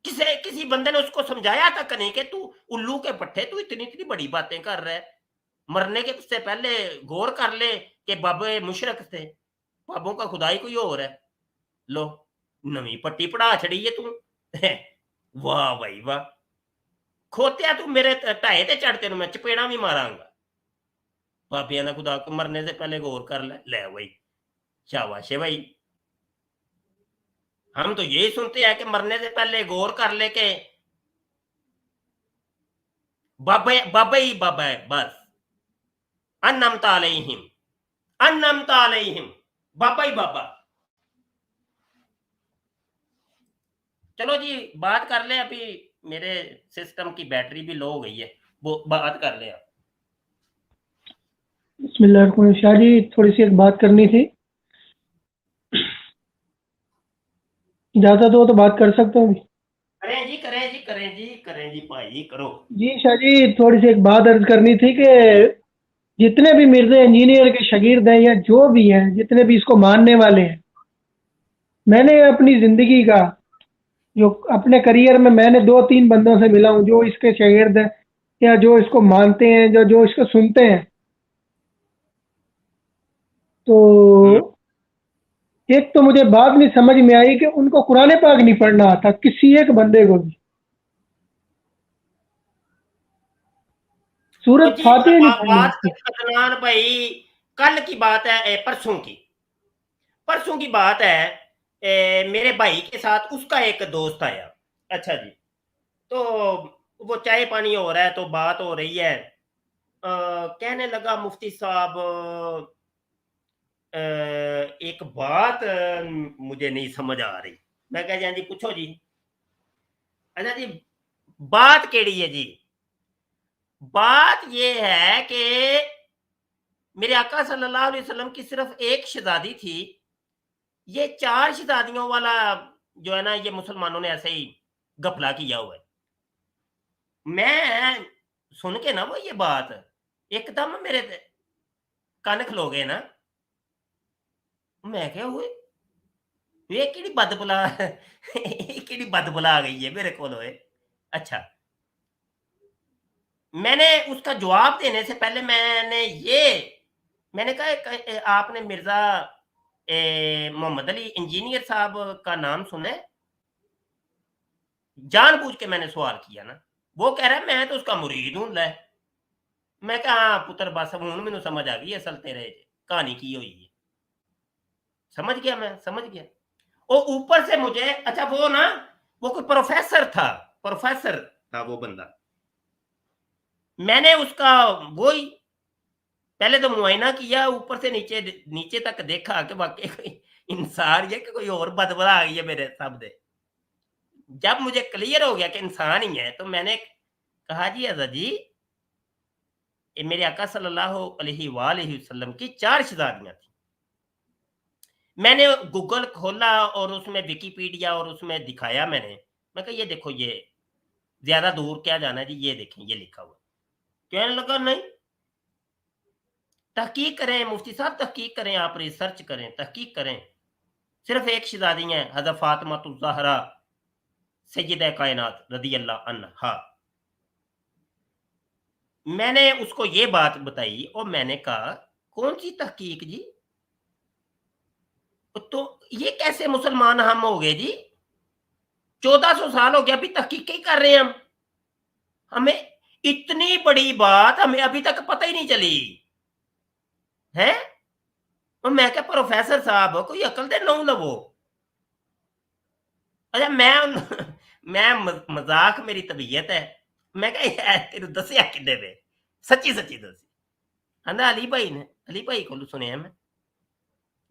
किसी बंदे ने उसको समझाया तक नहीं कि तू उल्लू के पट्टे, तू इतनी इतनी बड़ी बातें कर रहा है, मरने के से पहले गौर कर ले कि बाबे मुशरक थे, बाबों का खुदा ही कोई और है। लो नवी पट्टी पढ़ा छड़ी है तू। वाह भाई वाह, खोतिया तू मेरे ढाए ते चढ़, तेन मैं चपेड़ा भी मारांगा। बाबिया का खुदा को मरने से पहले गौर कर ले भाई, शाबाश है भाई। हम तो यही सुनते हैं कि मरने से पहले गौर कर ले के बाबा ही बाबा है बस। अन्नमता अलैहिम बाबा ही बाबा। चलो जी बात कर ले, अभी मेरे सिस्टम की बैटरी भी लो हो गई है, वो बात कर ले आप। बिस्मिल्लाह शाह जी, थोड़ी सी एक बात करनी थी, इजाजत हो तो बात कर सकते हैं? करें जी करें जी करें जी करें जी भाई करो जी शाह जी, थोड़ी सी एक बात अर्ज करनी थी कि जितने भी मिर्जा इंजीनियर के शागिर्द हैं या जो भी हैं, जितने भी इसको मानने वाले हैं, मैंने अपनी ज़िंदगी का जो अपने करियर में मैंने 2-3 बंदों से मिला हूँ जो इसके शागिर्द हैं या जो इसको मानते हैं, जो इसको सुनते हैं, तो एक तो मुझे बात नहीं समझ में आई कि उनको कुरान पाक नहीं पढ़ना आता किसी एक बंदे को भी, सूरत तो जी फातिहा नहीं पढ़नी बात आती। अदनान भाई कल की बात है, परसों की बात है। मेरे भाई के साथ उसका एक दोस्त आया। अच्छा जी, तो वो चाय पानी हो रहा है तो बात हो रही है। कहने लगा मुफ्ती साहब एक बात मुझे नहीं समझ आ रही। मैं कह जी पूछो जी। अच्छा जी, बात केड़ी है जी? बात ये है कि मेरे आका सल्लल्लाहु अलैहि वसल्लम की सिर्फ एक शहजादी थी, ये 4 शहजादियों वाला जो है ना, ये मुसलमानों ने ऐसे ही घपला किया हुआ है। मैं सुन के ना वो ये बात एकदम मेरे कान खलो गए ना। मैं क्या हुए ये केड़ी बदबला केड़ी बदबला आ गई है मेरे को। अच्छा, मैंने उसका जवाब देने से पहले मैंने कहा आपने मिर्जा मोहम्मद अली इंजीनियर साहब का नाम सुना है? जानबूझ के मैंने सवाल किया ना। वो कह रहा है मैं तो उसका मुरीद हूं ले। मैं कहा हाँ पुत्र बस हूं मैनू समझ आ गई असल तेरे कहानी की हुई है। समझ गया, मैं समझ गया। और ऊपर से मुझे अच्छा वो कोई प्रोफेसर था वो बंदा। मैंने उसका वही पहले तो मुआयना किया, ऊपर से नीचे तक देखा कि वाकई कोई इंसान है कि कोई और बदबला आ गई है मेरे सामने। जब मुझे क्लियर हो गया कि इंसान ही है तो मैंने कहा जी हज़रत जी, ये मेरे आका सल्लल्लाहु अलैहि वसल्लम की 4 शहजादियां थी। मैंने गूगल खोला और उसमें विकिपीडिया और उसमें दिखाया मैंने। मैं कहा ये देखो, ये ज्यादा दूर क्या जाना है जी, ये देखें ये लिखा हुआ। कहने लगा नहीं, तहकीक करें मुफ्ती साहब, तहकीक करें, आप रिसर्च करें, तहकीक करें। सिर्फ एक शहजादी है हज़रत फातिमा ज़हरा सय्यदा कायनात रज़ी अल्लाह अन्हा। मैंने उसको ये बात बताई और मैंने कहा कौन सी तहकीक जी? तो ये कैसे मुसलमान हम हो गए जी? 1400 साल हो गया अभी तहकीक ही कर रहे हैं हम। हमें इतनी बड़ी बात हमें अभी तक पता ही नहीं चली है। और मैं क्या प्रोफेसर साहब कोई अकल दे नौ लवो। अच्छा मैं मजाक मेरी तबीयत है। मैं क्या तेरू दसिया किन्ने वे सच्ची सच्ची दसी। कहंदा अली भाई ने, अली भाई को सुनिया मैं,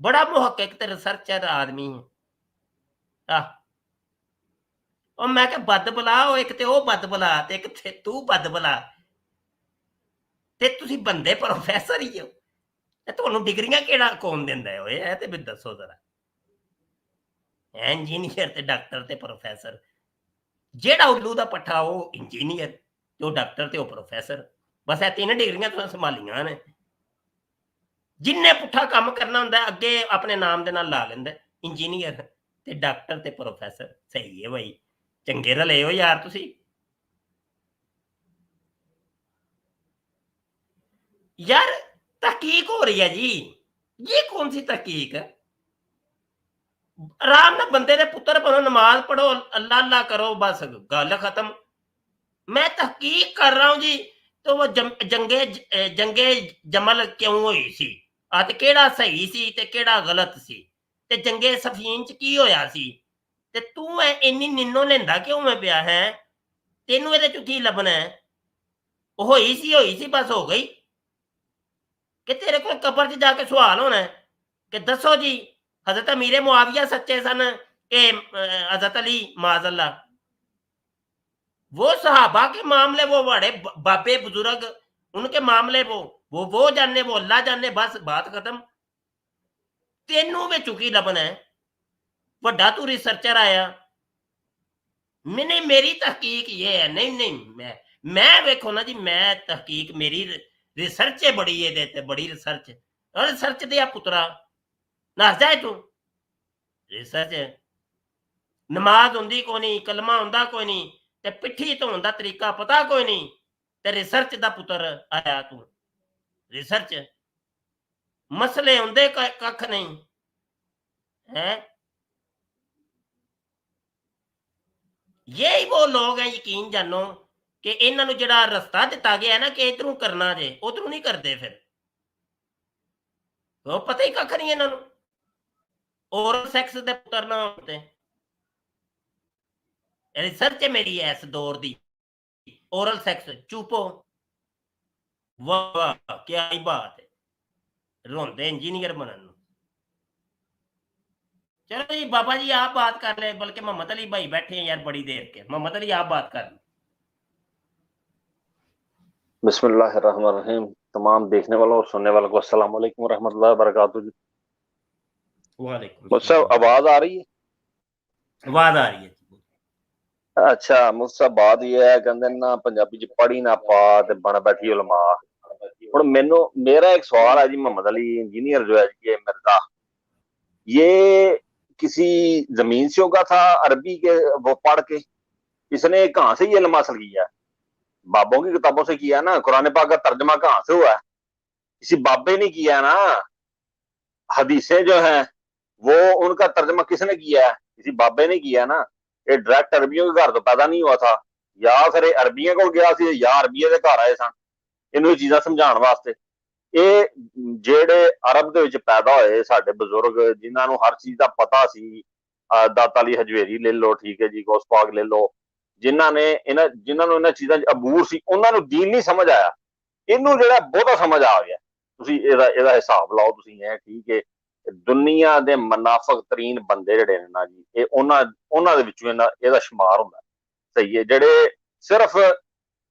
बड़ा मुहक्किक ते रिसर्चर आदमी है। और मैं क्या बदबला, एक ते ओ बदबला ते एक ते तू बदबला ते तुसी बंदे प्रोफेसर ही हो। ਤੁਹਾਨੂੰ ਡਿਗਰੀਆਂ ਕਿਹੜਾ ਕੌਣ ਦਿੰਦਾ ਹੈ ਓਏ? ਇਹ ਤੇ ਵੀ ਦੱਸੋ ਜ਼ਰਾ। ਇੰਜੀਨੀਅਰ ਤੇ ਡਾਕਟਰ ਤੇ ਪ੍ਰੋਫੈਸਰ, ਜਿਹੜਾ ਉੱਲੂ ਦਾ ਪੱਠਾ ਉਹ ਇੰਜੀਨੀਅਰ ਤੇ ਉਹ ਡਾਕਟਰ ਤੇ ਉਹ ਪ੍ਰੋਫੈਸਰ। ਬਸ ਇਹ 3 ਡਿਗਰੀਆਂ ਤੁਸੀਂ ਸੰਭਾਲੀਆਂ ਨੇ। ਜਿੰਨੇ ਪੁੱਠਾ ਕੰਮ ਕਰਨਾ ਹੁੰਦਾ ਅੱਗੇ ਆਪਣੇ ਨਾਮ ਦੇ ਨਾਲ ਲਾ ਲੈਂਦਾ ਇੰਜੀਨੀਅਰ ਤੇ ਡਾਕਟਰ ਤੇ ਪ੍ਰੋਫੈਸਰ। ਸਹੀ ਹੈ ਭਾਈ, ਚੰਗੇ ਰਲੇ ਹੋ ਯਾਰ ਤੁਸੀਂ। यार तहकीक हो रही है जी, ये कौन सी तहकीक है? आराम ना बंदे ने पुत्र बनो, नमाज पढ़ो, अल्लाह अल्लाह करो, बस गल खत्म। मैं तहकीक कर रहा हूं जी। तो वो जंगे जमल क्यों हुई सी, ते केड़ा सही सी ते केड़ा गलत सी, ते जंगे सफीन च की होया सी, ਤੇ ਤੂੰ ਇੰਨੀ ਨਿੰਨੋ ਲੈਂਦਾ ਕਿਉਂ ਮੈਂ ਪਿਆ ਹੈ? ਤੈਨੂੰ ਇਹਦੇ ਚ ਕੀ ਲੱਭਣਾ ਹੈ? ਉਹ ਹੋਈ ਸੀ ਬਸ ਹੋ ਗਈ। ਕਿ ਤੇਰੇ ਕੋਲ ਕਬਰ 'ਚ ਜਾ ਕੇ ਸਵਾਲ ਹੋਣਾ ਹੈ ਕਿ ਦੱਸੋ ਜੀ हजरत अमीर मुआविया सच्चे सन कि हजरत अली माजल्ला? वो सहाबा के मामले वो बड़े बाबे बुजुर्ग उनके मामले वो जाने, वो अल्लाह जाने, बस बात खत्म। तेनू में चुकी लभना है वड्डा तू रिसर्चर आया। मैंने मेरी तहकीक ये है, नहीं मैं वेखो ना जी, मैं तहकीक मेरी रिसर्च है बड़ी, ये देते बड़ी रिसर्च और रिसर्च दिया पुत्रा नस जाए तू। रिसर्च नमाज होंदी कोई नहीं, कलमा होंदा कोई नहीं, ते पिट्ठी धोन दा तरीका पता कोई नहीं, ते रिसर्च दा पुत्र आया तू। रिसर्च मसले होंदे कख नहीं है। यही वो लोग हैं, यकीन जानो कि इन्हां नूं जिहड़ा रस्ता दिता गया है ना कि इधरों करना जे, उधरों नहीं करते, फिर वो पता ही कख नहीं इन्हां नूं। ओरल सैक्स दे पुत्र ना होते। रिसर्च है मेरी इस दौर दी, ओरल सैक्स। चुपो, वाह क्या ही बात है, रोंदे इंजीनियर बनन। चलो जी बाबा जी आप बात कर ले, बल्कि मोहम्मद अली भाई बैठे हैं यार बड़ी देर के। मोहम्मद अली आप बात कर ले। बिस्मिल्लाहिर्रहमानिर्रहीम। तमाम देखने वालों और सुनने वालों को अस्सलाम वालेकुम रहमतुल्लाहि व बरकातुहू जी। वालेकुम मुझसे आवाज आ रही है? आवाज आ रही है। अच्छा, मुझसे बात यह है, कहते ना पंजाबी च पढ़ी ना पा ते बन बैठी उलमा। हुण मैनू मेरा एक सवाल है जी, मोहम्मद अली इंजीनियर जो है जी, ये मिर्जा, ये किसी जमीन से होगा था अरबी के वो पढ़ के? इसने कहाँ से ये इल्म हासिल किया है? बाबों की किताबों से किया ना? कुरान पाक का तर्जमा कहाँ से हुआ है? किसी बाबे ने किया ना? हदीसें जो हैं वो उनका तर्जमा किसने किया है? किसी बाबे ने किया ना? ये डायरेक्ट अरबियों के घर तो पैदा नहीं हुआ था, या फिर अरबियों को गया सी, या अरबियों के घर आए सन इन्होंने चीज़ां समझाने वास्ते। ये जेड़े अरब दे विच पैदा होए साडे बजुर्ग, जिन्हां नूं हर चीज़ दा पता सी, दाता अली हजवेरी ले लो, ठीक है जी, गौस पाक ले लो, जिन्हां नूं इन्हां चीज़ां च अबूर सी, उन्हां नूं दीन नहीं समझ आया। इनू जिहड़ा बहुता समझ आ गया। तुसीं इहदा हिसाब लाओ, तुसीं है ठीक है, दुनिया दे मुनाफिक तरीन बंदे जिहड़े ने ना जी, ये उन्हां दे विचों इहदा शुमार हुंदा। सही है, जिहड़े सिर्फ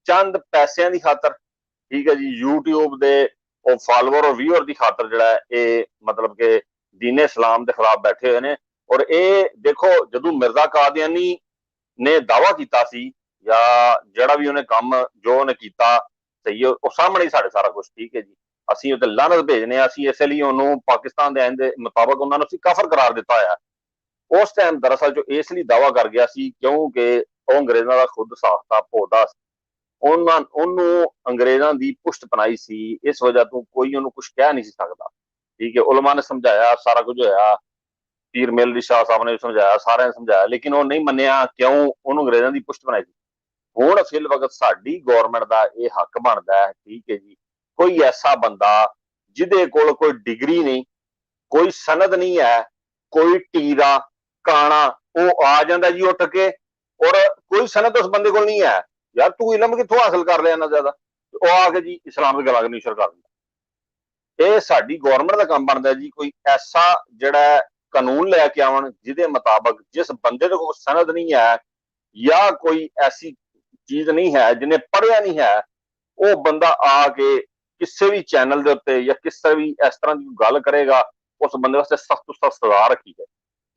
चंद पैसिਆਂ ਦੀ खातर, ठीक है जी, यूट्यूब दे ਉਹ ਫਾਲੋਅਰ और व्यूअर ਦੀ खातर ਜਿਹੜਾ ਇਹ मतलब कि दीन इस्लाम ਦੇ खिलाफ बैठे हुए ਨੇ। और ਇਹ देखो ਜਦੋਂ मिर्जा कादियानी ने दावा ਕੀਤਾ ਸੀ, ਜਾਂ ਜਿਹੜਾ ਵੀ ਉਹਨੇ ਕੰਮ ਜੋ ਉਹਨੇ ਕੀਤਾ, ਸਹੀ ਹੈ, ਉਹ ਸਾਹਮਣੇ ਹੀ ਸਾਡੇ ਸਾਰਾ ਕੁਝ, ਠੀਕ ਹੈ ਜੀ। ਅਸੀਂ ਉਹਤੇ ਲਾਨਤ ਭੇਜਨੇ ਆ, ਅਸੀਂ ਇਸੇ ਲਈ ਉਹਨੂੰ ਪਾਕਿਸਤਾਨ ਦੇ ਆਇਨ ਦੇ ਮੁਤਾਬਕ ਉਹਨਾਂ ਨੂੰ ਅਸੀਂ ਕਾਫਰ ਕਰਾਰ ਦਿੱਤਾ ਹੋਇਆ। ਉਸ ਟਾਈਮ ਦਰਅਸਲ ਜੋ ਇਸ ਲਈ ਦਾਵਾ ਕਰ ਗਿਆ ਸੀ ਕਿਉਂਕਿ ਉਹ ਅੰਗਰੇਜ਼ਾਂ ਦਾ ਖੁਦ ਸਾਖਤਾ ਪੌਦਾ ਸੀ, ਉਹਨੂੰ ਅੰਗਰੇਜ਼ਾਂ ਦੀ ਪੁਸ਼ਤ ਪਨਾਈ ਸੀ, ਇਸ ਵਜ੍ਹਾ ਤੋਂ ਕੋਈ ਉਹਨੂੰ ਕੁਝ ਕਹਿ ਨਹੀਂ ਸੀ ਸਕਦਾ, ਠੀਕ ਹੈ। ਉਲਮਾ ਨੇ ਸਮਝਾਇਆ, ਸਾਰਾ ਕੁਝ ਹੋਇਆ, ਪੀਰ ਮੇਲ ਸ਼ਾਹ ਸਾਹਿਬ ਨੇ ਸਮਝਾਇਆ, ਸਾਰਿਆਂ ਨੇ ਸਮਝਾਇਆ, ਲੇਕਿਨ ਉਹ ਨਹੀਂ ਮੰਨਿਆ, ਕਿਉਂ? ਉਹਨੂੰ ਅੰਗਰੇਜ਼ਾਂ ਦੀ ਪੁਸ਼ਤ ਬਣਾਈ ਸੀ। ਹੁਣ ਫਿਲ ਵਕਤ ਸਾਡੀ ਗੌਰਮੈਂਟ ਦਾ ਇਹ ਹੱਕ ਬਣਦਾ ਹੈ, ਠੀਕ ਹੈ ਜੀ, ਕੋਈ ਐਸਾ ਬੰਦਾ ਜਿਹਦੇ ਕੋਲ ਕੋਈ ਡਿਗਰੀ ਨਹੀਂ, ਕੋਈ ਸਨਦ ਨਹੀਂ ਹੈ, ਕੋਈ ਟੀਰਾ ਕਾਣਾ, ਉਹ ਆ ਜਾਂਦਾ ਜੀ ਉੱਠ ਕੇ, ਔਰ ਕੋਈ ਸਨਦ ਉਸ ਬੰਦੇ ਕੋਲ ਨਹੀਂ ਹੈ, ਯਾਰ ਤੂੰ ਇਲਮ ਕਿੱਥੋਂ ਹਾਸਲ ਕਰ ਲਿਆ ਇੰਨਾ ਜ਼ਿਆਦਾ, ਉਹ ਆ ਕੇ ਜੀ ਇਸਲਾਮ ਦੀ ਗਲਾ ਨਹੀਂ ਸ਼ੁਰੂ ਕਰ ਦਿੰਦਾ। ਇਹ ਸਾਡੀ ਗੌਰਮੈਂਟ ਦਾ ਕੰਮ ਬਣਦਾ ਜੀ, ਕੋਈ ਐਸਾ ਜਿਹੜਾ ਕਾਨੂੰਨ ਲੈ ਕੇ ਆਉਣ ਜਿਹਦੇ ਮੁਤਾਬਕ ਜਿਸ ਬੰਦੇ ਦੇ ਕੋਲ ਸਨਦ ਨਹੀਂ ਹੈ ਜਾਂ ਕੋਈ ਐਸੀ ਚੀਜ਼ ਨਹੀਂ ਹੈ, ਜਿਹਨੇ ਪੜ੍ਹਿਆ ਨਹੀਂ ਹੈ, ਉਹ ਬੰਦਾ ਆ ਕੇ ਕਿਸੇ ਵੀ ਚੈਨਲ ਦੇ ਉੱਤੇ ਜਾਂ ਕਿਸੇ ਵੀ ਇਸ ਤਰ੍ਹਾਂ ਦੀ ਗੱਲ ਕਰੇਗਾ, ਉਸ ਬੰਦੇ ਵਾਸਤੇ ਸਖਤ ਤੋਂ ਸਖਤ ਸਜ਼ਾ ਰੱਖੀ ਹੈ,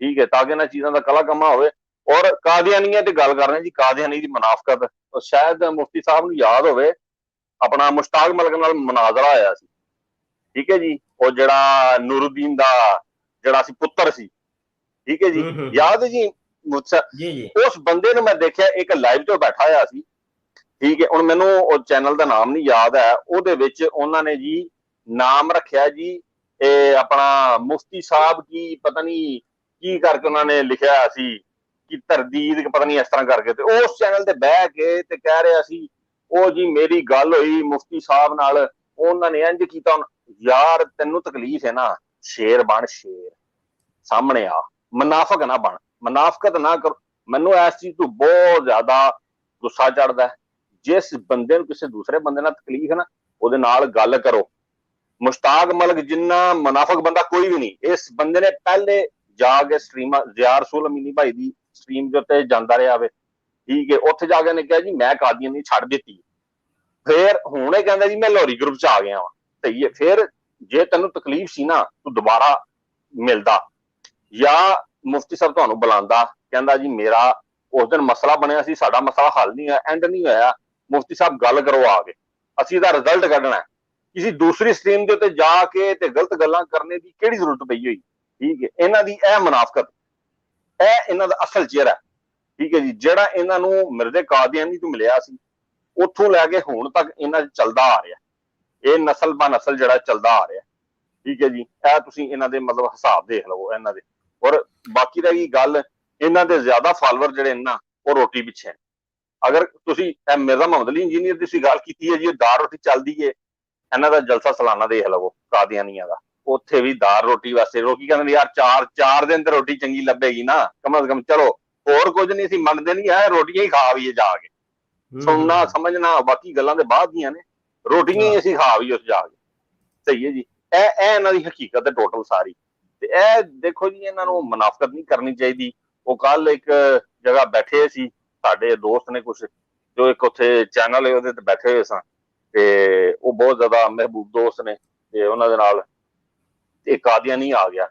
ਠੀਕ ਹੈ, ਤਾਂ ਕਿ ਇਹਨਾਂ ਚੀਜ਼ਾਂ ਦਾ ਕਲਾ ਕੰਮਾ ਹੋਵੇ। ਔਰ ਕਾਦੀਆਨੀਆਂ ਤੇ ਗੱਲ ਕਰ ਰਹੇ ਜੀ, ਕਾਦੀਆਨੀ ਦੀ ਮੁਨਾਫਕਤ, ਸ਼ਾਇਦ ਮੁਫਤੀ ਸਾਹਿਬ ਨੂੰ ਯਾਦ ਹੋਵੇ, ਆਪਣਾ ਮੁਸ਼ਤਾਕ ਮਲਕ ਨਾਲ ਮੁਨਾਜ਼ਰਾ ਹੋਇਆ ਸੀ, ਠੀਕ ਹੈ ਜੀ, ਉਹ ਜਿਹੜਾ ਨੂਰੁद्दीन ਦਾ ਜਿਹੜਾ ਸੀ ਪੁੱਤਰ ਸੀ, ਠੀਕ ਹੈ ਜੀ, ਯਾਦ ਹੈ ਜੀ? ਉਸ ਬੰਦੇ ਨੂੰ ਮੈਂ ਦੇਖਿਆ ਇੱਕ ਲਾਈਵ ਤੋਂ ਬੈਠਾ ਹੋਇਆ ਸੀ, ਠੀਕ ਹੈ। ਹੁਣ ਮੈਨੂੰ ਉਹ ਚੈਨਲ ਦਾ ਨਾਮ ਨਹੀਂ ਯਾਦ ਹੈ, ਉਹਦੇ ਵਿੱਚ ਉਹਨਾਂ ਨੇ ਜੀ ਨਾਮ ਰੱਖਿਆ ਜੀ ਇਹ ਆਪਣਾ ਮੁਫਤੀ ਸਾਹਿਬ ਕੀ ਪਤਾ ਨਹੀਂ ਕੀ ਕਰਕੇ ਉਹਨਾਂ ਨੇ ਲਿਖਿਆ ਸੀ ਕਿ ਤਰਦੀਦ ਪਤਾ ਨਹੀਂ ਇਸ ਤਰ੍ਹਾਂ ਕਰਕੇ, ਤੇ ਉਸ ਚੈਨਲ ਤੇ ਬਹਿ ਕੇ ਤੇ ਕਹਿ ਰਿਹਾ ਸੀ ਉਹ ਜੀ ਮੇਰੀ ਗੱਲ ਹੋਈ ਮੁਫਤੀ ਸਾਹਿਬ ਨਾਲ, ਉਹਨਾਂ ਨੇ ਇੰਝ ਕੀਤਾ। ਯਾਰ ਤੈਨੂੰ ਤਕਲੀਫ ਹੈ ਨਾ, ਸ਼ੇਰ ਬਣ, ਸ਼ੇਰ ਸਾਹਮਣੇ ਆ, ਮੁਨਾਫਿਕ ਨਾ ਬਣ। ਮੁਨਾਫਕਤ ਨਾ ਕਰੋ। ਮੈਨੂੰ ਇਸ ਚੀਜ਼ ਤੋਂ ਬਹੁਤ ਜ਼ਿਆਦਾ ਗੁੱਸਾ ਚੜਦਾ। ਜਿਸ ਬੰਦੇ ਨੂੰ ਕਿਸੇ ਦੂਸਰੇ ਬੰਦੇ ਨਾਲ ਤਕਲੀਫ ਹੈ ਨਾ, ਉਹਦੇ ਨਾਲ ਗੱਲ ਕਰੋ। ਮੁਸ਼ਤਾਕ ਮਲਕ ਜਿੰਨਾ ਮੁਨਾਫਕ ਬੰਦਾ ਕੋਈ ਵੀ ਨਹੀਂ। ਇਸ ਬੰਦੇ ਨੇ ਪਹਿਲੇ ਜਾ ਕੇ ਸਟਰੀਮਾਂ ਜ਼ਿਆ ਰਸੂਲ ਅਮੀਨੀ ਭਾਈ ਦੀ ਸਟਰੀਮ ਦੇ ਉੱਤੇ ਜਾਂਦਾ ਰਿਹਾ ਵੇ, ਠੀਕ ਹੈ, ਉੱਥੇ ਜਾ ਕੇ ਨੇ ਕਿਹਾ ਜੀ ਮੈਂ ਕਾਦੀਆਨੀ ਛੱਡ ਦਿੱਤੀ। ਫਿਰ ਹੁਣ ਇਹ ਕਹਿੰਦਾ ਜੀ ਮੈਂ ਲਾਹੌਰੀ ਗਰੁੱਪ 'ਚ ਆ ਗਿਆ ਵਾਂ। ਸਹੀ ਹੈ, ਫਿਰ ਜੇ ਤੈਨੂੰ ਤਕਲੀਫ ਸੀ ਨਾ, ਤੂੰ ਦੁਬਾਰਾ ਮਿਲਦਾ ਜਾਂ ਮੁਫਤੀ ਸਾਹਿਬ ਤੁਹਾਨੂੰ ਬੁਲਾਉਂਦਾ, ਕਹਿੰਦਾ ਜੀ ਮੇਰਾ ਉਸ ਦਿਨ ਮਸਲਾ ਬਣਿਆ ਸੀ, ਸਾਡਾ ਮਸਲਾ ਹੱਲ ਨਹੀਂ ਹੋਇਆ, ਐਂਡ ਨਹੀਂ ਹੋਇਆ, ਮੁਫਤੀ ਸਾਹਿਬ ਗੱਲ ਕਰੋ ਆ ਕੇ, ਅਸੀਂ ਇਹਦਾ ਰਿਜ਼ਲਟ ਕੱਢਣਾ। ਕਿਸੇ ਦੂਸਰੀ ਸਟਰੀਮ ਦੇ ਉੱਤੇ ਜਾ ਕੇ ਤੇ ਗਲਤ ਗੱਲਾਂ ਕਰਨੇ ਦੀ ਕਿਹੜੀ ਜ਼ਰੂਰਤ ਪਈ ਹੋਈ? ਠੀਕ ਹੈ, ਇਹਨਾਂ ਦੀ ਇਹ ਮੁਨਾਫਕਤ, ਇਹ ਇਹਨਾਂ ਦਾ ਅਸਲ ਚਿਹਰਾ, ਠੀਕ ਹੈ ਜੀ, ਜਿਹੜਾ ਇਹਨਾਂ ਨੂੰ ਮਿਰਜ਼ੇ ਕਾਦੀਆਨੀ ਤੋਂ ਮਿਲਿਆ ਸੀ, ਉੱਥੋਂ ਲੈ ਕੇ ਹੁਣ ਤੱਕ ਇਹਨਾਂ 'ਚ ਚੱਲਦਾ ਆ ਰਿਹਾ। ਇਹ ਨਸਲ ਬਾ ਨਸਲ ਜਿਹੜਾ ਚੱਲਦਾ ਆ ਰਿਹਾ, ਠੀਕ ਹੈ ਜੀ। ਇਹ ਤੁਸੀਂ ਇਹਨਾਂ ਦੇ ਮਤਲਬ ਹਿਸਾਬ ਦੇਖ ਲਵੋ ਇਹਨਾਂ ਦੇ। ਔਰ ਬਾਕੀ ਰਹਿ ਗਈ ਗੱਲ, ਇਹਨਾਂ ਦੇ ਜ਼ਿਆਦਾ ਫਾਲੋਅਰ ਜਿਹੜੇ ਨਾ ਉਹ ਰੋਟੀ ਪਿੱਛੇ। ਅਗਰ ਤੁਸੀਂ ਮਿਰਜ਼ਾ ਮੁਹੰਮਦ ਅਲੀ ਇੰਜੀਨੀਅਰ ਦੀ ਤੁਸੀਂ ਗੱਲ ਕੀਤੀ ਹੈ ਜੀ, ਦਾਲ ਰੋਟੀ ਚੱਲਦੀ ਹੈ, ਇਹਨਾਂ ਦਾ ਜਲਸਾ ਸਾਲਾਨਾ ਦੇਖ ਲਵੋ ਕਾਦੀਆਨੀਆਂ ਦਾ, ਉੱਥੇ ਵੀ ਦਾਲ ਰੋਟੀ ਵਾਸਤੇ ਲੋਕੀ ਕਹਿੰਦੇ ਯਾਰ ਚਾਰ ਦਿਨ ਤੇ ਰੋਟੀ ਚੰਗੀ ਲੱਭੇਗੀ ਨਾ, ਕਮ ਸੇ ਕਮ ਚਲੋ ਹੋਰ ਕੁਝ ਨਹੀਂ, ਅਸੀਂ ਮੰਨਦੇ ਨਹੀਂ ਹੈ, ਰੋਟੀਆਂ ਹੀ ਖਾ ਆਈਏ ਜਾ ਕੇ। ਸੁਣਨਾ ਸਮਝਣਾ ਬਾਕੀ ਗੱਲਾਂ ਦੇ ਬਾਅਦ ਦੀਆਂ ਨੇ, ਰੋਟੀਆਂ ਹੀ ਅਸੀਂ ਖਾ ਵੀ ਉਸ ਜਾ ਕੇ। ਸਹੀ ਹੈ ਜੀ, ਇਹ ਇਹਨਾਂ ਦੀ ਹਕੀਕਤ ਹੈ ਟੋਟਲ ਸਾਰੀ। ਤੇ ਇਹ ਦੇਖੋ ਜੀ, ਇਹਨਾਂ ਨੂੰ ਮੁਨਾਫਕਤ ਨਹੀਂ ਕਰਨੀ ਚਾਹੀਦੀ। ਉਹ ਕੱਲ ਇੱਕ ਜਗ੍ਹਾ ਬੈਠੇ ਸੀ, ਸਾਡੇ ਦੋਸਤ ਨੇ ਕੁਛ ਜੋ ਇੱਕ ਉੱਥੇ ਚੈਨਲ ਹੈ ਉਹਦੇ ਤੇ ਬੈਠੇ ਹੋਏ ਸਾਂ, ਤੇ ਉਹ ਬਹੁਤ ਜ਼ਿਆਦਾ ਮਹਿਬੂਬ ਦੋਸਤ ਨੇ, ਤੇ ਉਹਨਾਂ ਦੇ ਨਾਲ ਇੱਕ ਕਾਦੀਆਨੀ ਆ ਗਿਆ।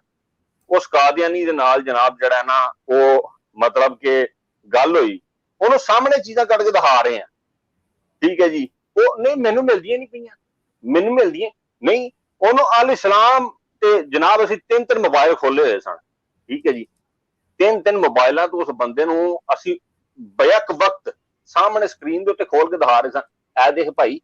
ਉਸ ਕਾਦੀਆਨੀ ਦੇ ਨਾਲ ਜਨਾਬ ਜਿਹੜਾ ਨਾ ਉਹ ਮਤਲਬ ਕਿ ਗੱਲ ਹੋਈ, ਉਹਨੂੰ ਸਾਹਮਣੇ ਚੀਜ਼ਾਂ ਕੱਢ ਕੇ ਦਿਖਾ ਰਹੇ ਆ, ਠੀਕ ਹੈ ਜੀ। ਉਹ ਨਹੀਂ ਮੈਨੂੰ ਮਿਲਦੀਆਂ ਨਹੀਂ ਪਈਆਂ, ਮੈਨੂੰ ਮਿਲਦੀਆਂ ਨਹੀਂ। ਉਹਨੂੰ ਅਲ ਇਸਲਾਮ ਤੇ ਜਨਾਬ ਅਸੀਂ 3 ਮੋਬਾਈਲ ਖੋਲੇ ਹੋਏ ਸਨ, ਠੀਕ ਹੈ ਜੀ। 3 ਮੋਬਾਈਲਾਂ ਤੋਂ ਉਸ ਬੰਦੇ ਨੂੰ ਅਸੀਂ ਬੇਅਕ ਵਕਤ ਸਾਹਮਣੇ ਸਕਰੀਨ ਦੇ ਉੱਤੇ ਖੋਲ ਕੇ ਦਿਖਾ ਰਹੇ ਸਾਂ, ਇਹ ਦੇਖ ਭਾਈ,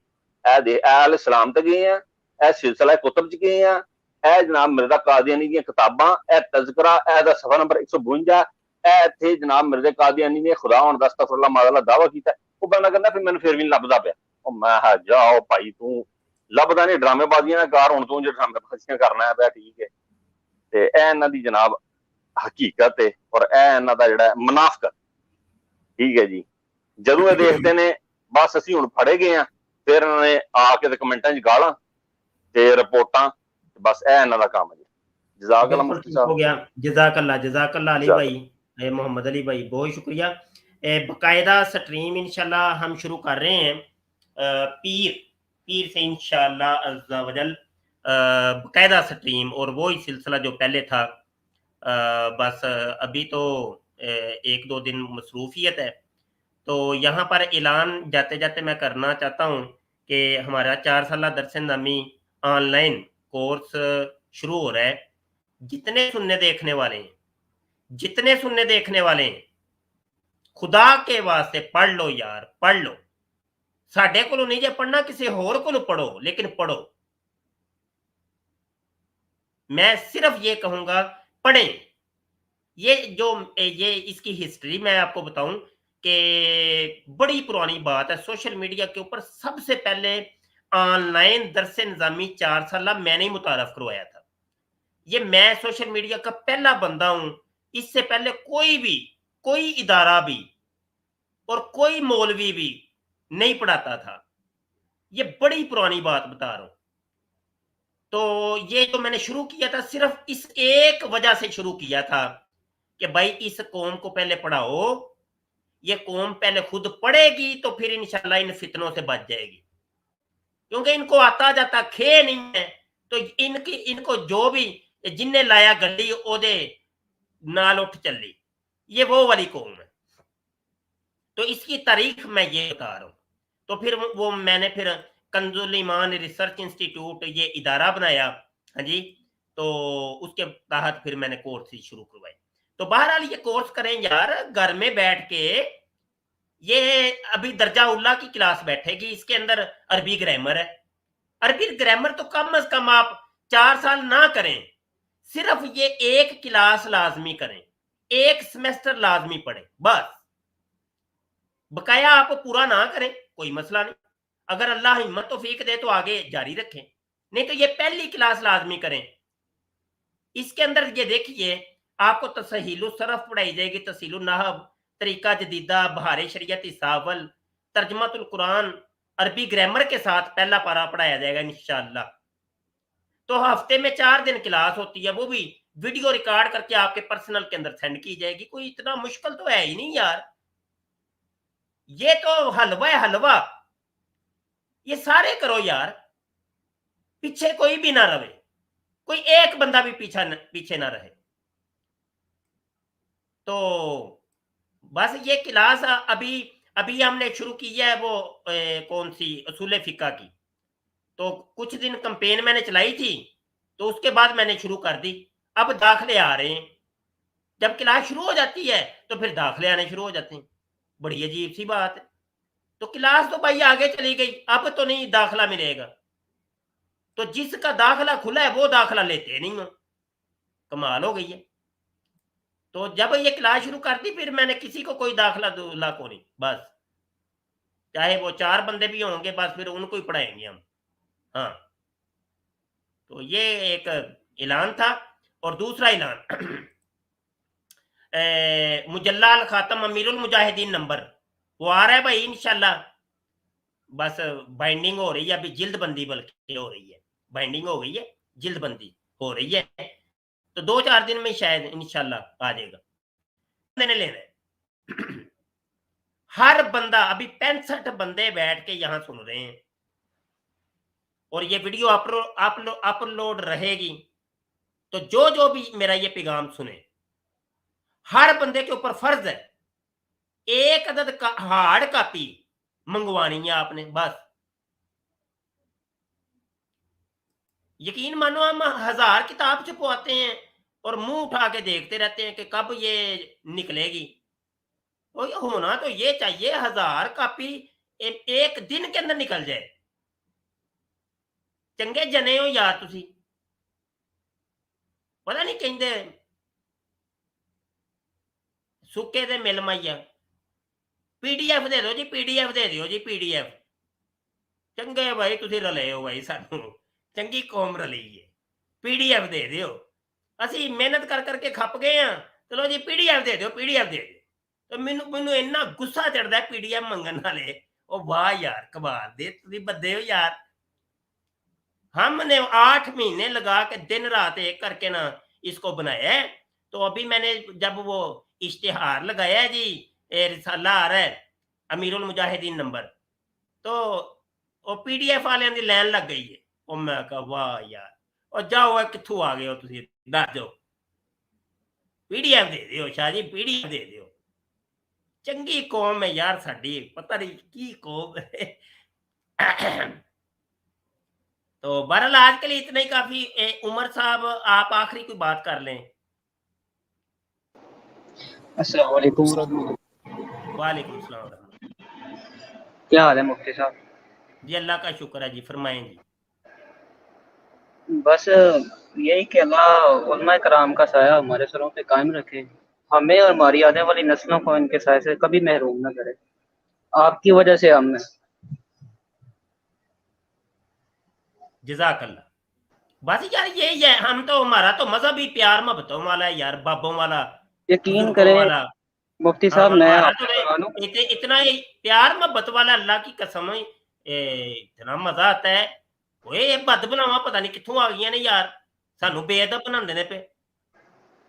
ਇਹ ਦੇਖ, ਇਹ ਅਲ ਇਸਲਾਮ ਤੇ ਗਏ ਆ, ਇਹ ਸਿਲਸਿਲਾ ਕੁਤਬ 'ਚ ਗਏ ਆ, ਇਹ ਜਨਾਬ ਮਿਰਜ਼ਾ ਕਾਦੀਆਨੀ ਦੀਆਂ ਕਿਤਾਬਾਂ, ਇਹ ਤਜ਼ਕਰਾ, ਇਹਦਾ ਸਫਾ ਨੰਬਰ 152, ਇਹ ਇੱਥੇ ਜਨਾਬ ਮਿਰਜ਼ਾ ਕਾਦੀਆਨੀ ਨੇ ਖੁਦਾ ਹੋਣ ਦਾ ਅਸਤਗਫੁਰੁੱਲਾਹ ਮਾਜ਼ਾ ਦਾਵਾ ਕੀਤਾ। ਉਹ ਬੰਦਾ ਕਹਿੰਦਾ ਫਿਰ ਮੈਨੂੰ ਫਿਰ ਵੀ ਨਹੀਂ ਲੱਭਦਾ ਪਿਆ। ਉਹ ਮੈਂ ਕਿਹਾ ਜਾਓ ਭਾਈ, ਤੂੰ ਲੱਭਦਾ ਨਹੀਂ, ਡਰਾਮੇਬਾਜ਼ੀਆਂ ਨਾ ਕਰ ਹੁਣ, ਤੂੰ ਜੇ ਡਰਾਮੇਬਾਜ਼ੀਆਂ ਕਰਨਾ ਪਿਆ, ਠੀਕ ਹੈ। ਤੇ ਇਹ ਇਹਨਾਂ ਦੀ ਜਨਾਬ ਹਕੀਕਤ ਹੈ, ਔਰ ਇਹ ਇਹਨਾਂ ਦਾ ਜਿਹੜਾ ਮੁਨਾਫਕਤ, ਠੀਕ ਹੈ ਜੀ। ਜਦੋਂ ਇਹ ਦੇਖਦੇ ਨੇ ਬਸ ਅਸੀਂ ਹੁਣ ਫੜੇ ਗਏ ਆ, ਫਿਰ ਇਹਨਾਂ ਨੇ ਆ ਕੇ ਤੇ ਕਮੈਂਟਾਂ 'ਚ ਗਾਲਾਂ ਤੇ ਰਿਪੋਰਟਾਂ, ਬਸ ਇਹ ਇਹਨਾਂ ਦਾ ਕੰਮ ਹੈ ਜੀ। जज़ाकल्लाह मुफ्ती साहब, हो गया। जज़ाकल्लाह अली भाई, मोहम्मद अली भाई, बहुत शुक्रिया। बाकायदा स्ट्रीम इंशाल्लाह हम शुरू कर रहे हैं पीर से इंशाल्लाह अज़्ज़ा वजल, बाकायदा स्ट्रीम, और वही सिलसिला जो पहले था। बस अभी तो 1-2 दिन मसरूफियत है, तो यहाँ पर ऐलान जाते जाते मैं करना चाहता हूँ कि हमारा 4 साला दरस नामी ऑनलाइन कोर्स शुरू हो रहा है। जितने सुनने देखने वाले हैं, खुदा के वास्ते पढ़ लो यार, पढ़ लो। साडे कोलों नहीं जे पढ़ना, किसी होर कोलों पढ़ो, लेकिन पढ़ो। मैं सिर्फ ये कहूंगा पढ़ें। ये इसकी हिस्ट्री मैं आपको बताऊं कि बड़ी पुरानी बात है। सोशल मीडिया के ऊपर सबसे पहले ऑनलाइन दरस निज़ामी 4 साला मैंने ही मुतारफ करवाया था। ये मैं सोशल मीडिया का पहला बंदा हूं। इससे पहले कोई इदारा भी और कोई मौलवी भी नहीं पढ़ाता था। ये बड़ी पुरानी बात बता रहा हूं। तो ये जो मैंने शुरू किया था, सिर्फ इस एक वजह से शुरू किया था कि भाई इस कौम को पहले पढ़ाओ, ये कौम पहले खुद पढ़ेगी तो फिर इंशाल्लाह इन फितनों से बच जाएगी। क्योंकि इनको आता जाता खे नहीं है, तो इनको जो भी जिन्ने लाया गड्डी ओदे नाल उठ चली, ये वो वाली कौम है। तो इसकी तारीख मैं ये बता रहा हूं। तो फिर वो मैंने फिर कंजुल ईमान रिसर्च इंस्टीट्यूट ये इदारा बनाया, हाँ जी, तो उसके तहत फिर मैंने कोर्स ही शुरू करवाए। तो बहरहाल ये कोर्स करें यार, घर में बैठ के। ये अभी दर्जा उल्ला की क्लास बैठेगी, इसके अंदर अरबी ग्रामर है। अरबी ग्रामर तो कम से कम आप 4 साल ना करें, सिर्फ ये एक क्लास लाजमी करें, एक सेमेस्टर लाजमी पढ़ें, बस। बकाया आप पूरा ना करें, कोई मसला नहीं। अगर अल्लाह हिम्मत तौफीक दे तो आगे जारी रखें, नहीं तो ये पहली क्लास लाजमी करें। इसके अंदर ये देखिए, आपको तसहीलु सरफ पढ़ाई जाएगी, तसहीलु नहव, तरीका जदीदा, बहार शरीयत हिसाबल, तर्जमातुल कुरान, अरबी ग्रामर के साथ पहला पारा पढ़ाया जाएगा इंशाअल्लाह। तो हफ्ते में 4 दिन क्लास होती है, वो भी वीडियो रिकॉर्ड करके आपके पर्सनल के अंदर सेंड की जाएगी। कोई इतना मुश्किल तो है ही नहीं यार, ये तो हलवा है हलवा, ये सारे करो यार, पीछे कोई भी ना रहे, कोई एक बंदा भी पीछे ना रहे। तो बस ये क्लास अभी हमने शुरू की है, वो कौन सी उसूल फिका की, तो कुछ दिन कैंपेन मैंने चलाई थी, तो उसके बाद मैंने शुरू कर दी। अब दाखले आ रहे हैं, जब क्लास शुरू हो जाती है तो फिर दाखले आने शुरू हो जाते हैं। बड़ी अजीब सी बात है। तो क्लास तो भाई आगे चली गई, अब तो नहीं दाखला मिलेगा, तो जिसका दाखला खुला है वो दाखला लेते नहीं हो, कमाल हो गई है। तो जब ये क्लास शुरू कर दी, फिर मैंने किसी को कोई दाखला दूला को नहीं, बस चाहे वो 4 बंदे भी होंगे, बस फिर उनको ही पढ़ाएंगे हम। हाँ, तो ये एक ऐलान था। और दूसरा ऐलान मुजल्ला अल खातम अमीरुल मुजाहिदीन नंबर वो आ रहा है भाई इंशाल्लाह। बस बाइंडिंग हो रही है, अभी जिल्दबंदी बल्कि हो रही है, बाइंडिंग हो गई है, जिल्दबंदी हो रही है, तो 2-4 दिन में शायद इंशाल्लाह आ जाएगा। लेना है हर बंदा, अभी 65 बंदे बैठ के यहाँ सुन रहे हैं, और ये वीडियो अपलोड रहेगी, तो जो भी मेरा ये पैगाम सुने, हर बंदे के ऊपर फर्ज है 1 अदद का हार्ड कॉपी मंगवानी है आपने। बस यकीन मानो, हम 1000 किताब छपवाते हैं और मुंह उठा के देखते रहते हैं कि कब ये निकलेगी। तो ये होना तो ये चाहिए 1000 कॉपी एक दिन के अंदर निकल जाए। चंगे जने हो यार तुसी, पता नहीं कहते सुके दे मिल माइया, पीडीएफ दे दो जी, पीडीएफ दे दियो जी, पीडीएफ। चंगे भाई तुसी रले हो भाई, सानू चंगी कौम रली है, पीडीएफ दे दियो। असी मेहनत कर करके खप गए हैं, चलो जी पीडीएफ दे दियो, पीडीएफ दे दियो। तो मैनू इन्ना गुस्सा चढ़ता है पीडीएफ मंगन वाले। ओ वाह यार, कमाल दे तुसी बंदे हो यार। हमने 8 महीने लगा के दिन रात एक करके ना इसको बनाया है। तो अभी मैंने जब वो इश्तिहार लगाया है जी, रिसाला आ रहा है अमीरुल मुजाहिदीन नंबर, तो वो पीडीएफ वाले की लाइन लग गई है। और मैं कहा वाह यार, और जाओ कित्थों आ गए हो तुसी, दस दो पीडीएफ दे दियो शाह जी, पीडीएफ दे दियो। चंगी कौम है यार साडी, पता नहीं की कौम है। तो बहरहाल आज के लिए इतना ही काफी। उमर साहब आप आखिरी कोई बात कर लें। अस्सलाम वालेकुम। वालेकुम सलाम। क्या हाल है मुफ्ती साहब? जी अल्लाह का शुक्र है जी, फरमाएं जी। बस यही कि अल्लाह उलमा कराम का साया हमारे सरों पे कायम रखे, हमें और हमारी आने वाली नस्लों को इनके साए से कभी महरूम न करे। आपकी वजह से हम जज़ाकल्लाह। बस यार यही है, हम तो, हमारा तो मजहब ही प्यार मोहब्बतों वाला है यार, बाबों वाला, यकीन करें वाला। मुफ्ती साहब, मैं इतना प्यार मोहब्बत वाला, अल्लाह की कसम, इतना मजा आता है। ओए बद बनावा पता नहीं कित्थों आ गई ने यार, सानू बेअदब बनांदे ने पे,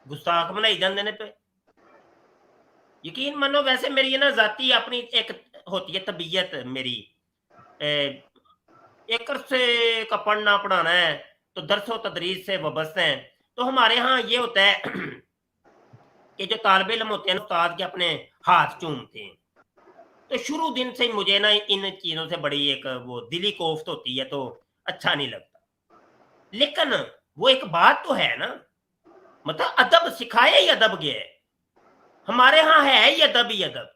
गुस्ताख बनाई जांदे ने पे। यकीन मानो, वैसे मेरी ना जाती अपनी एक होती है तबीयत मेरी, एक अरसे का पढ़ना पढ़ाना है तो दरसो तदरीस से वाबस्ता है। तो हमारे यहाँ ये होता है कि जो तालिब इल्म होते हैं उस्ताद के अपने हाथ चूमते हैं। तो शुरू दिन से मुझे ना इन चीज़ों से बड़ी एक वो दिली कोफ्त होती है, तो अच्छा नहीं लगता। लेकिन वो एक बात तो है ना, मतलब अदब सिखाया ही अदब गया है, हमारे यहाँ है ही अदब ही अदब,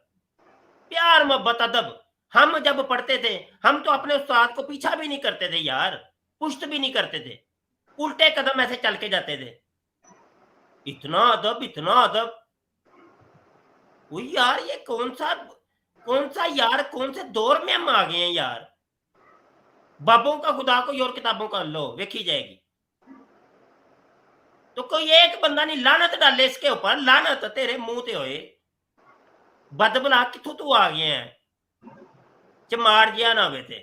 प्यार मोहब्बत अदब। हम जब पढ़ते थे, हम तो अपने उस्ताद को पीछा भी नहीं करते थे यार, पुश्त भी नहीं करते थे, उल्टे कदम ऐसे चल के जाते थे। इतना अदब, इतना अदब। वो यार ये कौन सा यार, कौन से दौर में हम आ गए हैं यार। बाबों का खुदा को और किताबों का लो वेखी जाएगी। तो कोई एक बंदा नहीं लानत डाले इसके ऊपर, लानत तेरे मुंह ते होए, बदबला किथों तू आ गया है, चमार जिहा ना होवे ते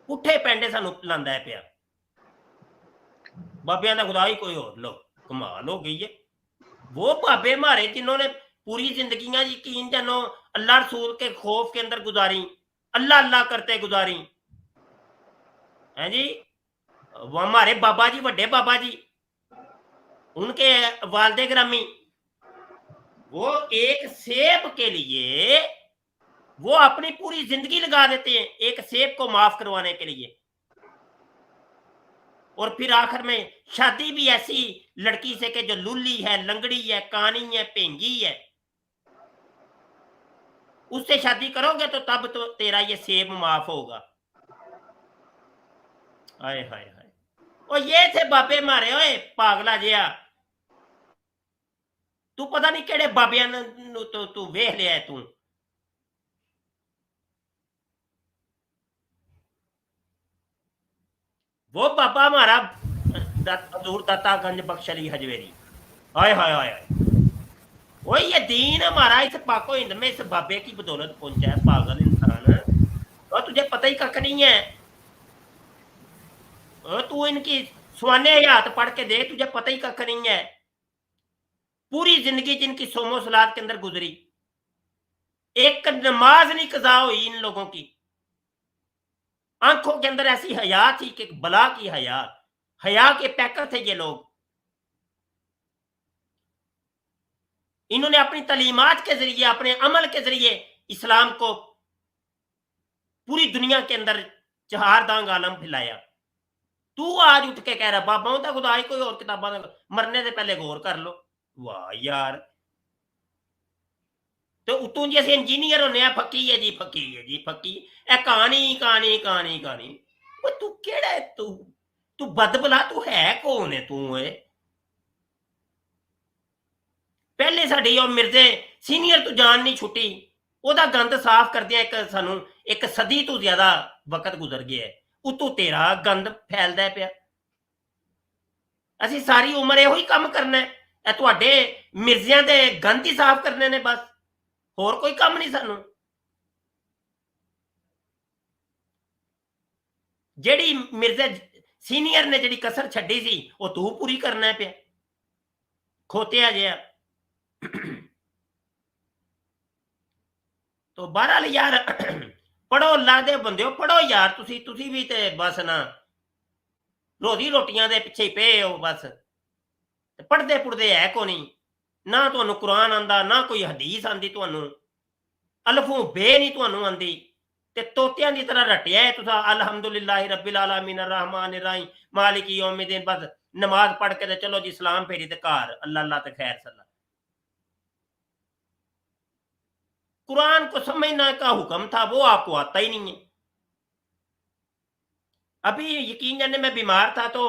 पुठे पैंडे सानू लांदा है पिया। बाबियां दा खुदा ही कोई और, लो कमाल हो गई है। वो बाबे मारे जिन्होंने पूरी जिंदगियां यकीन जानो अल्लाह रसूल के खौफ के अंदर गुजारी, अल्लाह अल्लाह करते गुजारी है जी। वो हमारे बाबा जी, बड़े बाबा जी, उनके वालदे ग्रामी, वो एक सेब के लिए वो अपनी पूरी जिंदगी लगा देते हैं एक सेब को माफ करवाने के लिए। और फिर आखिर में शादी भी ऐसी लड़की से कि जो लुल्ली है, लंगड़ी है, कानी है, पेंगी है, उससे शादी करोगे तो तब तो तेरा ये सेब माफ होगा। हाय हाय हाय। और ये थे बाबे मारे, ओए पागला जिया, तू पता नहीं केड़े बाबिया तू वेख लिया है तू। वो बाबा हमारा हजूर दातागंज बख्श अली हजवेरी, हाय हाय हाय। वो ये दीन हमारा इस पाको हिंद में इस बाबे की बदौलत पहुंचा है, पागल इंसान। और तुझे पता ही कख नहीं है, और तू इनकी सुहाने हयात पढ़ के देख, तुझे पता ही कख नहीं है। पूरी जिंदगी जिनकी सोमो सलाद के अंदर गुजरी, एक नमाज नहीं कजा हुई इन लोगों की। आंखों के अंदर ऐसी हया थी कि बला की हया, हया के पैकर थे ये लोग। इन्होंने अपनी तालीमात के जरिए, अपने अमल के जरिए इस्लाम को पूरी दुनिया के अंदर चहारदांग आलम फैलाया। तू आज उठ के कह रहा बाबाओं का खुदा ही कोई और किताबा, मरने से पहले गौर कर लो। वाह यार, तो तू जी इंजीनियर होने फकी है जी, फकी है जी, फकी ए कहानी कहानी कहानी कहानी। वो तू केड़ा है, तू बदबला, तू है कौन है तू है? पहले साडी ओ मिर्जे सीनियर तू जान नहीं छुट्टी, ओदा गंद साफ कर दिया। एक सानू एक सदी तो ज्यादा वक्त गुजर गया है, उतों तेरा गंद फैलदा पिया। असी सारी उम्र इहो ही काम करना है, तुहाडे मिर्जियां दे गंद ही साफ करने ने बस, होर कोई काम नहीं सानू। जेड़ी मिर्जा सीनियर ने जेड़ी कसर छड्डी सी, वो तू पूरी करना है पिया, खोतिया जिहा। तो बहरहाल यार पढ़ो, अल्लाह दे बंदे पढ़ो यार, तुसी भी ते बस ना रोजी रोटियां दे पिछे पे हो बस, पढ़दे पुढ़दे है को नहीं ना। तुहानू कुरान आंदा ना कोई हदीस आंदी, तुहानू अल्फों बे नहीं तुहानू आंदी, ते तोतियां की तरह रटिया है तुसा अलहमदुलिल्लाह रब्बिल आलमीन अर्रहमान अर्रहीम मालिक यौमिद्दीन। बस नमाज पढ़ के चलो जी सलाम फेरी ते घर, अल्लाह अल्लाह ते खैर सल्ला। कुरान को समझना का हुक्म था, वो आपको आता ही नहीं है। अभी यकीन जाने मैं बीमार था तो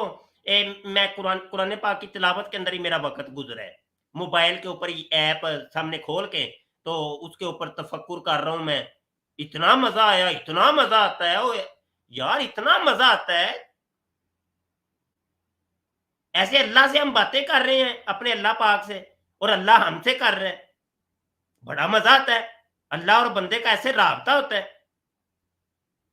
मैं कुरान पाक की तिलावत के अंदर ही मेरा वक्त गुजरा है। मोबाइल के ऊपर ही ऐप सामने खोल के तो उसके ऊपर तफक्कुर कर रहा हूं मैं। इतना मजा आया, इतना मजा आता है, ओ यार इतना मजा आता है। ऐसे अल्लाह से हम बातें कर रहे हैं, अपने अल्लाह पाक से, और अल्लाह हमसे कर रहे हैं, बड़ा मजा आता है। अल्लाह और बंदे का ऐसे राबता होता है।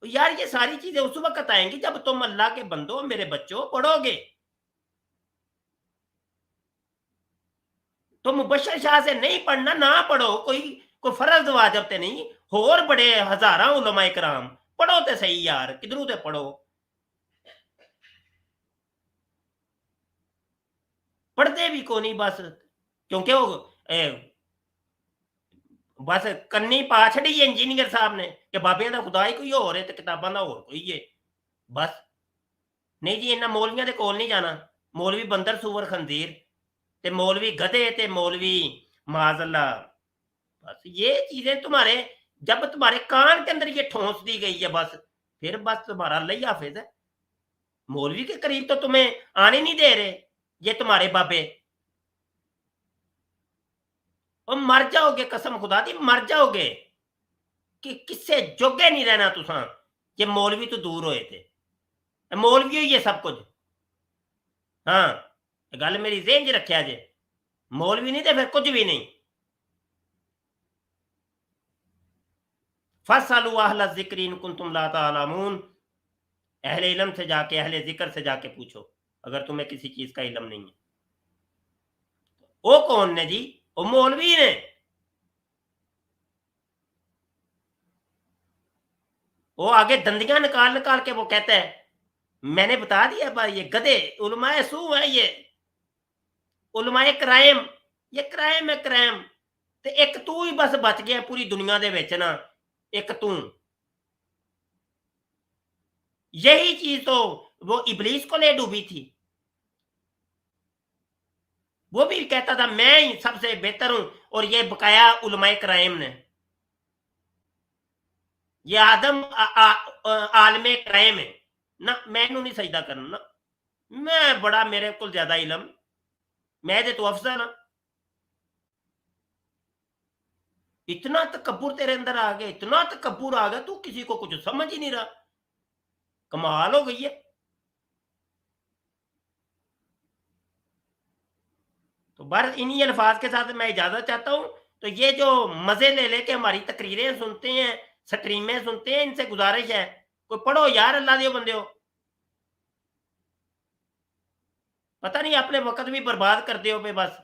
तो यार ये सारी चीजें उस वक्त आएंगी जब तुम अल्लाह के बंदो, मेरे बच्चों, पढ़ोगे। तो मुबश्शिर शाह से नहीं पढ़ना, ना पढ़ो, कोई फर्ज वाजिब ते नहीं। होर बड़े हजारां उलमा इकराम, पढ़ो ते सही यार, किधरों ते पढ़ो। पढ़ते भी को नहीं बस, क्योंकि वो बस कन्नी पा छड़ी इंजीनियर साहब ने कि बाबियां दा खुदा ही कोई होर है ते किताबां दा होर कोई है। बस नहीं जी, इन्हां मौलवियां दे कोल नहीं जाना। मौलवी बंदर सूवर खंजीर ते मौलवी गधे ते मौलवी माज़अल्लाह। बस ये चीजें तुम्हारे, जब तुम्हारे कान के अंदर ये ठोंस दी गई है, बस फिर बस तुम्हारा अल्लाह ही हाफिज है। मौलवी के करीब तो तुम्हें आने नहीं दे रहे ये तुम्हारे बाबे, और मर जाओगे, कसम खुदा दी मर जाओगे कि किससे जोगे नहीं रहना तुसा। ये मौलवी तो दूर होए थे, मौलवी ही है सब कुछ। हाँ, गल मेरी ज़हन च रखिया जे, मौलवी नहीं तो फिर कुछ भी नहीं। फसअलू अहल ज़िक्र इन कुंतुम ला तालमून, अहले इल्म से जाके, अहले जिक्र से जाके पूछो अगर तुम्हें किसी चीज का इल्म नहीं है। वो कौन ने जी? वो मौलवी ने। वो आगे दंदियां निकाल निकाल के वो कहता है मैंने बता दिया भाई, ये गधे उलमाए सू है, ये उलमाए क्राइम, ये क्राइम है क्राइम। ते एक तू ही बस बच गया पूरी दुनिया दे विच ना, एक तू। यही चीज तो वो इबलीस को ले डूबी थी। वो भी कहता था मैं ही सबसे बेहतर हूं, और ये बकाया उलमाए क्राइम ने, ये आदम आलमे क्राइम है ना, मैनू नहीं सजदा करना ना, मैं बड़ा, मेरे को ज्यादा इलम, मैं दे तो अफजल हाँ। इतना तकब्बुर तेरे अंदर आ गया, इतना तकब्बुर आ गया, तू किसी को कुछ समझ ही नहीं रहा। कमाल हो गई है। तो बस इन्हीं अल्फाज के साथ मैं इजाजत चाहता हूं। तो ये जो मजे ले लेके हमारी तकरीरें सुनते हैं, स्ट्रीमें सुनते हैं, इनसे गुजारिश है कोई पढ़ो यार, अल्लाह दियो बंदे हो। पता नहीं अपने वक्त भी बर्बाद कर दियो पे बस।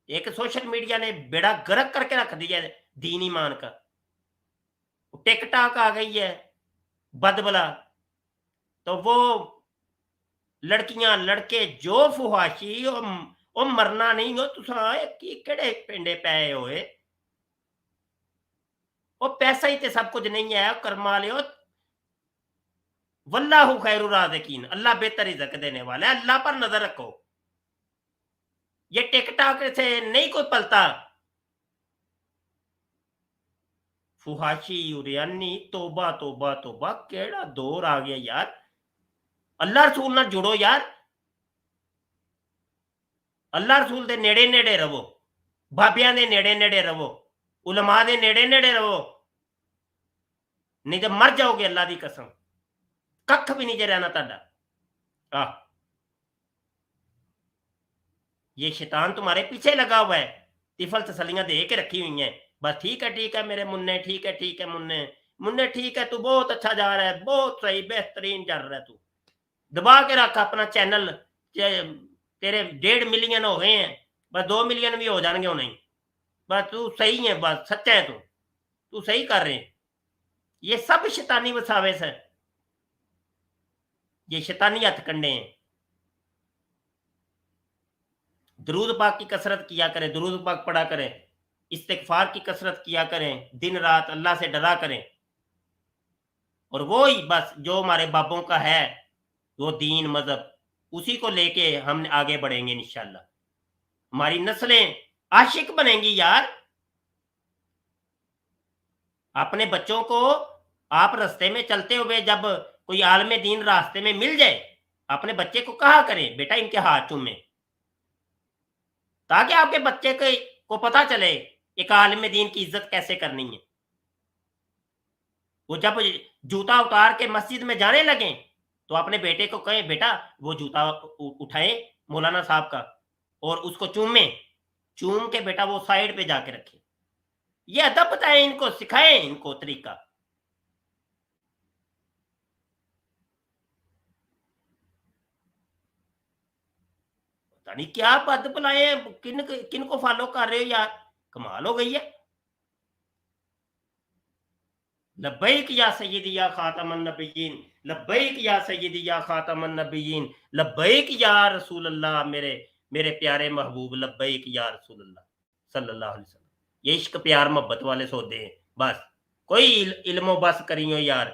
एक सोशल मीडिया ने बेड़ा गर्क करके रख दिया है दीन ईमान का। टिकटॉक आ गई है बदबला, तो वो लड़कियां लड़के जो फुहाशी और मरना नहीं हो, तुसा केड़े पिंडे पए होए। वो पैसा ही ते सब कुछ नहीं है, कर्मा लियो। वल्लाहु खैरु राज़िकीन, अल्लाह बेहतर रिज़्क देने वाला है, अल्लाह पर नजर रखो। ये टिकटॉक से नहीं कोई पलता। फुहाशी उरियानी, तोबा तोबा तोबा, केड़ा दौर आ गया यार। अल्लाह रसूल नाल जुड़ो यार, अल्लाह रसूल दे नेड़े नेड़े रहो, बाबियां दे नेड़े नेड़े रहो, उलमा दे नेड़े नेड़े रहो, नहीं तो मर जाओगे अल्लाह दी कसम, कख भी नहीं जे रहना तुहाडा। ये शैतान तुम्हारे पीछे लगा हुआ है, तिफल तसलियां दे के रखी हुई हैं। बस ठीक है मेरे मुन्ने, ठीक है मुन्ने, मुन्ने ठीक है, तू बहुत अच्छा जा रहा है, बहुत सही बेहतरीन चल रहा है, तू दबा के रख अपना चैनल। तेरे 1.5 मिलियन हो गए हैं, बस 2 मिलियन भी हो जाएंगे नहीं, बस तू सही है, बस सच्चा है, तू सही कर रहे हैं। ये सब शैतानी वसावेस है, ये शैतानी हथकंडे हैं। दरूद पाक की कसरत किया करें, दरूद पाक पढ़ा करें, इस्तिगफार की कसरत किया करें, दिन रात अल्लाह से डरा करें। और वो ही बस जो हमारे बाबों का है, वो दीन मजहब, उसी को लेके हम आगे बढ़ेंगे इंशाल्लाह। हमारी नस्लें आशिक बनेंगी यार। अपने बच्चों को आप रास्ते में चलते हुए जब कोई आलमे दीन रास्ते में मिल जाए, अपने बच्चे को कहा करें बेटा इनके हाथ चूमे, ताकि आपके बच्चे को पता चले एक आलिम दीन की इज्जत कैसे करनी है। वो जब जूता उतार के मस्जिद में जाने लगे तो अपने बेटे को कहें बेटा वो जूता उठाए मौलाना साहब का और उसको चूम के बेटा वो साइड पे जाके रखे। ये अदब बताएं इनको, सिखाएं इनको तरीका। पता नहीं क्या पद बुलाए, किन को फॉलो कर रहे हो यार, कमाल हो गई है। लब्बैक या सय्यदी या खातमन नबिय्यीन, लब्बैक या सय्यदी या खातमन नबिय्यीन, लब्बैक या रसूल अल्लाह, मेरे प्यारे महबूब, लब्बैक या रसूल अल्लाह सल्लल्लाहु अलैहि वसल्लम। ये इश्क प्यार मोहब्बत वाले सौदे हैं। बस कोई इल्मो बस करियो यार,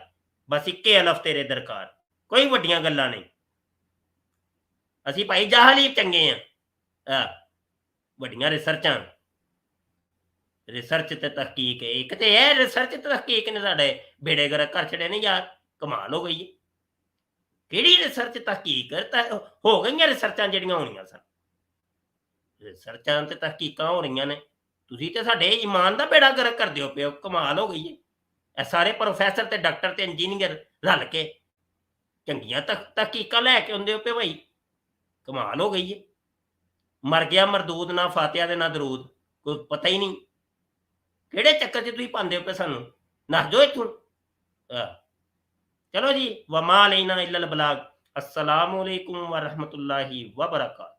बस इक्के अलफ तेरे दरकार, कोई वड्डियां गल्लां नहीं। असी भाई जाहल ही चंगे हैं, वड्डियां रिसर्च ते तहकीक है, एक ते है रिसर्च ते तहकीक ने साडे बेड़े गर्क कर छड़े ने यार, कमाल हो गई है। किहड़ी रिसर्च तहकीक हो गई रिसर्चां जिहड़ियां होणियां सन, रिसर्चां ते तहकीकां हो रही ने, तुसीं ते साडे ईमान दा बेड़ा गर्क कर दिओ पिओ, कमाल हो गई है। ਇਹ ਸਾਰੇ ਪ੍ਰੋਫੈਸਰ ਤੇ ਡਾਕਟਰ ਤੇ ਇੰਜੀਨੀਅਰ ਰਲ ਕੇ ਚੰਗੀਆਂ ਤਹਕੀਕਾਂ ਲੈ ਕੇ ਆਉਂਦੇ ਹੋ ਪਏ ਭਾਈ। कमाल हो गई है। मर गया मरदूद, ना फातिहा ते ना दरूद, कोई पता ही नहीं किहड़े चक्कर च तुसीं पांदे हो पे सानूं। नस जाओ इत्थों। चलो जी, वमा अलैना इल्लल बलाग। अस्सलामु अलैकुम व रहमतुल्लाहि व बरकातहू।